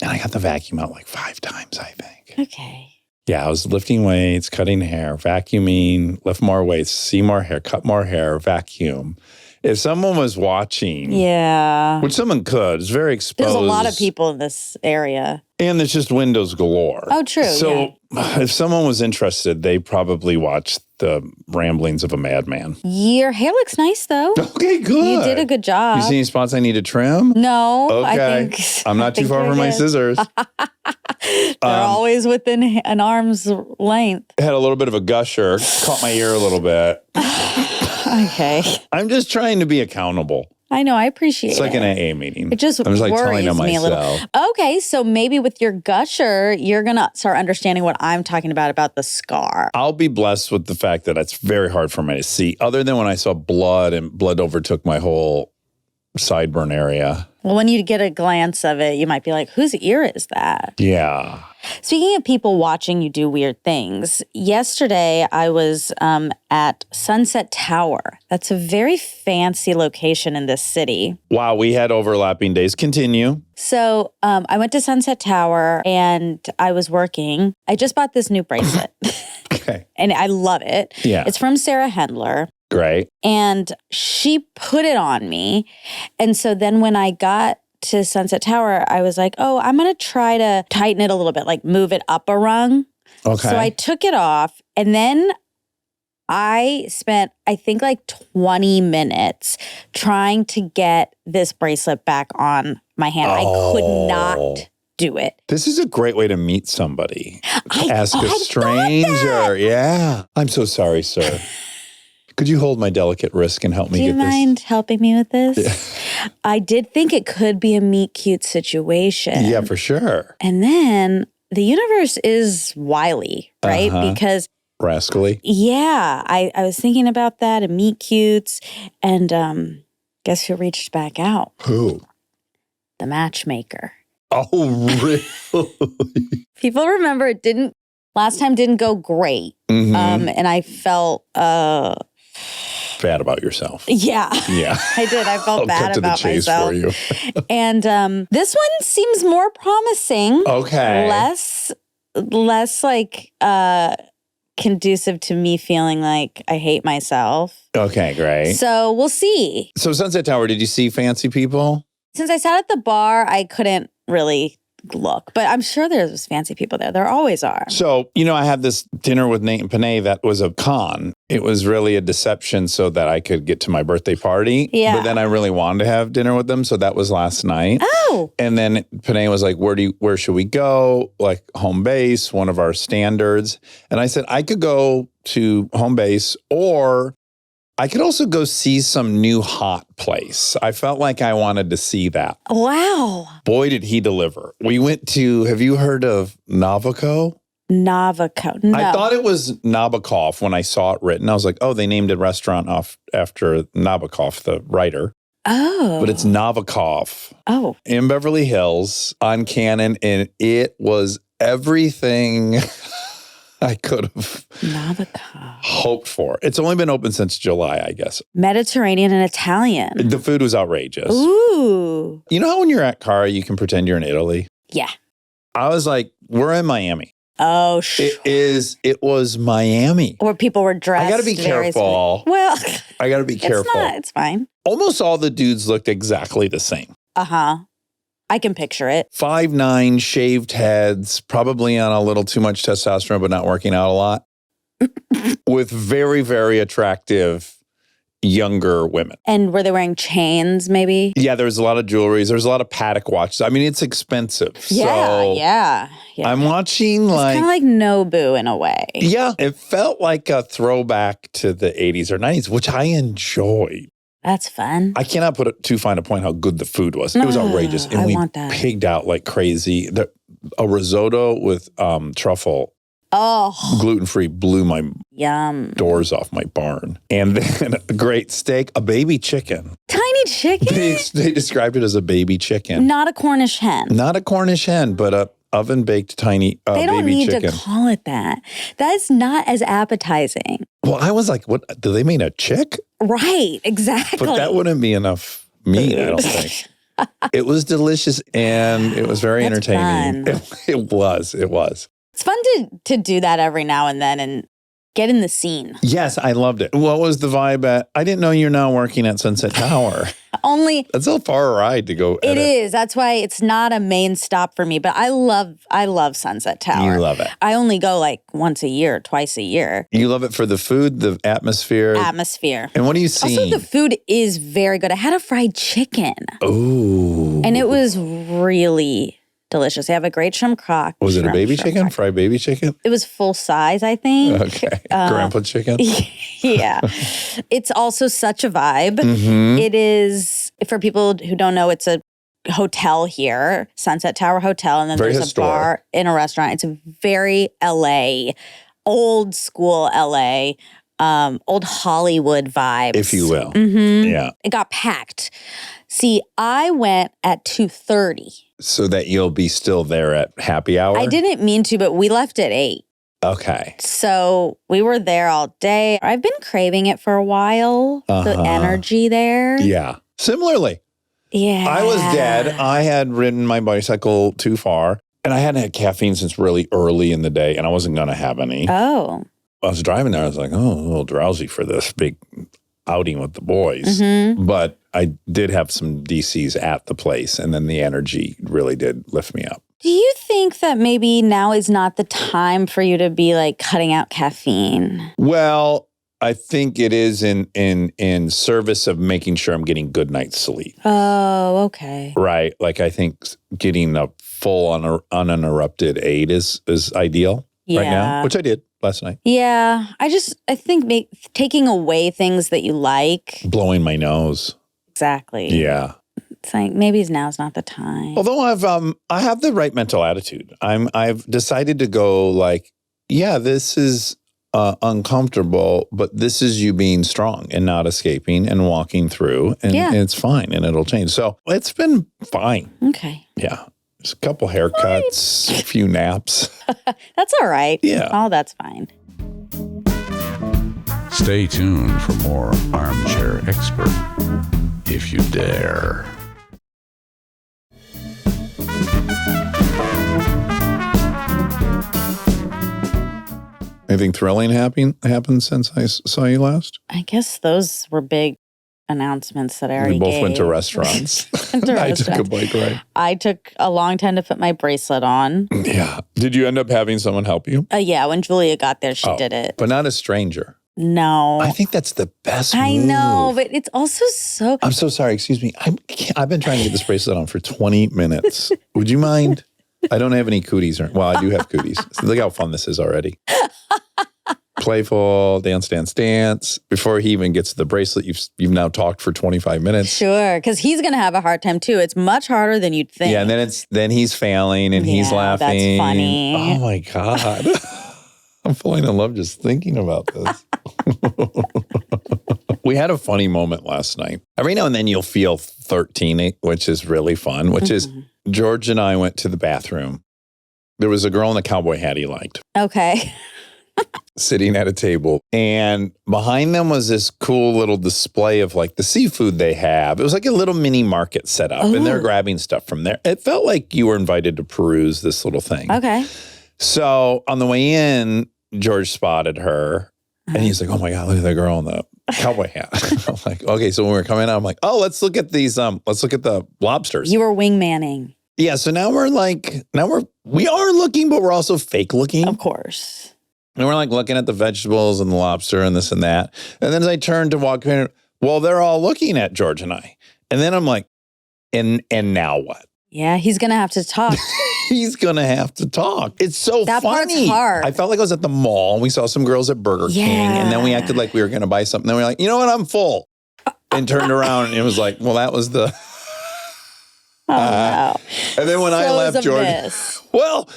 And I got the vacuum out like 5 times, I think. Okay. Yeah, I was lifting weights, cutting hair, vacuuming, lift more weights, see more hair, cut more hair, vacuum. If someone was watching, Yeah. which someone could, it's very exposed. There's a lot of people in this area. And there's just windows galore. Oh, true. So if someone was interested, they probably watched the ramblings of a madman. Your hair looks nice, though. Okay, good. You did a good job. You see any spots I need to trim? No, I Okay. think I'm not too far from my scissors. They're always within an arm's length. Had a little bit of a gusher, caught my ear a little bit. Okay. I'm just trying to be accountable. I know. I appreciate It's like it. an AA meeting. It just I'm just like worries telling to me a myself. little. Okay, so maybe with your gusher, you're going to start understanding what I'm talking about the scar. I'll be blessed with the fact that it's very hard for me to see, other than when I saw blood and blood overtook my whole sideburn area. Well, when you get a glance of it, you might be like, whose ear is that? Yeah. Speaking of people watching you do weird things, yesterday I was at Sunset Tower. That's a very fancy location in this city. Wow, we had overlapping days. Continue. So I went to Sunset Tower and I was working. I just bought this new bracelet Okay. and I love it. Yeah. It's from Sarah Hendler. Great. And she put it on me. And so then when I got to Sunset Tower, I was like, oh, I'm going to try to tighten it a little bit, like move it up a rung. Okay. So I took it off and then I spent, I think, like 20 minutes trying to get this bracelet back on my hand. I could not do it. This is a great way to meet somebody. Ask I a thought stranger. that. Yeah. I'm so sorry, sir. Could you hold my delicate wrist and help me Do you get mind helping me with this? I did think it could be a meet cute situation. this? Yeah, for sure. And then the universe is wily, right? Uh-huh. Because Rascally. yeah, I was thinking about that and meet cutes. And guess who reached back out? Who? The matchmaker. Oh, really? People remember it didn't, last time didn't go great. Mhm. And I felt, Bad about yourself. yeah, Yeah. I did. I felt I'll bad cut to the about chase myself. for you. And this one seems more promising. Okay. Less like conducive to me feeling like I hate myself. Okay, great. So we'll see. So Sunset Tower, did you see fancy people? Since I sat at the bar, I couldn't really look, but I'm sure there's fancy people there. There always are. So, I had this dinner with Nate and Panay that was a con. It was really a deception so that I could get to my birthday party. Yeah. But then I really wanted to have dinner with them. So that was last night. Oh, And then Panay was like, where should we go? Like home base, one of our standards. And I said, I could go to home base, or I could also go see some new hot place. I felt like I wanted to see that. wow. Boy, did he deliver. We went to, have you heard of Navajo? Navajo. No. I thought it was Nabokov when I saw it written. I was like, oh, they named a restaurant after Nabokov, the writer. Oh. But it's Nabokov Oh. in Beverly Hills on Cannon. And it was everything I could have Navajo. hoped for. It's only been open since July, I guess. Mediterranean and Italian. The food was outrageous. Ooh. You know how when you're at Cara, you can pretend you're in Italy? Yeah. I was like, we're in Miami. Oh, It was Miami. where people were dressed. I got to be very careful. Well, I got to be careful. it's fine. Almost all the dudes looked exactly the same. Uh-huh. I can picture it. 5'9", shaved heads, probably on a little too much testosterone, but not working out a lot. With very, very attractive younger women. And were they wearing chains, maybe? Yeah, there's a lot of jewelry. There's a lot of Patek watches. I mean, it's expensive. Yeah. I'm watching It's like... kind of like Nobu in a way. Yeah, it felt like a throwback to the 80s or 90s, which I enjoyed. That's fun. I cannot put it too fine a point how good the food was. It was outrageous. And I we want that. pigged out like crazy. A risotto with truffle, Oh, gluten-free, blew my yum. doors off my barn. And then a great steak, a baby chicken. Tiny chicken? They described it as a baby chicken. Not a Cornish hen. Not a Cornish hen, but a oven-baked tiny They don't baby need chicken. to call it that. That's not as appetizing. Well, I was like, what? Do they mean a chick? Right, exactly. But that wouldn't be enough meat, I don't think. It was delicious and it was very That's entertaining. fun. It was. It's fun to do that every now and then and get in the scene. Yes, I loved it. What was the vibe at? I didn't know you're now working at Sunset Tower. Only That's a far ride to go. it is. That's why it's not a main stop for me. But I love Sunset Tower. You love it. I only go like once a year, twice a year. You love it for the food, the atmosphere. And what do you see? Also, the food is very good. I had a fried chicken. Ooh. And it was really delicious. They have a great shrimp crock. Was it a baby chicken? Fried baby chicken? It was full size, I think. Okay. Grandpa chicken? Yeah. It's also such a vibe. Mm-hmm. It is, for people who don't know, it's a hotel here, Sunset Tower Hotel. And then Very there's historic. a bar and a restaurant. It's a very LA, old school LA, old Hollywood vibes. If you will. Mm-hmm. Yeah. It got packed. See, I went at 2:30. So that you'll be still there at happy hour? I didn't mean to, but we left at 8. Okay. So we were there all day. I've been craving it for a while, the energy there. Yeah. Similarly, Yeah. I was dead. I had ridden my bicycle too far, and I hadn't had caffeine since really early in the day, and I wasn't going to have any. Oh. I was driving there. I was like, oh, a little drowsy for this big outing with the boys. Mm-hmm. But I did have some DCs at the place, and then the energy really did lift me up. Do you think that maybe now is not the time for you to be like cutting out caffeine? Well, I think it is in service of making sure I'm getting good night's sleep. Oh, okay. Right. Like I think getting a full uninterrupted 8 is ideal right now, which I did last night. Yeah. I think taking away things that you like. Blowing my nose. Exactly. Yeah. It's like maybe now's not the time. Although I have the right mental attitude. I've decided to go like, yeah, this is uncomfortable, but this is you being strong and not escaping and walking through, and it's fine and it'll change. So it's been fine. Okay. Yeah. Just a couple haircuts, a few naps. That's all right. Yeah. Oh, that's fine. Stay tuned for more Armchair Expert, if you dare. Anything thrilling happened since I saw you last? I guess those were big announcements that I already We both gave. went to restaurants. Went to I took a restaurants. bike ride. I took a long time to put my bracelet on. Yeah. Did you end up having someone help you? Yeah, when Julia got there, she did it. But not a stranger. No. I think that's the best I move. know, but it's also so... I'm so sorry. Excuse me. I've been trying to get this bracelet on for 20 minutes. Would you mind? I don't have any cooties. Well, I do have cooties. So look how fun this is already. Playful, dance, dance, dance. Before he even gets to the bracelet, you've now talked for 25 minutes. Sure, because he's going to have a hard time too. It's much harder than you'd think. Yeah, and then he's failing and he's laughing. That's funny. Oh my God. I'm falling in love just thinking about this. We had a funny moment last night. Every now and then you'll feel 13, which is really fun, which is George and I went to the bathroom. There was a girl in a cowboy hat he liked. Okay. Sitting at a table. And behind them was this cool little display of like the seafood they have. It was like a little mini market set up and they're grabbing stuff from there. It felt like you were invited to peruse this little thing. Okay. So on the way in, George spotted her and he's like, oh my God, look at that girl in the cowboy hat. I'm like, okay. So when we were coming out, I'm like, oh, let's look at these, let's look at the lobsters. You were wingmanning. Yeah. So we are looking, but we're also fake looking. Of course. And we're like looking at the vegetables and the lobster and this and that. And then as I turned to walk in, well, they're all looking at George and I. And then I'm like, and now what? Yeah, he's going to have to talk. He's going to have to talk. It's so That funny. part's hard. I felt like I was at the mall. We saw some girls at Burger King. And then we acted like we were going to buy something. Then we were like, you know what? I'm full. And turned around and it was like, well, that was the... Oh, wow. And then when I left, George... Well...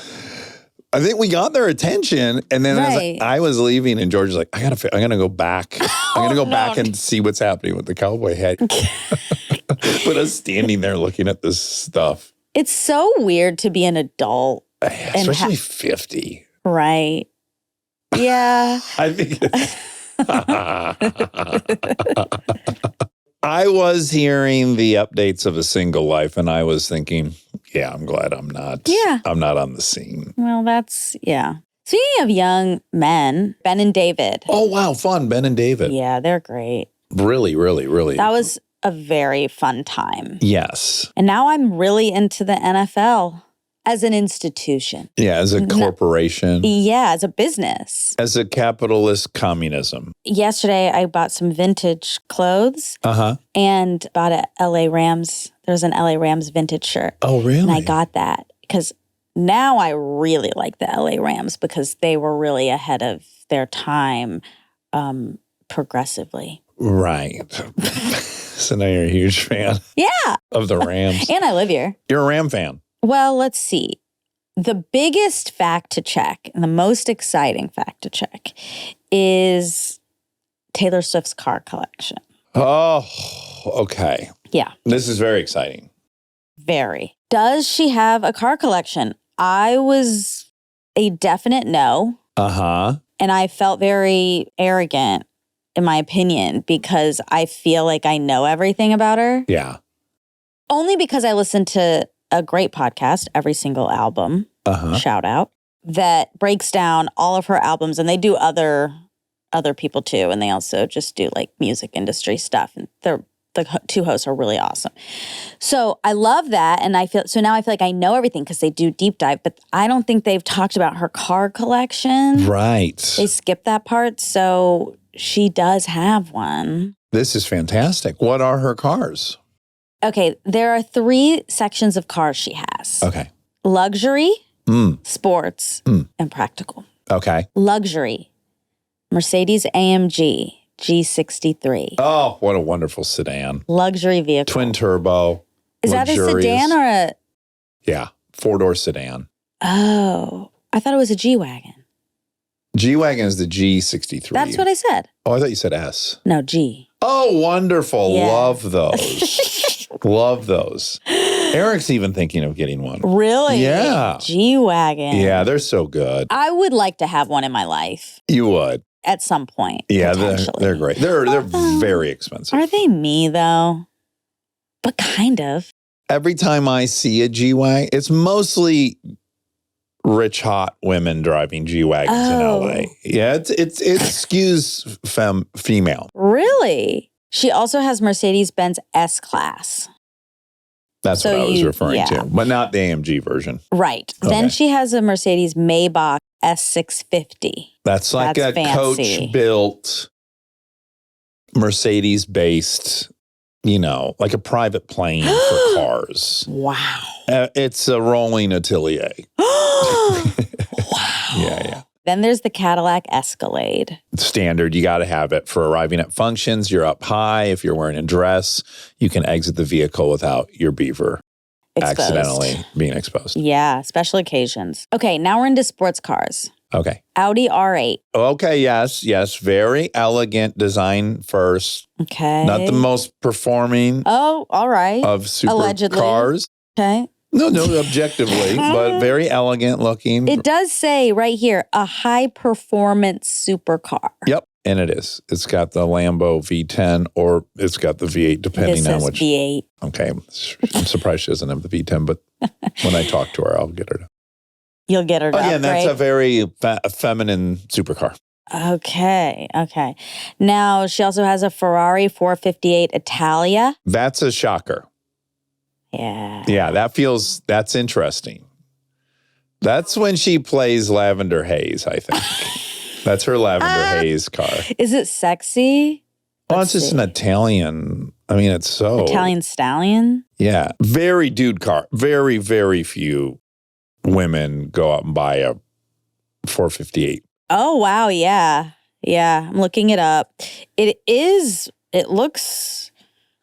I think we got their attention, and then as I was leaving, and George was like, "I'm gonna go back. I'm gonna go back and see what's happening with the cowboy hat." But us standing there looking at this stuff. It's so weird to be an adult, especially 50. Right? Yeah. I think. I was hearing the updates of A Single Life, and I was thinking, yeah, I'm glad I'm not. Yeah. I'm not on the scene. Well, that's, yeah. Speaking of young men, Ben and David. Oh, wow. Fun. Ben and David. Yeah, they're great. Really, really, really. That was a very fun time. Yes. And now I'm really into the NFL as an institution. Yeah, as a corporation. Yeah, as a business. As a capitalist communism. Yesterday, I bought some vintage clothes and bought a LA Rams. There's an LA Rams vintage shirt. Oh, really? And I got that because now I really like the LA Rams because they were really ahead of their time progressively. Right. So now you're a huge fan Yeah. of the Rams. And I live here. You're a Ram fan. Well, let's see. The biggest fact to check and the most exciting fact to check is Taylor Swift's car collection. Oh, okay. Yeah. This is very exciting. Very. Does she have a car collection? I was a definite no. Uh-huh. And I felt very arrogant, in my opinion, because I feel like I know everything about her. Yeah. Only because I listened to a great podcast, Every Single Album, shout out, that breaks down all of her albums. And they do other people too. And they also just do like music industry stuff. And the two hosts are really awesome. So I love that. And now I feel like I know everything because they do deep dive, but I don't think they've talked about her car collection. Right. They skipped that part. So she does have one. This is fantastic. What are her cars? Okay, there are 3 sections of cars she has. Okay. Luxury, sports, and practical. Okay. Luxury, Mercedes AMG G63. Oh, what a wonderful sedan. Luxury vehicle. Twin turbo. Is that a luxurious. sedan or a... Yeah, 4-door sedan. Oh, I thought it was a G-Wagon. G-Wagon is the G63. That's what I said. Oh, I thought you said S. No, G. Oh, wonderful. Yeah. Love those. Love those. Eric's even thinking of getting one. Really? Yeah. G-Wagon. Yeah, they're so good. I would like to have one in my life You would. at some point. Yeah, potentially. they're great. They're very expensive. Are they me, though? But kind of. Every time I see a G-Wagon, it's mostly rich, hot women driving G-Wagons in LA. Yeah, it skews female. Really? She also has Mercedes-Benz S-Class. That's So what I was you- referring yeah. to, but not the AMG version. Right. Okay. Then she has a Mercedes Maybach S650. That's like That's a fancy. coach-built, Mercedes-based, like a private plane for cars. Wow. It's a rolling atelier. Wow. Yeah. Then there's the Cadillac Escalade. Standard, you got to have it for arriving at functions. You're up high. If you're wearing a dress, you can exit the vehicle without your beaver Exposed. accidentally being exposed. Yeah, special occasions. Okay, now we're into sports cars. Okay. Audi R8. Okay, yes. Very elegant design first. Okay. Not the most performing Oh, all right. of super Allegedly. cars. Okay. No, objectively, but very elegant looking. It does say right here, a high performance supercar. Yep, and it is. It's got the Lambo V10 or it's got the V8, depending This on says which. V8. Okay, I'm surprised she doesn't have the V10, but when I talk to her, I'll get her to. You'll get her to Oh, yeah, and that's a upgrade. very feminine supercar. Okay. Now, she also has a Ferrari 458 Italia. That's a shocker. Yeah. Yeah, that's interesting. That's when she plays Lavender Haze, I think. That's her Lavender Haze car. Is it sexy? Well, Let's it's just see. an Italian. I mean, it's so. Italian stallion? Yeah. Very dude car. Very, very few women go out and buy a 458. Oh, wow. Yeah. I'm looking it up. It looks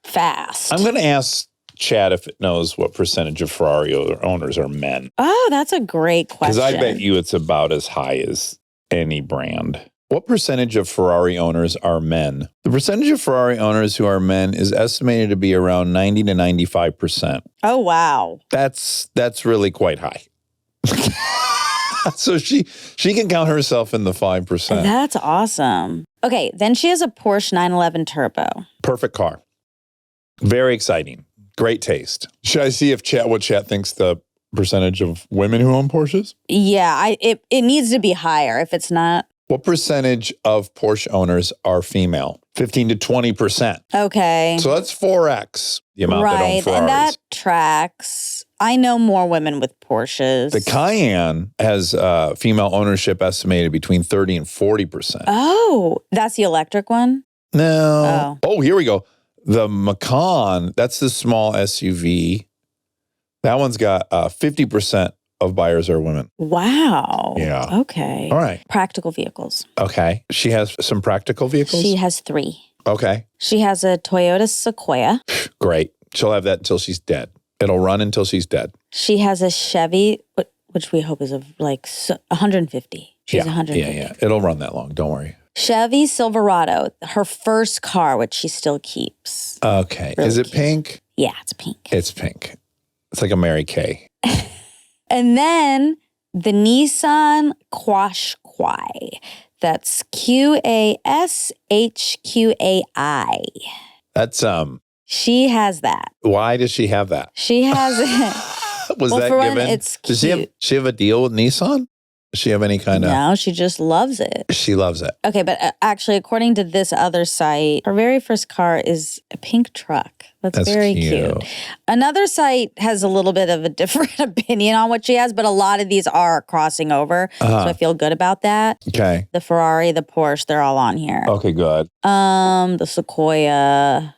fast. I'm going to ask Chad if it knows what percentage of Ferrari owners are men. Oh, that's a great question. Because I bet you it's about as high as any brand. What percentage of Ferrari owners are men? The percentage of Ferrari owners who are men is estimated to be around 90 to 95%. Oh, wow. That's really quite high. So she can count herself in the 5%. That's awesome. Okay, then she has a Porsche 911 Turbo. Perfect car. Very exciting. Great taste. Should I see if what Chat thinks the percentage of women who own Porsches? Yeah, it needs to be higher. If it's not, What percentage of Porsche owners are female? 15 to 20%. okay. So that's 4x the amount that own Right, Ferraris. and that tracks. I know more women with Porsches. The Cayenne has female ownership estimated between 30 and 40%. Oh, that's the electric one? No. Oh, here we go. The Macan, that's the small SUV. That one's got 50% of buyers are women. Wow. Yeah. Okay. All right. Practical vehicles. Okay. She has some practical vehicles? She has 3. Okay. She has a Toyota Sequoia. Great. She'll have that until she's dead. It'll run until she's dead. She has a Chevy, which we hope is of 150. She's 150. Yeah. It'll run that long. Don't worry. Chevy Silverado, her first car, which she still keeps. Okay. Really Is it cute. pink? Yeah, it's pink. It's pink. It's like a Mary Kay. And then the Nissan Qashqai. That's Qashqai. That's She has that. why does she have that? She has it. Was Well, that for one, given? it's Does she have a deal with Nissan? Does she have any kind of No, she just loves it. She loves it. Okay, but actually, according to this other site, her very first car is a pink truck. That's very cute. Another site has a little bit of a different opinion on what she has, but a lot of these are crossing over. So I feel good about that. Okay. The Ferrari, the Porsche, they're all on here. Okay, good. The Sequoia,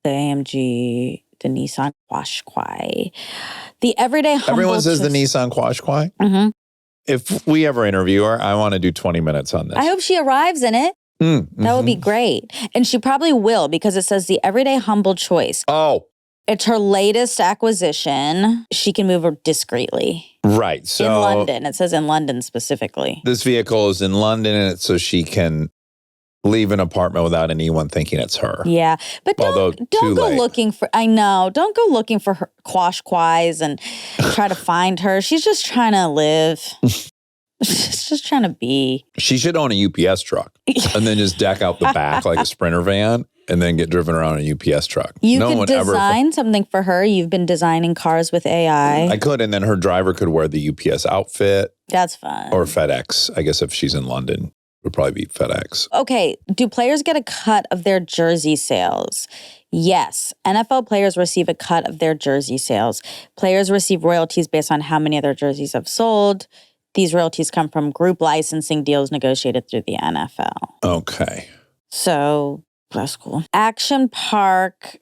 the AMG, the Nissan Qashqai, the everyday humble. Everyone says the Nissan Qashqai. Mm-hmm. If we ever interview her, I want to do 20 minutes on this. I hope she arrives in it. That would be great. And she probably will because it says the everyday humble choice. Oh, It's her latest acquisition. She can move her discreetly. right. So In London. It says in London specifically. this vehicle is in London, and it's so she can leave an apartment without anyone thinking it's her. Yeah. But Although, don't too go late. looking for, I know, don't go looking for her Qashqais and try to find her. She's just trying to live. She's just trying to be. She should own a UPS truck and then just deck out the back like a Sprinter van and then get driven around in a UPS truck. You No could one ever- design something for her. You've been designing cars with AI. I could, and then her driver could wear the UPS outfit That's fun. or FedEx. I guess if she's in London, it would probably be FedEx. Okay, do players get a cut of their jersey sales? Yes. NFL players receive a cut of their jersey sales. Players receive royalties based on how many of their jerseys have sold. These royalties come from group licensing deals negotiated through the NFL. Okay. So that's cool. Action Park,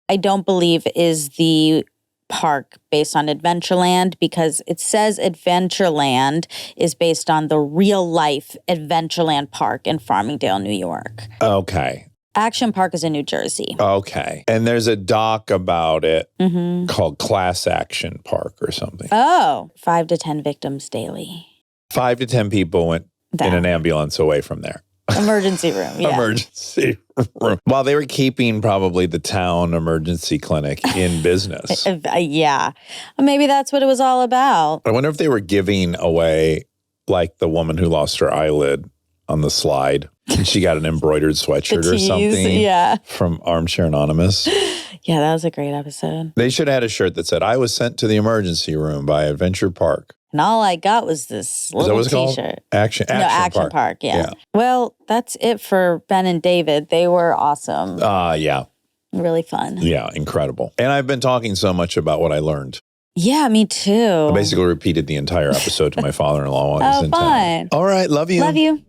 I don't believe is the park based on Adventureland because it says Adventureland is based on the real life Adventureland Park in Farmingdale, New York. Okay. Action Park is in New Jersey. Okay. And there's a doc about it Mm-hmm. called Class Action Park or something. Oh, 5 to 10 victims daily. 5 to 10 people went in Down. an ambulance away from there. Emergency room. Yeah. Emergency room. While they were keeping probably the town emergency clinic in business. Yeah. Maybe that's what it was all about. I wonder if they were giving away like the woman who lost her eyelid on the slide and she got an embroidered sweatshirt The or tease, something yeah. from Armchair Anonymous. Yeah, that was a great episode. They should have had a shirt that said, I was sent to the emergency room by Adventure Park. And all I got was this Is that little what it's called? t-shirt. Action Action Park. Yeah. Well, that's it for Ben and David. They were awesome. Yeah. Really fun. Yeah. Incredible. And I've been talking so much about what I learned. Yeah, me too. I basically repeated the entire episode to my father-in-law while he was Oh, in town. fun. All right. Love you. Love you.